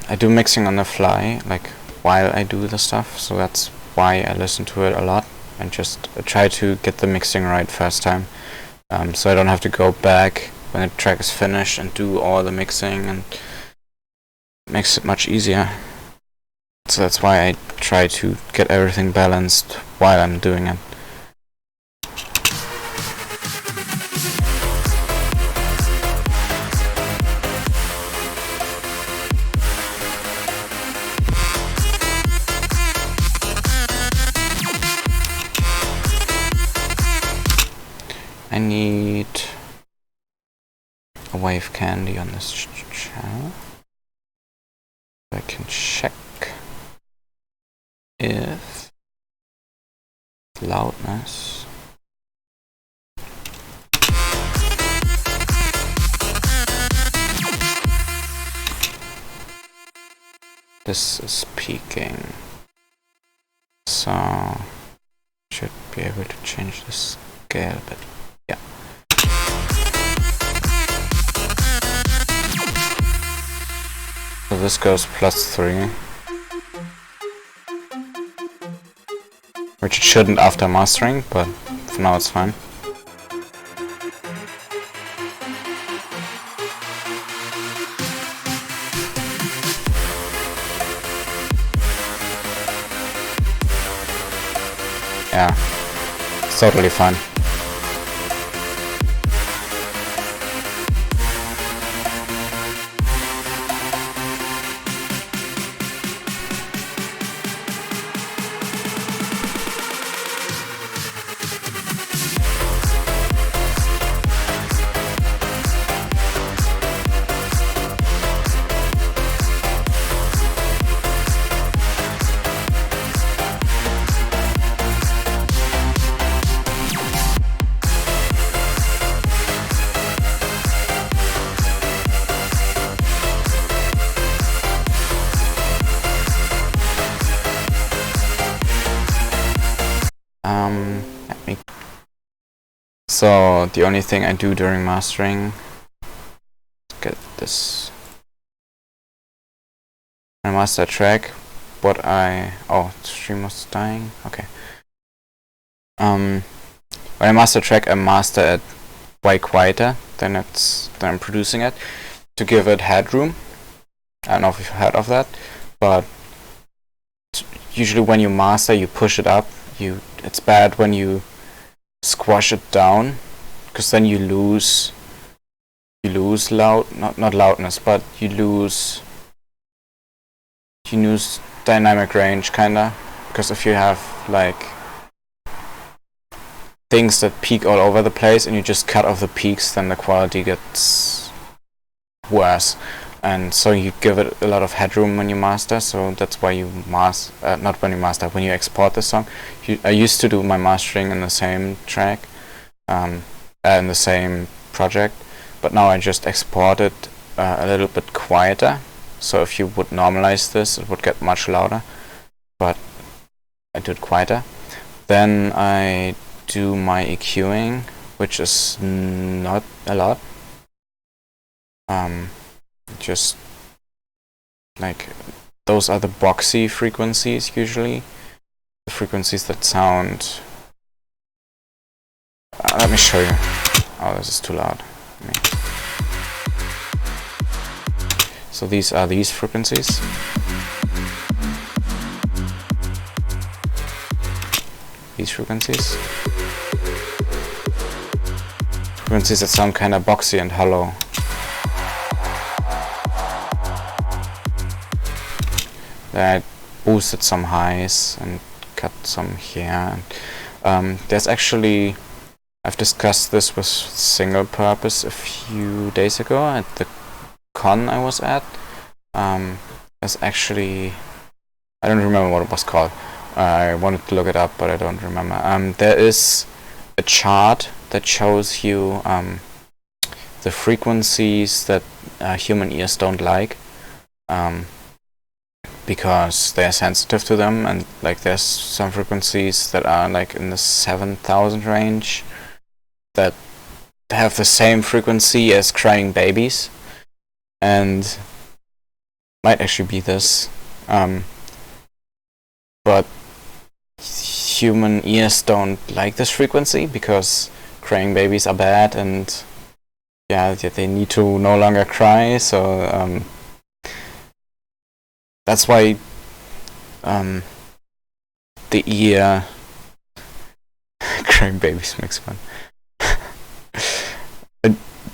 I do mixing on the fly, like while I do the stuff, so that's why I listen to it a lot and just try to get the mixing right first time, so I don't have to go back when the track is finished and do all the mixing, and it makes it much easier. So that's why I try to get everything balanced while I'm doing it. I need a wave candy on this channel. I can check if loudness this is peaking, so should be able to change the scale a bit. Yeah. So this goes +3, which it shouldn't after mastering, but for now it's fine. Yeah, it's totally fine. So the only thing I do during mastering, get this. I master track. What I the stream was dying. Okay. When I master track, I master it way quieter than I'm producing it, to give it headroom. I don't know if you've heard of that, but usually when you master, you push it up. It's bad when you squash it down, because then you lose not loudness, but you lose dynamic range kinda, because if you have like things that peak all over the place and you just cut off the peaks, then the quality gets worse. And so you give it a lot of headroom when you master, so that's why you not when you master, when you export the song. I used to do my mastering in the same track, in the same project, but now I just export it a little bit quieter. So if you would normalize this, it would get much louder, but I do it quieter. Then I do my EQing, which is not a lot. Just like those are the boxy frequencies usually, the frequencies that sound. Let me show you. Oh, this is too loud. So these are these frequencies. These frequencies. Frequencies that sound kind of boxy and hollow. Then I boosted some highs and cut some here. There's actually, I've discussed this with Single Purpose a few days ago at the con I was at. There's actually, I don't remember what it was called. I wanted to look it up, but I don't remember. There is a chart that shows you the frequencies that human ears don't like. Because they're sensitive to them, and like there's some frequencies that are like in the 7,000 range that have the same frequency as crying babies, and might actually be this, but human ears don't like this frequency because crying babies are bad, and yeah, they need to no longer cry, so that's why the ear crying babies makes fun.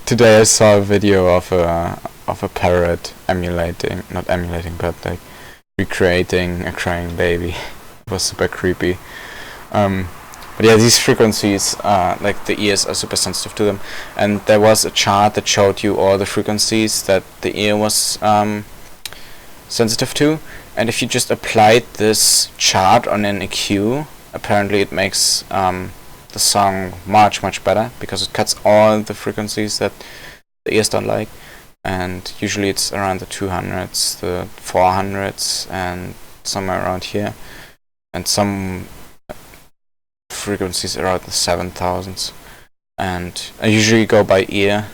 Today I saw a video of a parrot not emulating, but like recreating a crying baby. It was super creepy. But yeah, these frequencies, like the ears are super sensitive to them, and there was a chart that showed you all the frequencies that the ear was sensitive to, and if you just applied this chart on an EQ, apparently it makes the song much better, because it cuts all the frequencies that the ears don't like, and usually it's around the 200s, the 400s, and somewhere around here, and some frequencies around the 7,000s. And I usually go by ear.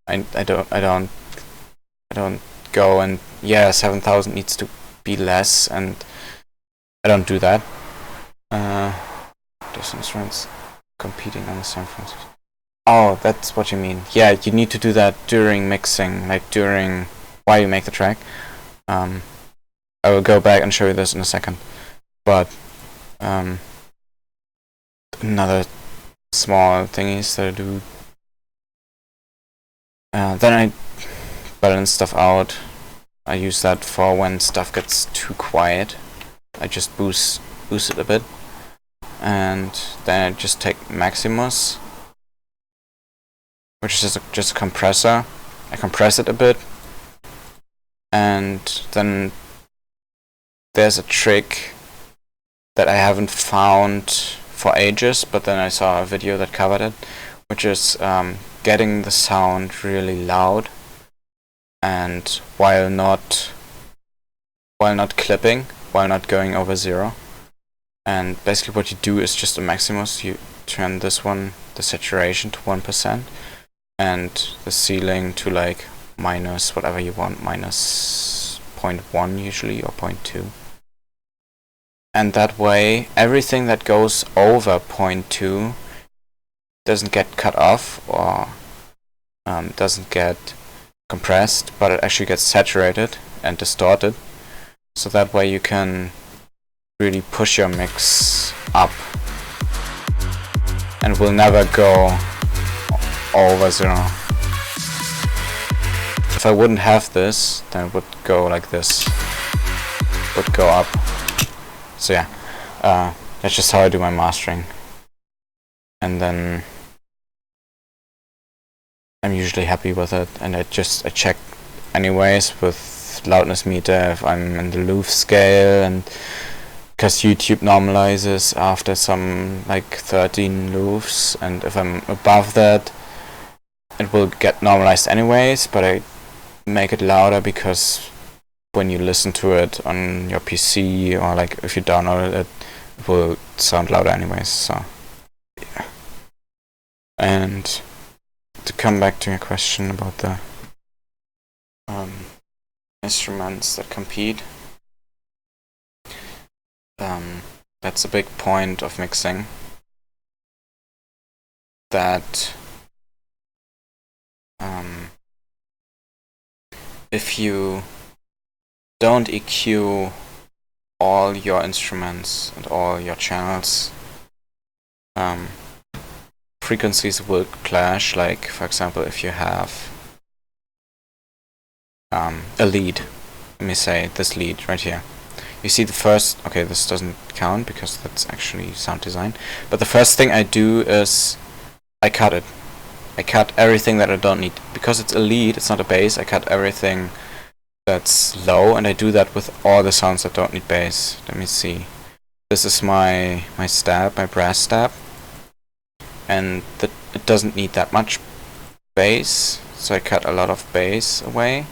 I don't go and yeah, 7,000 needs to be less, and I don't do that. Those instruments competing on the same frequencies. Oh, that's what you mean. Yeah, you need to do that during mixing, like while you make the track. I will go back and show you this in a second. But another small thingies that I do. Then I balance stuff out. I use that for when stuff gets too quiet. I just boost it a bit, and then I just take Maximus, which is just a compressor. I compress it a bit, and then there's a trick that I haven't found for ages, but then I saw a video that covered it, which is getting the sound really loud, and while not clipping, while not going over 0. And basically what you do is just a Maximus. You turn this one, the saturation, to 1%, and the ceiling to like minus whatever you want, minus 0.1 usually, or 0.2. And that way everything that goes over 0.2 doesn't get cut off or doesn't get compressed, but it actually gets saturated and distorted, so that way you can really push your mix up and will never go over 0. If I wouldn't have this, then it would go like this, would go up. So yeah, that's just how I do my mastering. and then I'm usually happy with it, and I check anyways with loudness meter if I'm in the loof scale, and because YouTube normalizes after some like 13 loofs, and if I'm above that it will get normalized anyways, but I make it louder because when you listen to it on your PC or like if you download it, it will sound louder anyways. So yeah. And to come back to your question about the instruments that compete, that's a big point of mixing, that if you don't EQ all your instruments and all your channels, frequencies will clash. Like for example, if you have a lead, let me say this lead right here, you see the first, okay, this doesn't count because that's actually sound design, but the first thing I do is I cut it. I cut everything that I don't need. Because it's a lead, it's not a bass, I cut everything that's low, and I do that with all the sounds that don't need bass. Let me see. This is my stab, my brass stab, and it doesn't need that much bass, so I cut a lot of bass away.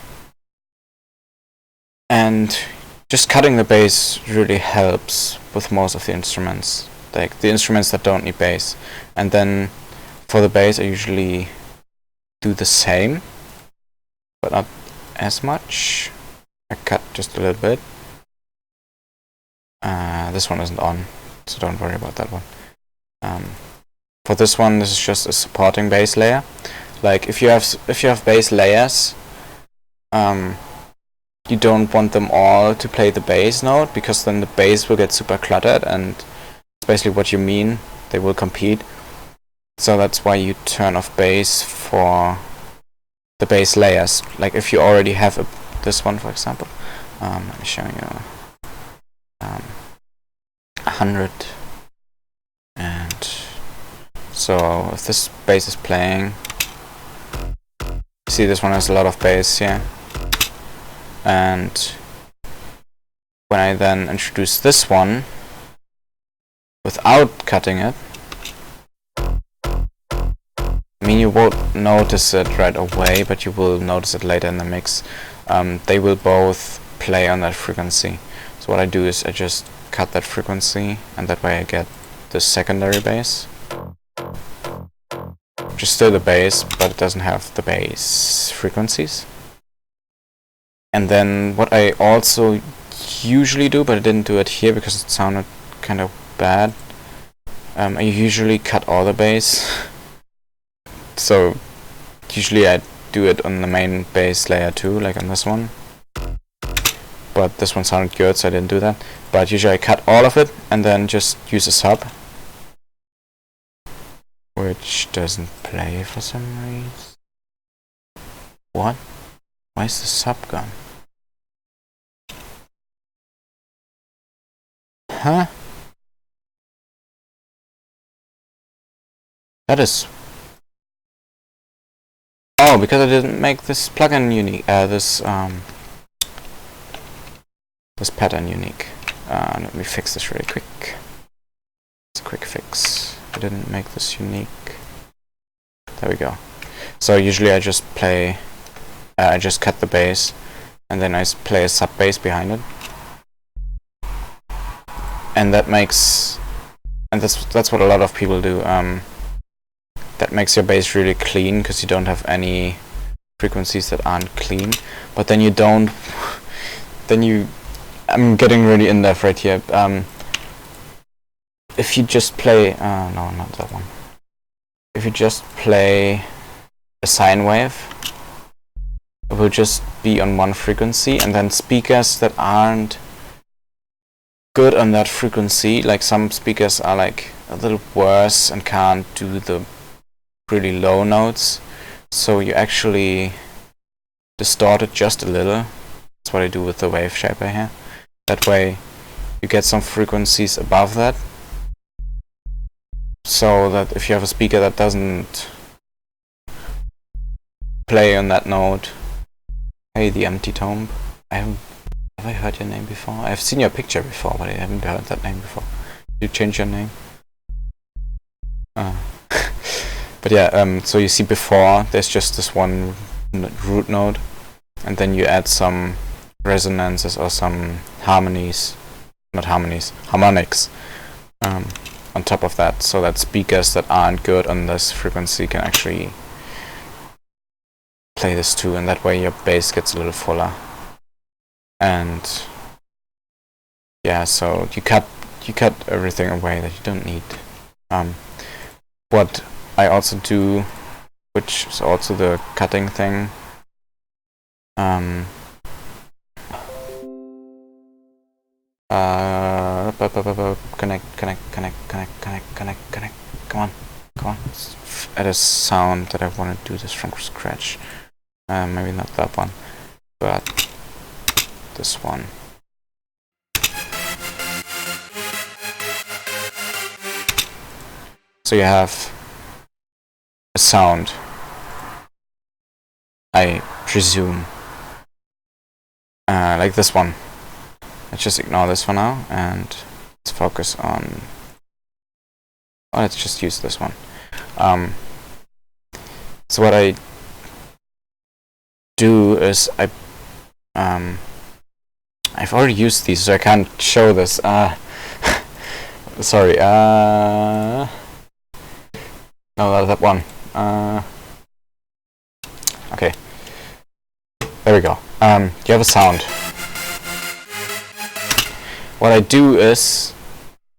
And just cutting the bass really helps with most of the instruments, like the instruments that don't need bass. And then for the bass I usually do the same, but not as much. I cut just a little bit. This one isn't on, so don't worry about that one. For this one, this is just a supporting bass layer. Like if you have bass layers, you don't want them all to play the bass note, because then the bass will get super cluttered, and it's basically what you mean, they will compete. So that's why you turn off bass for the bass layers. Like if you already have this one, for example, let me show you 100, and so if this bass is playing, see this one has a lot of bass here, and when I then introduce this one without cutting it, I mean, you won't notice it right away, but you will notice it later in the mix. They will both play on that frequency. So what I do is I just cut that frequency, and that way I get the secondary bass, which is still the bass, but it doesn't have the bass frequencies. And then what I also usually do, but I didn't do it here because it sounded kind of bad, I usually cut all the bass. So usually I do it on the main bass layer too, like on this one. But this one sounded good, so I didn't do that. But usually I cut all of it and then just use a sub, which doesn't play for some reason. What? Why is the sub gone? Huh? That is... Oh, because I didn't make this plugin unique, this pattern unique. Let me fix this really quick. It's a quick fix. I didn't make this unique. There we go. So usually I just play, I just cut the bass, and then I play a sub bass behind it. And that makes, and that's what a lot of people do. That makes your bass really clean, because you don't have any frequencies that aren't clean. But then you don't, I'm getting really in depth right here. If you just play, no, not that one. If you just play a sine wave, it will just be on one frequency, and then speakers that aren't good on that frequency, like some speakers are like a little worse and can't do the really low notes, so you actually distort it just a little. That's what I do with the wave shaper here. That way you get some frequencies above that, so that if you have a speaker that doesn't play on that note. Hey, the Empty Tomb. Have I heard your name before? I've seen your picture before, but I haven't heard that name before. You change your name? But yeah, so you see before, there's just this one root note, and then you add some resonances or some harmonics, on top of that, so that speakers that aren't good on this frequency can actually play this too, and that way your bass gets a little fuller. And yeah, so you cut everything away that you don't need. What I also do, which is also the cutting thing, connect. Come on. Add a sound that I want to do this from scratch. Maybe not that one, but this one. So you have a sound, I presume, like this one. Let's just ignore this for now and let's focus on, let's just use this one. So what I do is I've already used these, so I can't show this. Sorry. No, that one. Okay. There we go. You have a sound. What I do is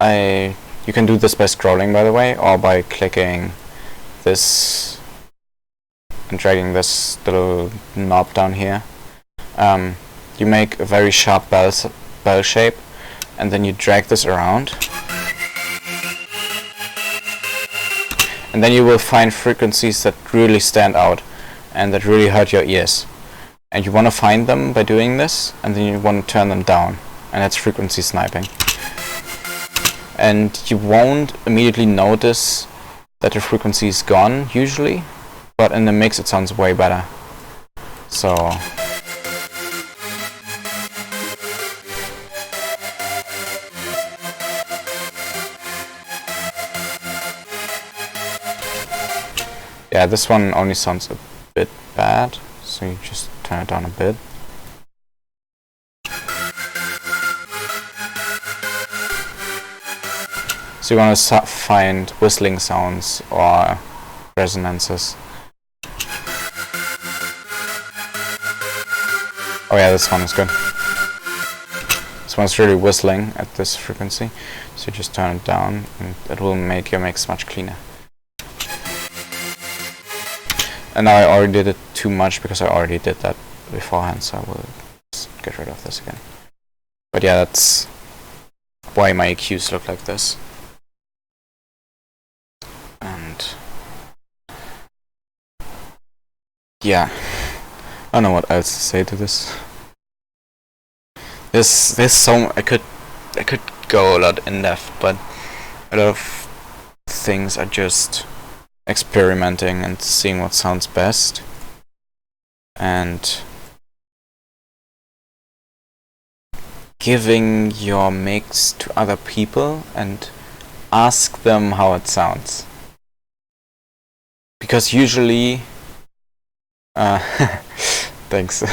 you can do this by scrolling, by the way, or by clicking this and dragging this little knob down here. You make a very sharp bell shape, and then you drag this around, and then you will find frequencies that really stand out and that really hurt your ears, and you want to find them by doing this, and then you want to turn them down, and that's frequency sniping. And you won't immediately notice that the frequency is gone usually, but in the mix it sounds way better. So yeah, this one only sounds a bit bad, so you just turn it down a bit. So you want to find whistling sounds or resonances. Oh yeah, this one is good. This one's really whistling at this frequency, so you just turn it down and it will make your mix much cleaner. And now I already did it too much because I already did that beforehand, so I will just get rid of this again. But yeah, that's why my EQs look like this. And yeah, I don't know what else to say to this. There's so I could go a lot in depth, but a lot of things are just experimenting and seeing what sounds best, and giving your mix to other people and ask them how it sounds, because usually thanks.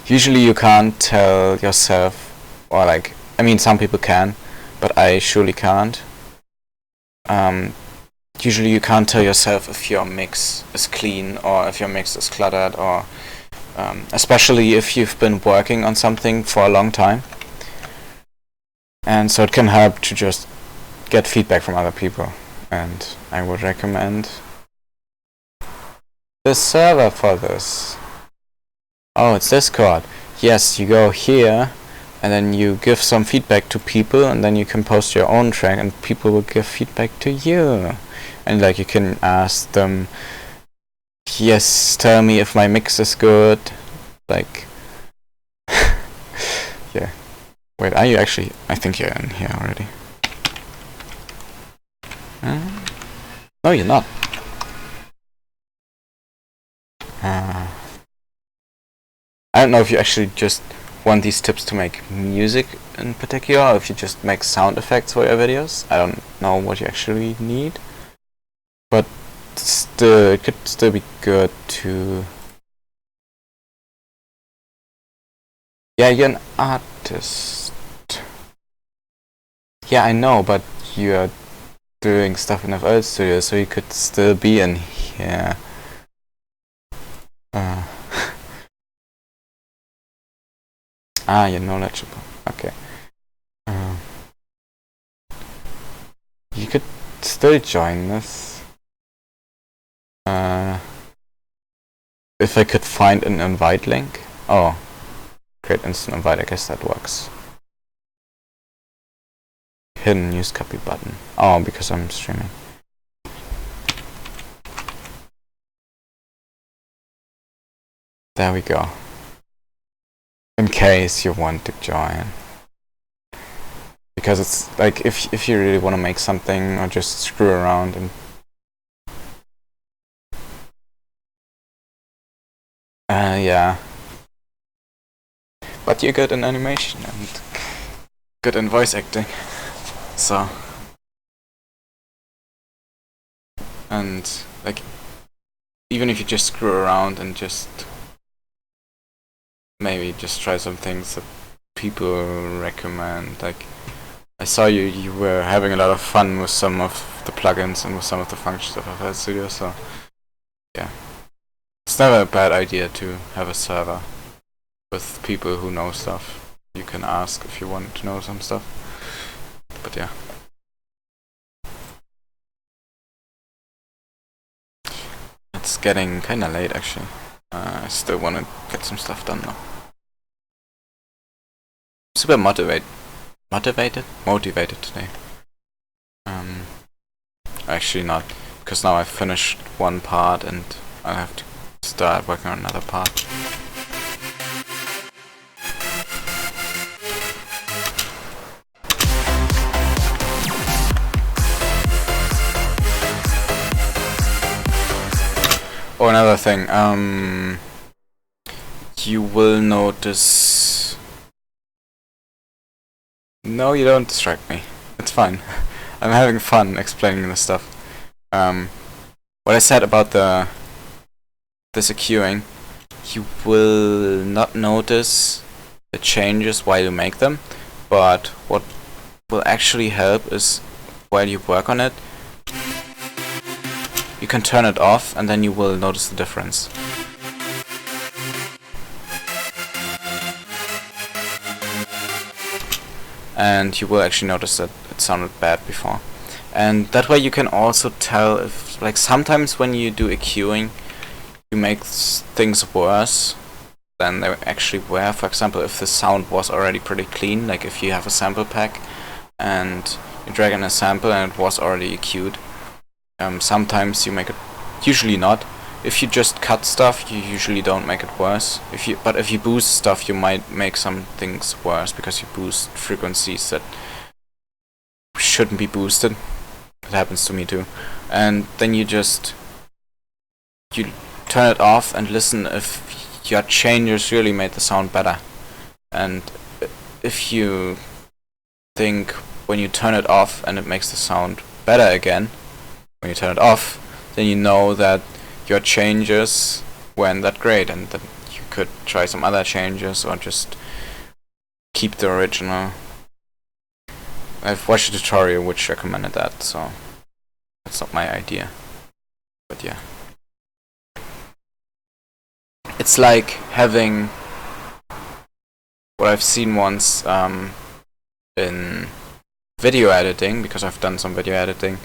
Usually you can't tell yourself, or like, I mean some people can, but I surely can't. Usually you can't tell yourself if your mix is clean or if your mix is cluttered, or especially if you've been working on something for a long time. And so it can help to just get feedback from other people. And I would recommend the server for this. Oh, it's Discord. Yes, you go here and then you give some feedback to people, and then you can post your own track and people will give feedback to you. And like you can ask them, yes, tell me if my mix is good. Like yeah. Wait, are you actually? I think you're in here already. No, you're not. I don't know if you actually just want these tips to make music in particular, or if you just make sound effects for your videos. I don't know what you actually need, but still, it could still be good to... Yeah, you're an artist. Yeah, I know, but you're doing stuff in FL Studio, so you could still be in here. You're knowledgeable. Okay. You could still join this. If I could find an invite link. Oh. Create instant invite, I guess that works. Hidden use copy button. Oh, because I'm streaming. There we go. In case you want to join. Because it's like if you really want to make something or just screw around and yeah. But you're good in animation and good in voice acting. So, and like even if you just screw around and just maybe just try some things that people recommend, like I saw you were having a lot of fun with some of the plugins and with some of the functions of FL Studio, so yeah. It's never a bad idea to have a server with people who know stuff. You can ask if you want to know some stuff. But yeah. It's getting kinda late actually. I still wanna get some stuff done though. Super motivated today. Actually not, because now I've finished one part and I have to start working on another part. Oh, another thing, you will notice... No, you don't distract me. It's fine. I'm having fun explaining this stuff. What I said about this EQing, you will not notice the changes while you make them, but what will actually help is while you work on it, you can turn it off and then you will notice the difference. And you will actually notice that it sounded bad before. And that way you can also tell if, like, sometimes when you do EQing, you make things worse than they actually were. For example, if the sound was already pretty clean, like if you have a sample pack and you drag in a sample and it was already EQ'd, sometimes you make it, usually not. If you just cut stuff, you usually don't make it worse. But if you boost stuff, you might make some things worse because you boost frequencies that shouldn't be boosted. It happens to me too. And then you turn it off and listen if your changes really made the sound better. And if you think when you turn it off and it makes the sound better again, when you turn it off, then you know that your changes weren't that great and that you could try some other changes or just keep the original. I've watched a tutorial which recommended that, so that's not my idea. But yeah. It's like having what I've seen once in video editing, because I've done some video editing.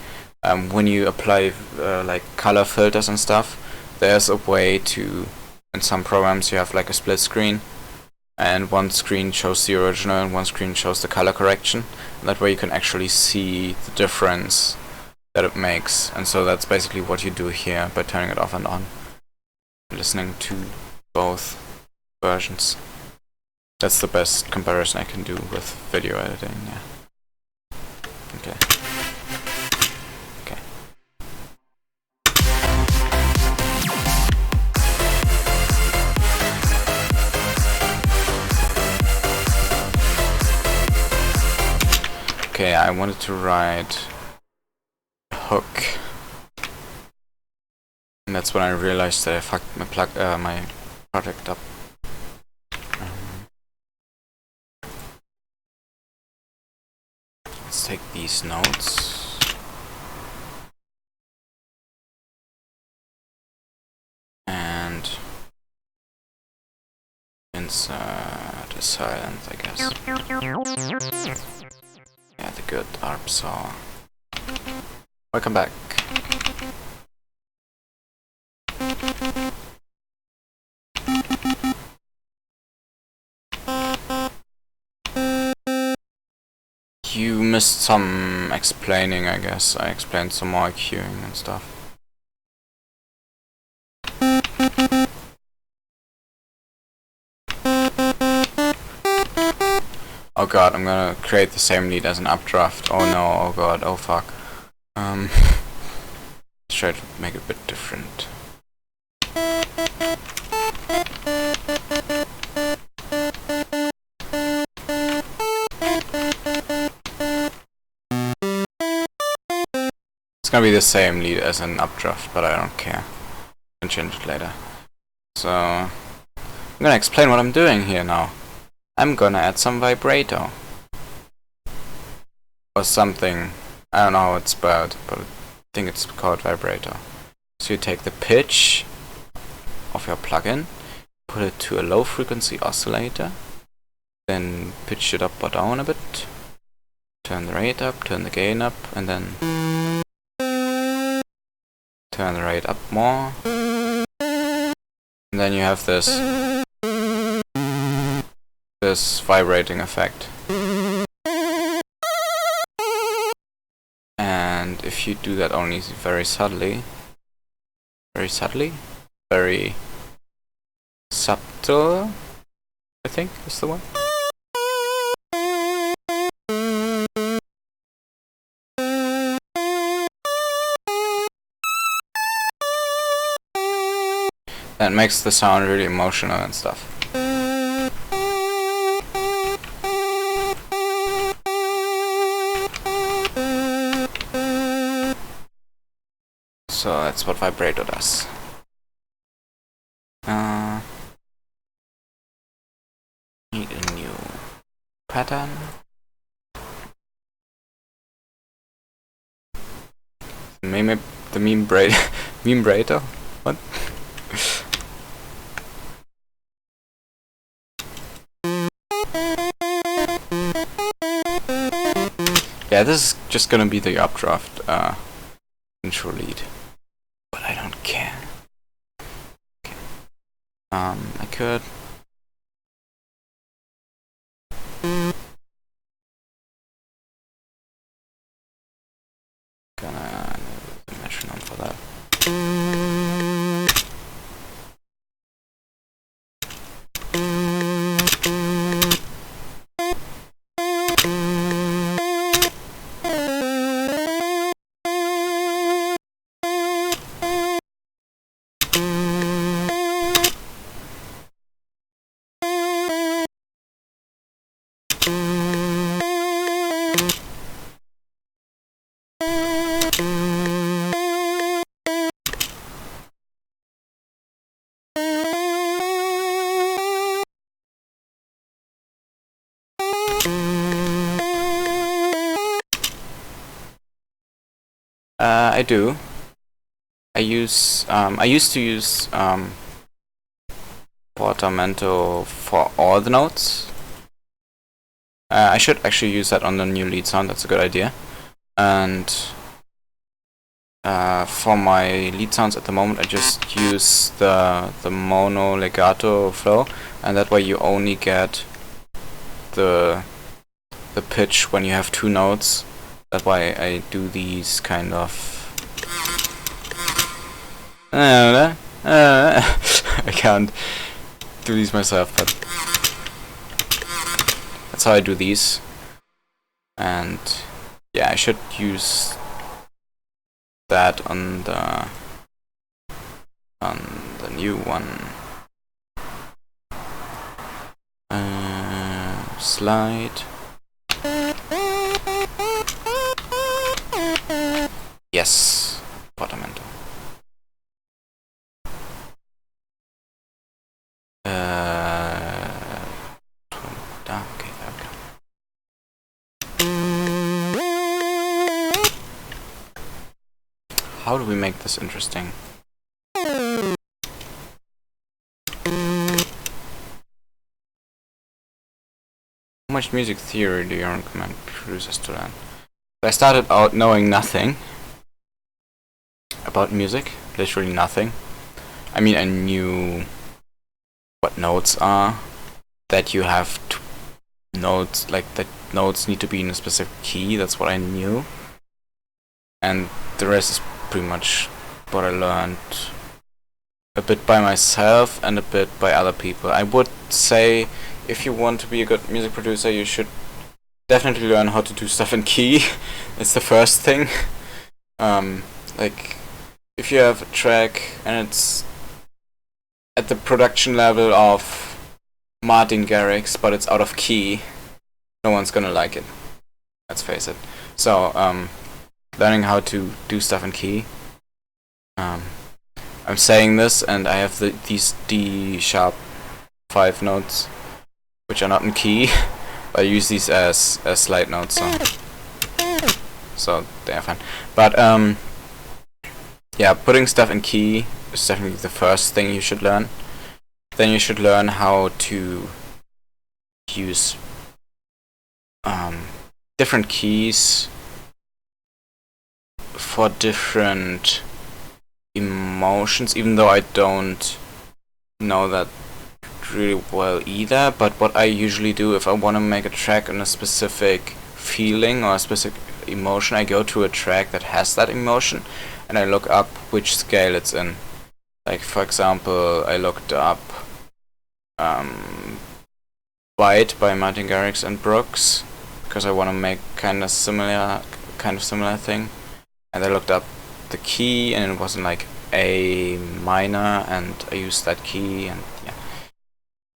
When you apply like color filters and stuff, there's a way to, in some programs you have like a split screen, and one screen shows the original and one screen shows the color correction. And that way you can actually see the difference that it makes. And so that's basically what you do here by turning it off and on, listening to both versions. That's the best comparison I can do with video editing. Yeah. Okay. I wanted to write a hook, and that's when I realized that I fucked my project up. Let's take these notes. And insert a silence, I guess. Yeah, the good ARP saw. Welcome back. You missed some explaining, I guess. I explained some more queuing and stuff. Oh god, I'm gonna create the same lead as an updraft. Oh no, oh god, oh fuck. Let's try to make it a bit different. It's gonna be the same lead as an updraft, but I don't care. I can change it later. So, I'm gonna explain what I'm doing here now. I'm gonna add some vibrato. Or something. I don't know how it's spelled, but I think it's called vibrato. So you take the pitch of your plugin, put it to a low frequency oscillator, then pitch it up or down a bit, turn the rate up, turn the gain up, and then turn the rate up more. And then you have this vibrating effect. And if you do that only very subtly, very subtle, I think is the one. That makes the sound really emotional and stuff. So that's what vibrato does. Need a new pattern. Maybe the meme brato? What? Yeah, this is just gonna be the updraft intro lead. But I don't care. Okay. I could gonna enable the metronome for that. I do. I used to use Portamento for all the notes. I should actually use that on the new lead sound. That's a good idea. And for my lead sounds at the moment, I just use the mono legato flow, and that way you only get the pitch when you have two notes. That's why I do these kind of. I can't do these myself, but that's how I do these. And yeah, I should use that on the new one. Slide. how do we make this interesting? How much music theory do you recommend producers to learn? I started out knowing nothing about music, literally nothing. I mean, I knew what notes are, that you have to notes, like that notes need to be in a specific key, that's what I knew. And the rest is pretty much what I learned a bit by myself and a bit by other people. I would say if you want to be a good music producer, you should definitely learn how to do stuff in key. It's the first thing. Like, if you have a track and it's at the production level of Martin Garrix, but it's out of key, no one's gonna like it. Let's face it. So, learning how to do stuff in key. I'm saying this, and I have these D sharp 5 notes, which are not in key. I use these as slide notes, so they're fine. But yeah, putting stuff in key is definitely the first thing you should learn. Then you should learn how to use different keys for different emotions, even though I don't know that really well either. But what I usually do, if I want to make a track on a specific feeling or a specific emotion, I go to a track that has that emotion and I look up which scale it's in. Like, for example, I looked up White by Martin Garrix and Brooks because I want to make kind of similar thing, and I looked up the key and it wasn't like A minor, and I used that key, and yeah.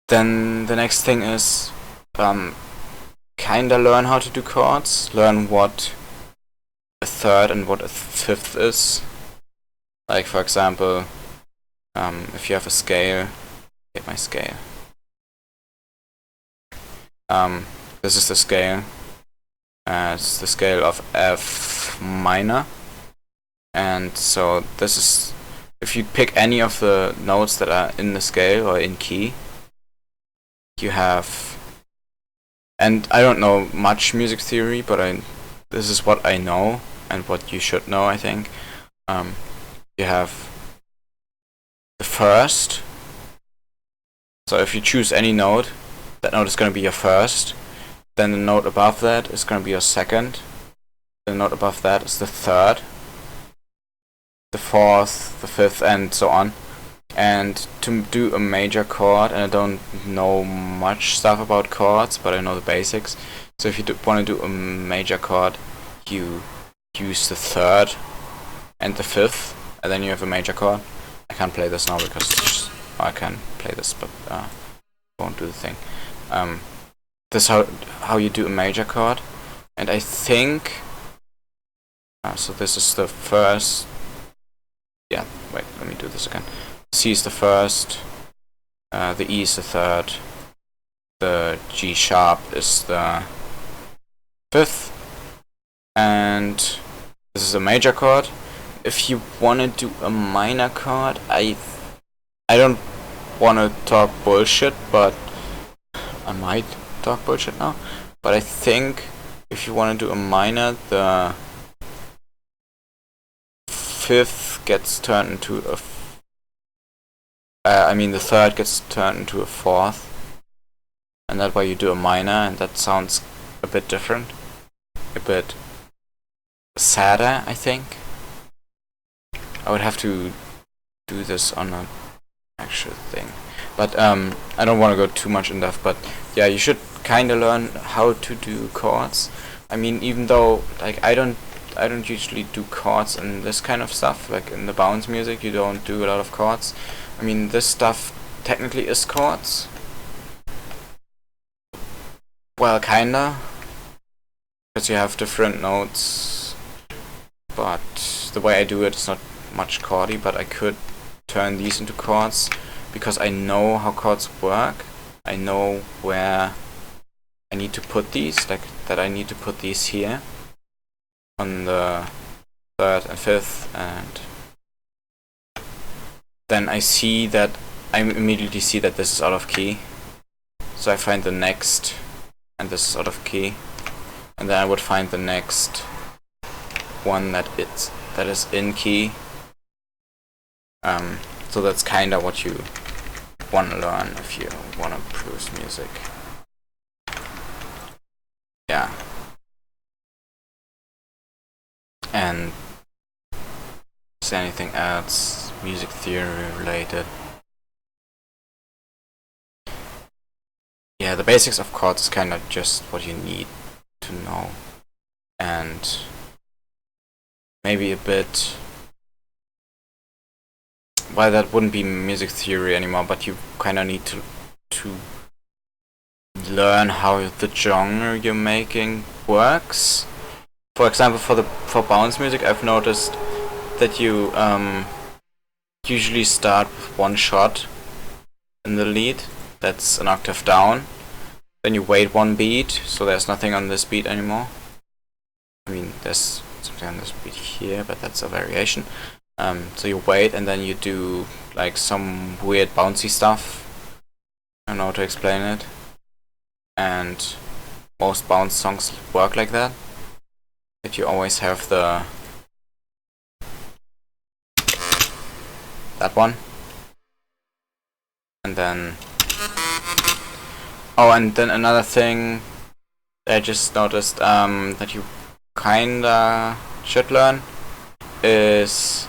Then the next thing is kinda learn how to do chords, learn what a third and what a fifth is. Like, for example, if you have a scale, get my scale. This is the scale. It's the scale of F minor. And so this is, if you pick any of the notes that are in the scale or in key, you have, and I don't know much music theory, but this is what I know and what you should know, I think. You have the first. So if you choose any note, that note is going to be your first. Then the note above that is going to be your second. The note above that is the third, the fourth, the fifth, and so on. And to do a major chord, and I don't know much stuff about chords, but I know the basics. So if you want to do a major chord, you use the third and the fifth, and then you have a major chord. I can't play this now because it's just, I can play this, but won't do the thing. This is how you do a major chord, and I think so. This is the first. Yeah, wait, let me do this again. C is the first, the E is the third, the G sharp is the fifth, and this is a major chord. If you want to do a minor chord, I don't want to talk bullshit, but I might talk bullshit now. But I think if you want to do a minor, the fifth gets turned into a the third gets turned into a fourth, and that way you do a minor, and that sounds a bit different, a bit sadder, I think. I would have to do this on an actual thing, but I don't want to go too much in depth. But yeah, you should kind of learn how to do chords. I mean, even though like I don't usually do chords and this kind of stuff. Like in the bounce music, you don't do a lot of chords. I mean, this stuff technically is chords. Well, kinda, because you have different notes, but the way I do it is not much chordy. But I could turn these into chords because I know how chords work. I know where I need to put these, like that I need to put these here on the third and fifth, and then I immediately see that this is out of key. So I find the next, and this is out of key, and then I would find the next one that is in key. So that's kind of what you want to learn if you want to produce music. Yeah. And is there anything else music theory related? Yeah, the basics of chords is kind of just what you need to know, and maybe a bit. Well, that wouldn't be music theory anymore, but you kind of need to learn how the genre you're making works. For example, for bounce music, I've noticed that you usually start with one shot in the lead. That's an octave down. Then you wait one beat, so there's nothing on this beat anymore. I mean, there's something on this beat here, but that's a variation. So you wait, and then you do like some weird bouncy stuff. I don't know how to explain it. And most bounce songs work like that. That you always have that one. And then and then another thing I just noticed that you kinda should learn is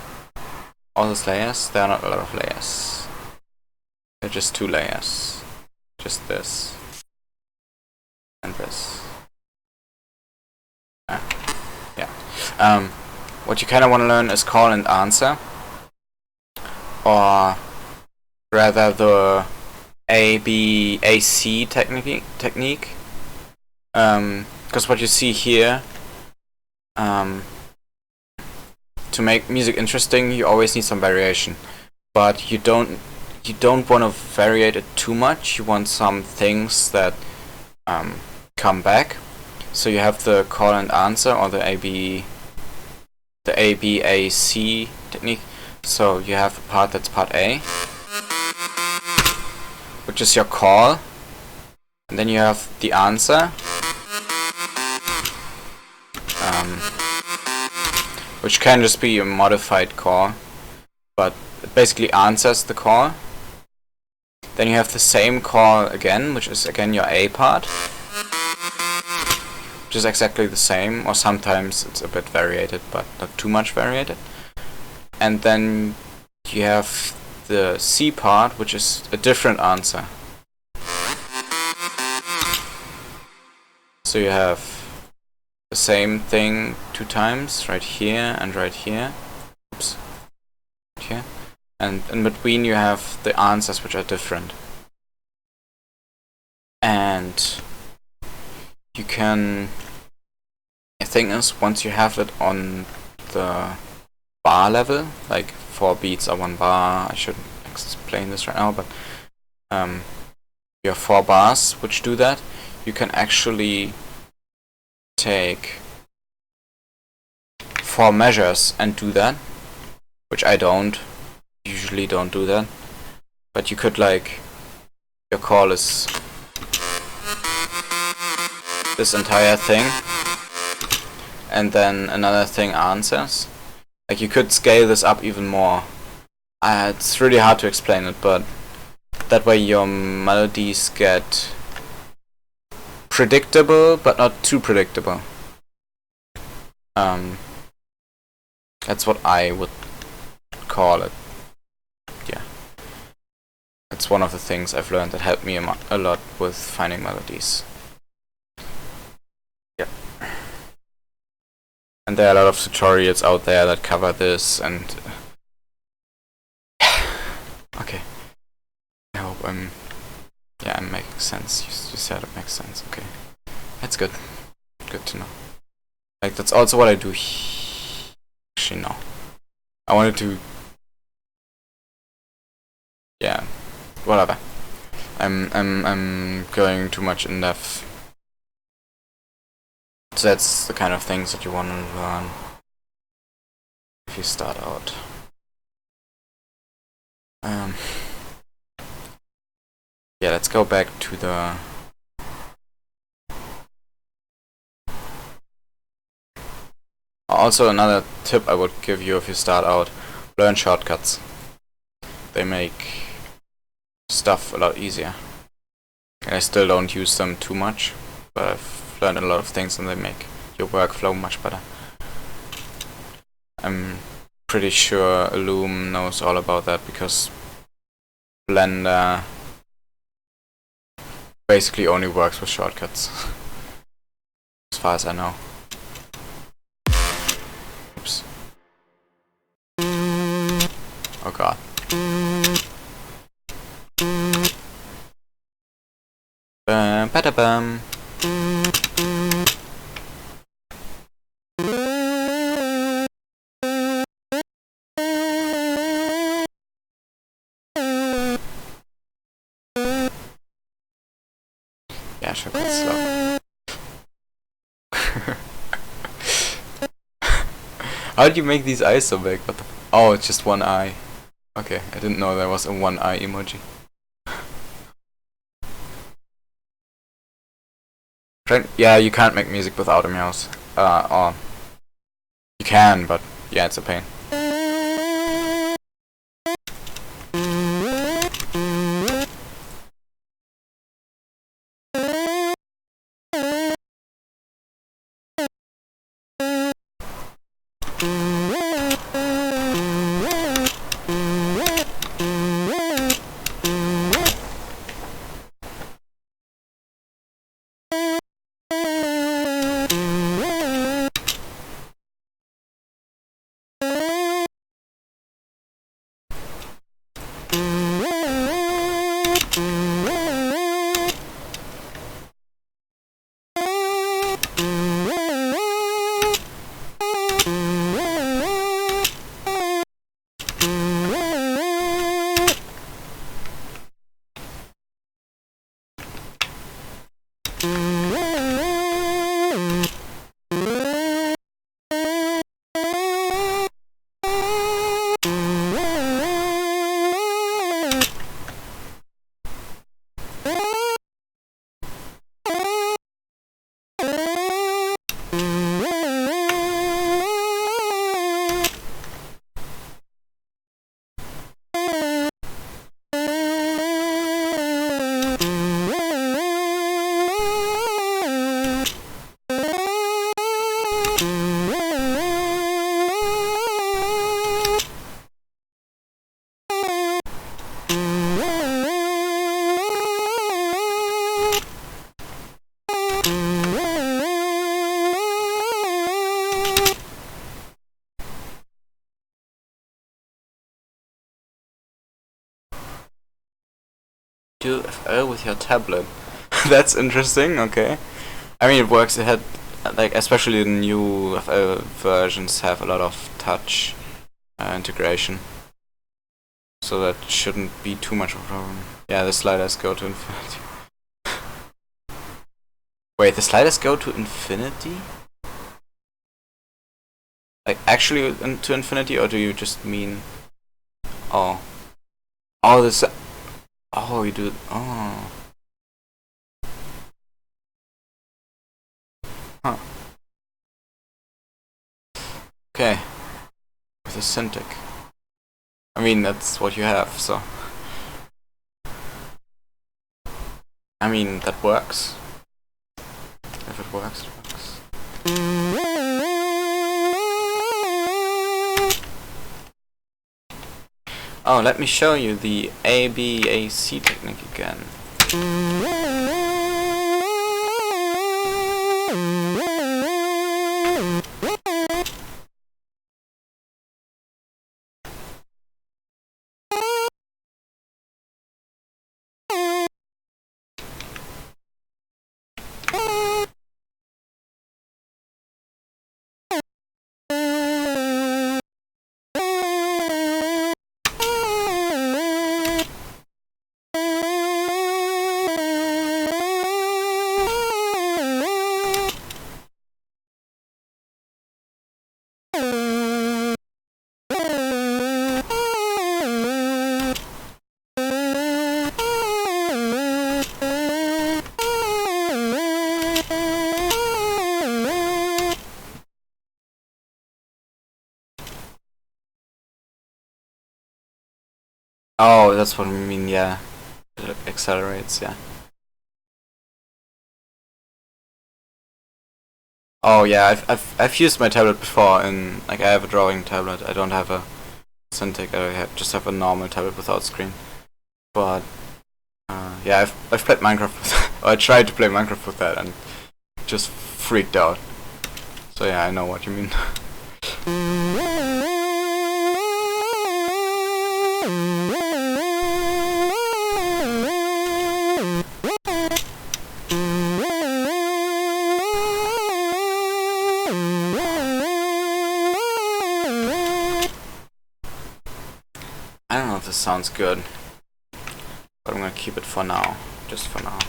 all those layers. There are not a lot of layers. They're just 2 layers. Just this and this. Yeah. What you kinda wanna learn is call and answer, or rather the A-B-A-C technique. Because what you see here, to make music interesting, you always need some variation, but you don't want to variate it too much. You want some things that come back. So you have the call and answer, or the A-B-A-C technique. So you have a part that's part A, which is your call, and then you have the answer, which can just be a modified call, but it basically answers the call. Then you have the same call again, which is again your A part, which is exactly the same, or sometimes it's a bit variated, but not too much variated. And then you have the C part, which is a different answer. So you have the same thing 2 times, right here and right here. Oops. Right here. And in between you have the answers, which are different. And you can... The thing is, once you have it on the bar level, like 4 beats are 1 bar, I shouldn't explain this right now, but you have 4 bars which do that. You can actually take 4 measures and do that, which I usually don't do that, but you could, like, your call is this entire thing, and then another thing answers. Like, you could scale this up even more. It's really hard to explain it, but that way your melodies get predictable, but not too predictable. That's what I would call it. Yeah. That's one of the things I've learned that helped me a lot with finding melodies. Yeah. And there are a lot of tutorials out there that cover this, and okay. I hope I'm making sense. You said it makes sense. Okay. That's good. Good to know. Like, that's also what I do actually, no. I wanted to... Yeah. Whatever. I'm going too much in depth. So that's the kind of things that you want to learn. quickly start out. Yeah, let's go back to the... Also, another tip I would give you if you start out, learn shortcuts. They make stuff a lot easier. And I still don't use them too much, but I've learned a lot of things and they make your workflow much better. I'm pretty sure Loom knows all about that because Blender basically only works with shortcuts, as far as I know. Oops. Oh god. Bam. Yeah, shortcuts slow. How did you make these eyes so big? What the oh, it's just one eye. Okay, I didn't know there was a one eye emoji. Yeah, you can't make music without a mouse. Or you can, but yeah, it's a pain. Do FL with your tablet. That's interesting, okay. I mean, it works, it had, like, especially the new FL versions have a lot of touch integration. So that shouldn't be too much of a problem. Yeah, the sliders go to infinity. Wait, the sliders go to infinity? Like, actually to infinity, or do you just mean... Oh. Oh, this... Oh, you do... Oh. Huh. Okay. With a Cintiq. I mean, that's what you have, so... I mean, that works. If it works, it works. Oh, let me show you the ABAC technique again. Oh, that's what I mean, yeah. It accelerates, yeah. Oh yeah, I've used my tablet before, and like I have a drawing tablet. I don't have a Cintiq. Just have a normal tablet without screen. But yeah, I've played Minecraft with that. Or I tried to play Minecraft with that and just freaked out. So yeah, I know what you mean. I don't know if this sounds good, but I'm gonna keep it for now. Just for now.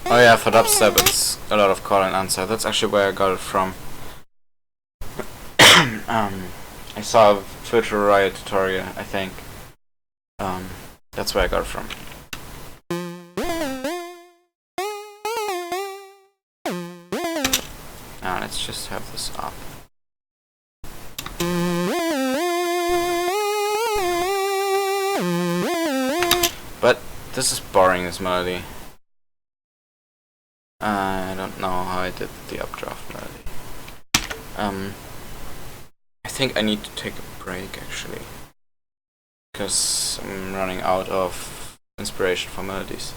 Oh yeah, for dubstep it's a lot of call and answer. That's actually where I got it from. I saw a Virtual Riot tutorial, I think. That's where I got it from. Now let's just have this up. But this is boring, this melody. I don't know how I did the updraft melody. I think I need to take a break actually, because I'm running out of inspiration for melodies.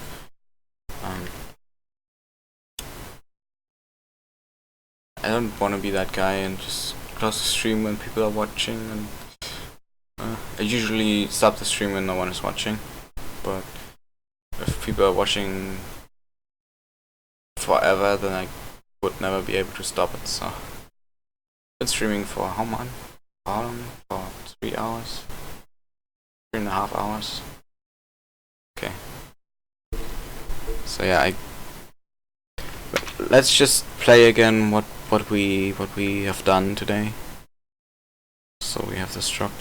I don't want to be that guy and just close the stream when people are watching, and I usually stop the stream when no one is watching, but if people are watching forever, then I would never be able to stop it. So I've been streaming for how long? For 3 hours? 3.5 hours? Okay. So yeah, let's just play again what we have done today. So we have this drop.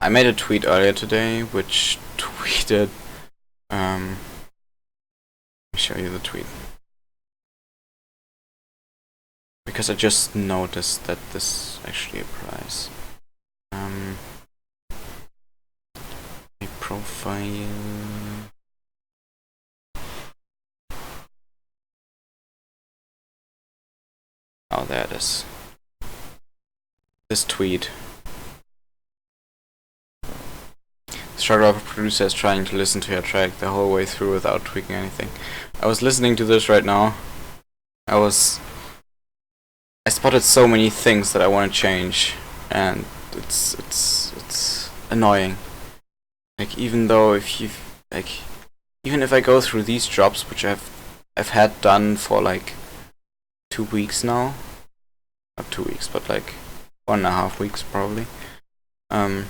I made a tweet earlier today, which tweeted, let me show you the tweet, because I just noticed that this actually applies. A profile. Oh, there it is. This tweet. Struggle of a producer is trying to listen to your track the whole way through without tweaking anything. I was listening to this right now. I spotted so many things that I want to change, and it's annoying. Like, even if I go through these drops, which I I've had done for like 2 weeks now. Not 2 weeks, but like 1.5 weeks probably. I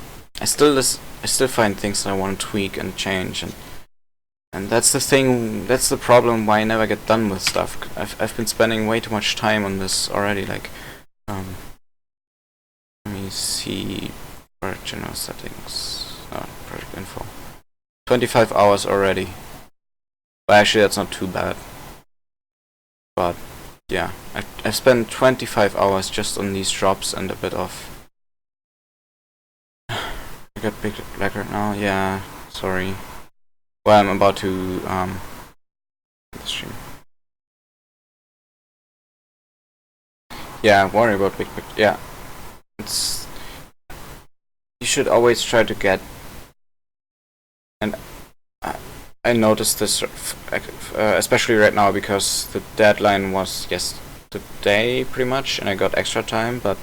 still find things that I want to tweak and change, and that's the thing. That's the problem why I never get done with stuff. I've been spending way too much time on this already. Like, let me see project general settings. Project info. 25 hours already. Well, actually, that's not too bad. But yeah, I've spent 25 hours just on these drops and a bit of. I got big lag right now. Yeah, sorry. Well, I'm about to stream. Yeah, worry about big. Yeah, it's. You should always try to get. And I noticed this, especially right now, because the deadline was yesterday pretty much, and I got extra time. But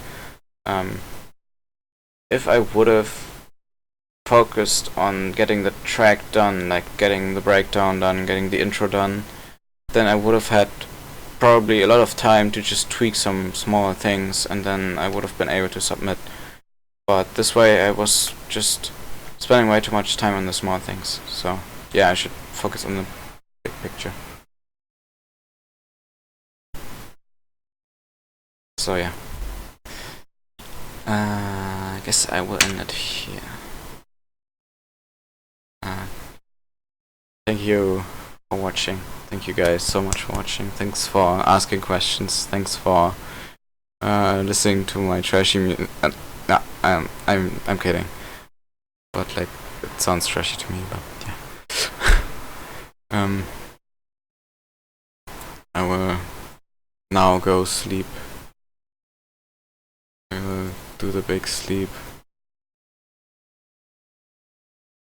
if I would have focused on getting the track done, like getting the breakdown done, getting the intro done, then I would have had probably a lot of time to just tweak some small things, and then I would have been able to submit. But this way I was just spending way too much time on the small things. So yeah, I should focus on the big picture. So yeah, I guess I will end it here. Thank you for watching. Thank you guys so much for watching. Thanks for asking questions. Thanks for listening to my trashy music. Nah, I'm kidding. But like, it sounds trashy to me. But yeah. I will now go sleep. I will do the big sleep.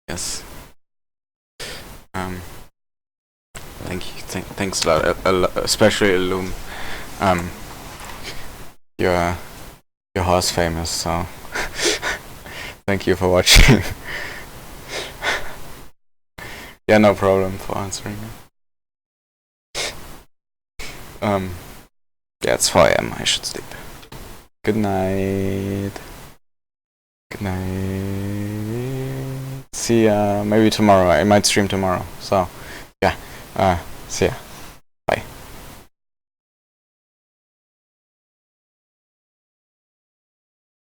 Yes. Thank you. Thanks a lot, especially Illum. You're horse famous, so thank you for watching. Yeah, no problem for answering. Yeah, it's 4 AM. I should sleep. Good night. Good night. See ya. Maybe tomorrow. I might stream tomorrow. So, yeah. See ya.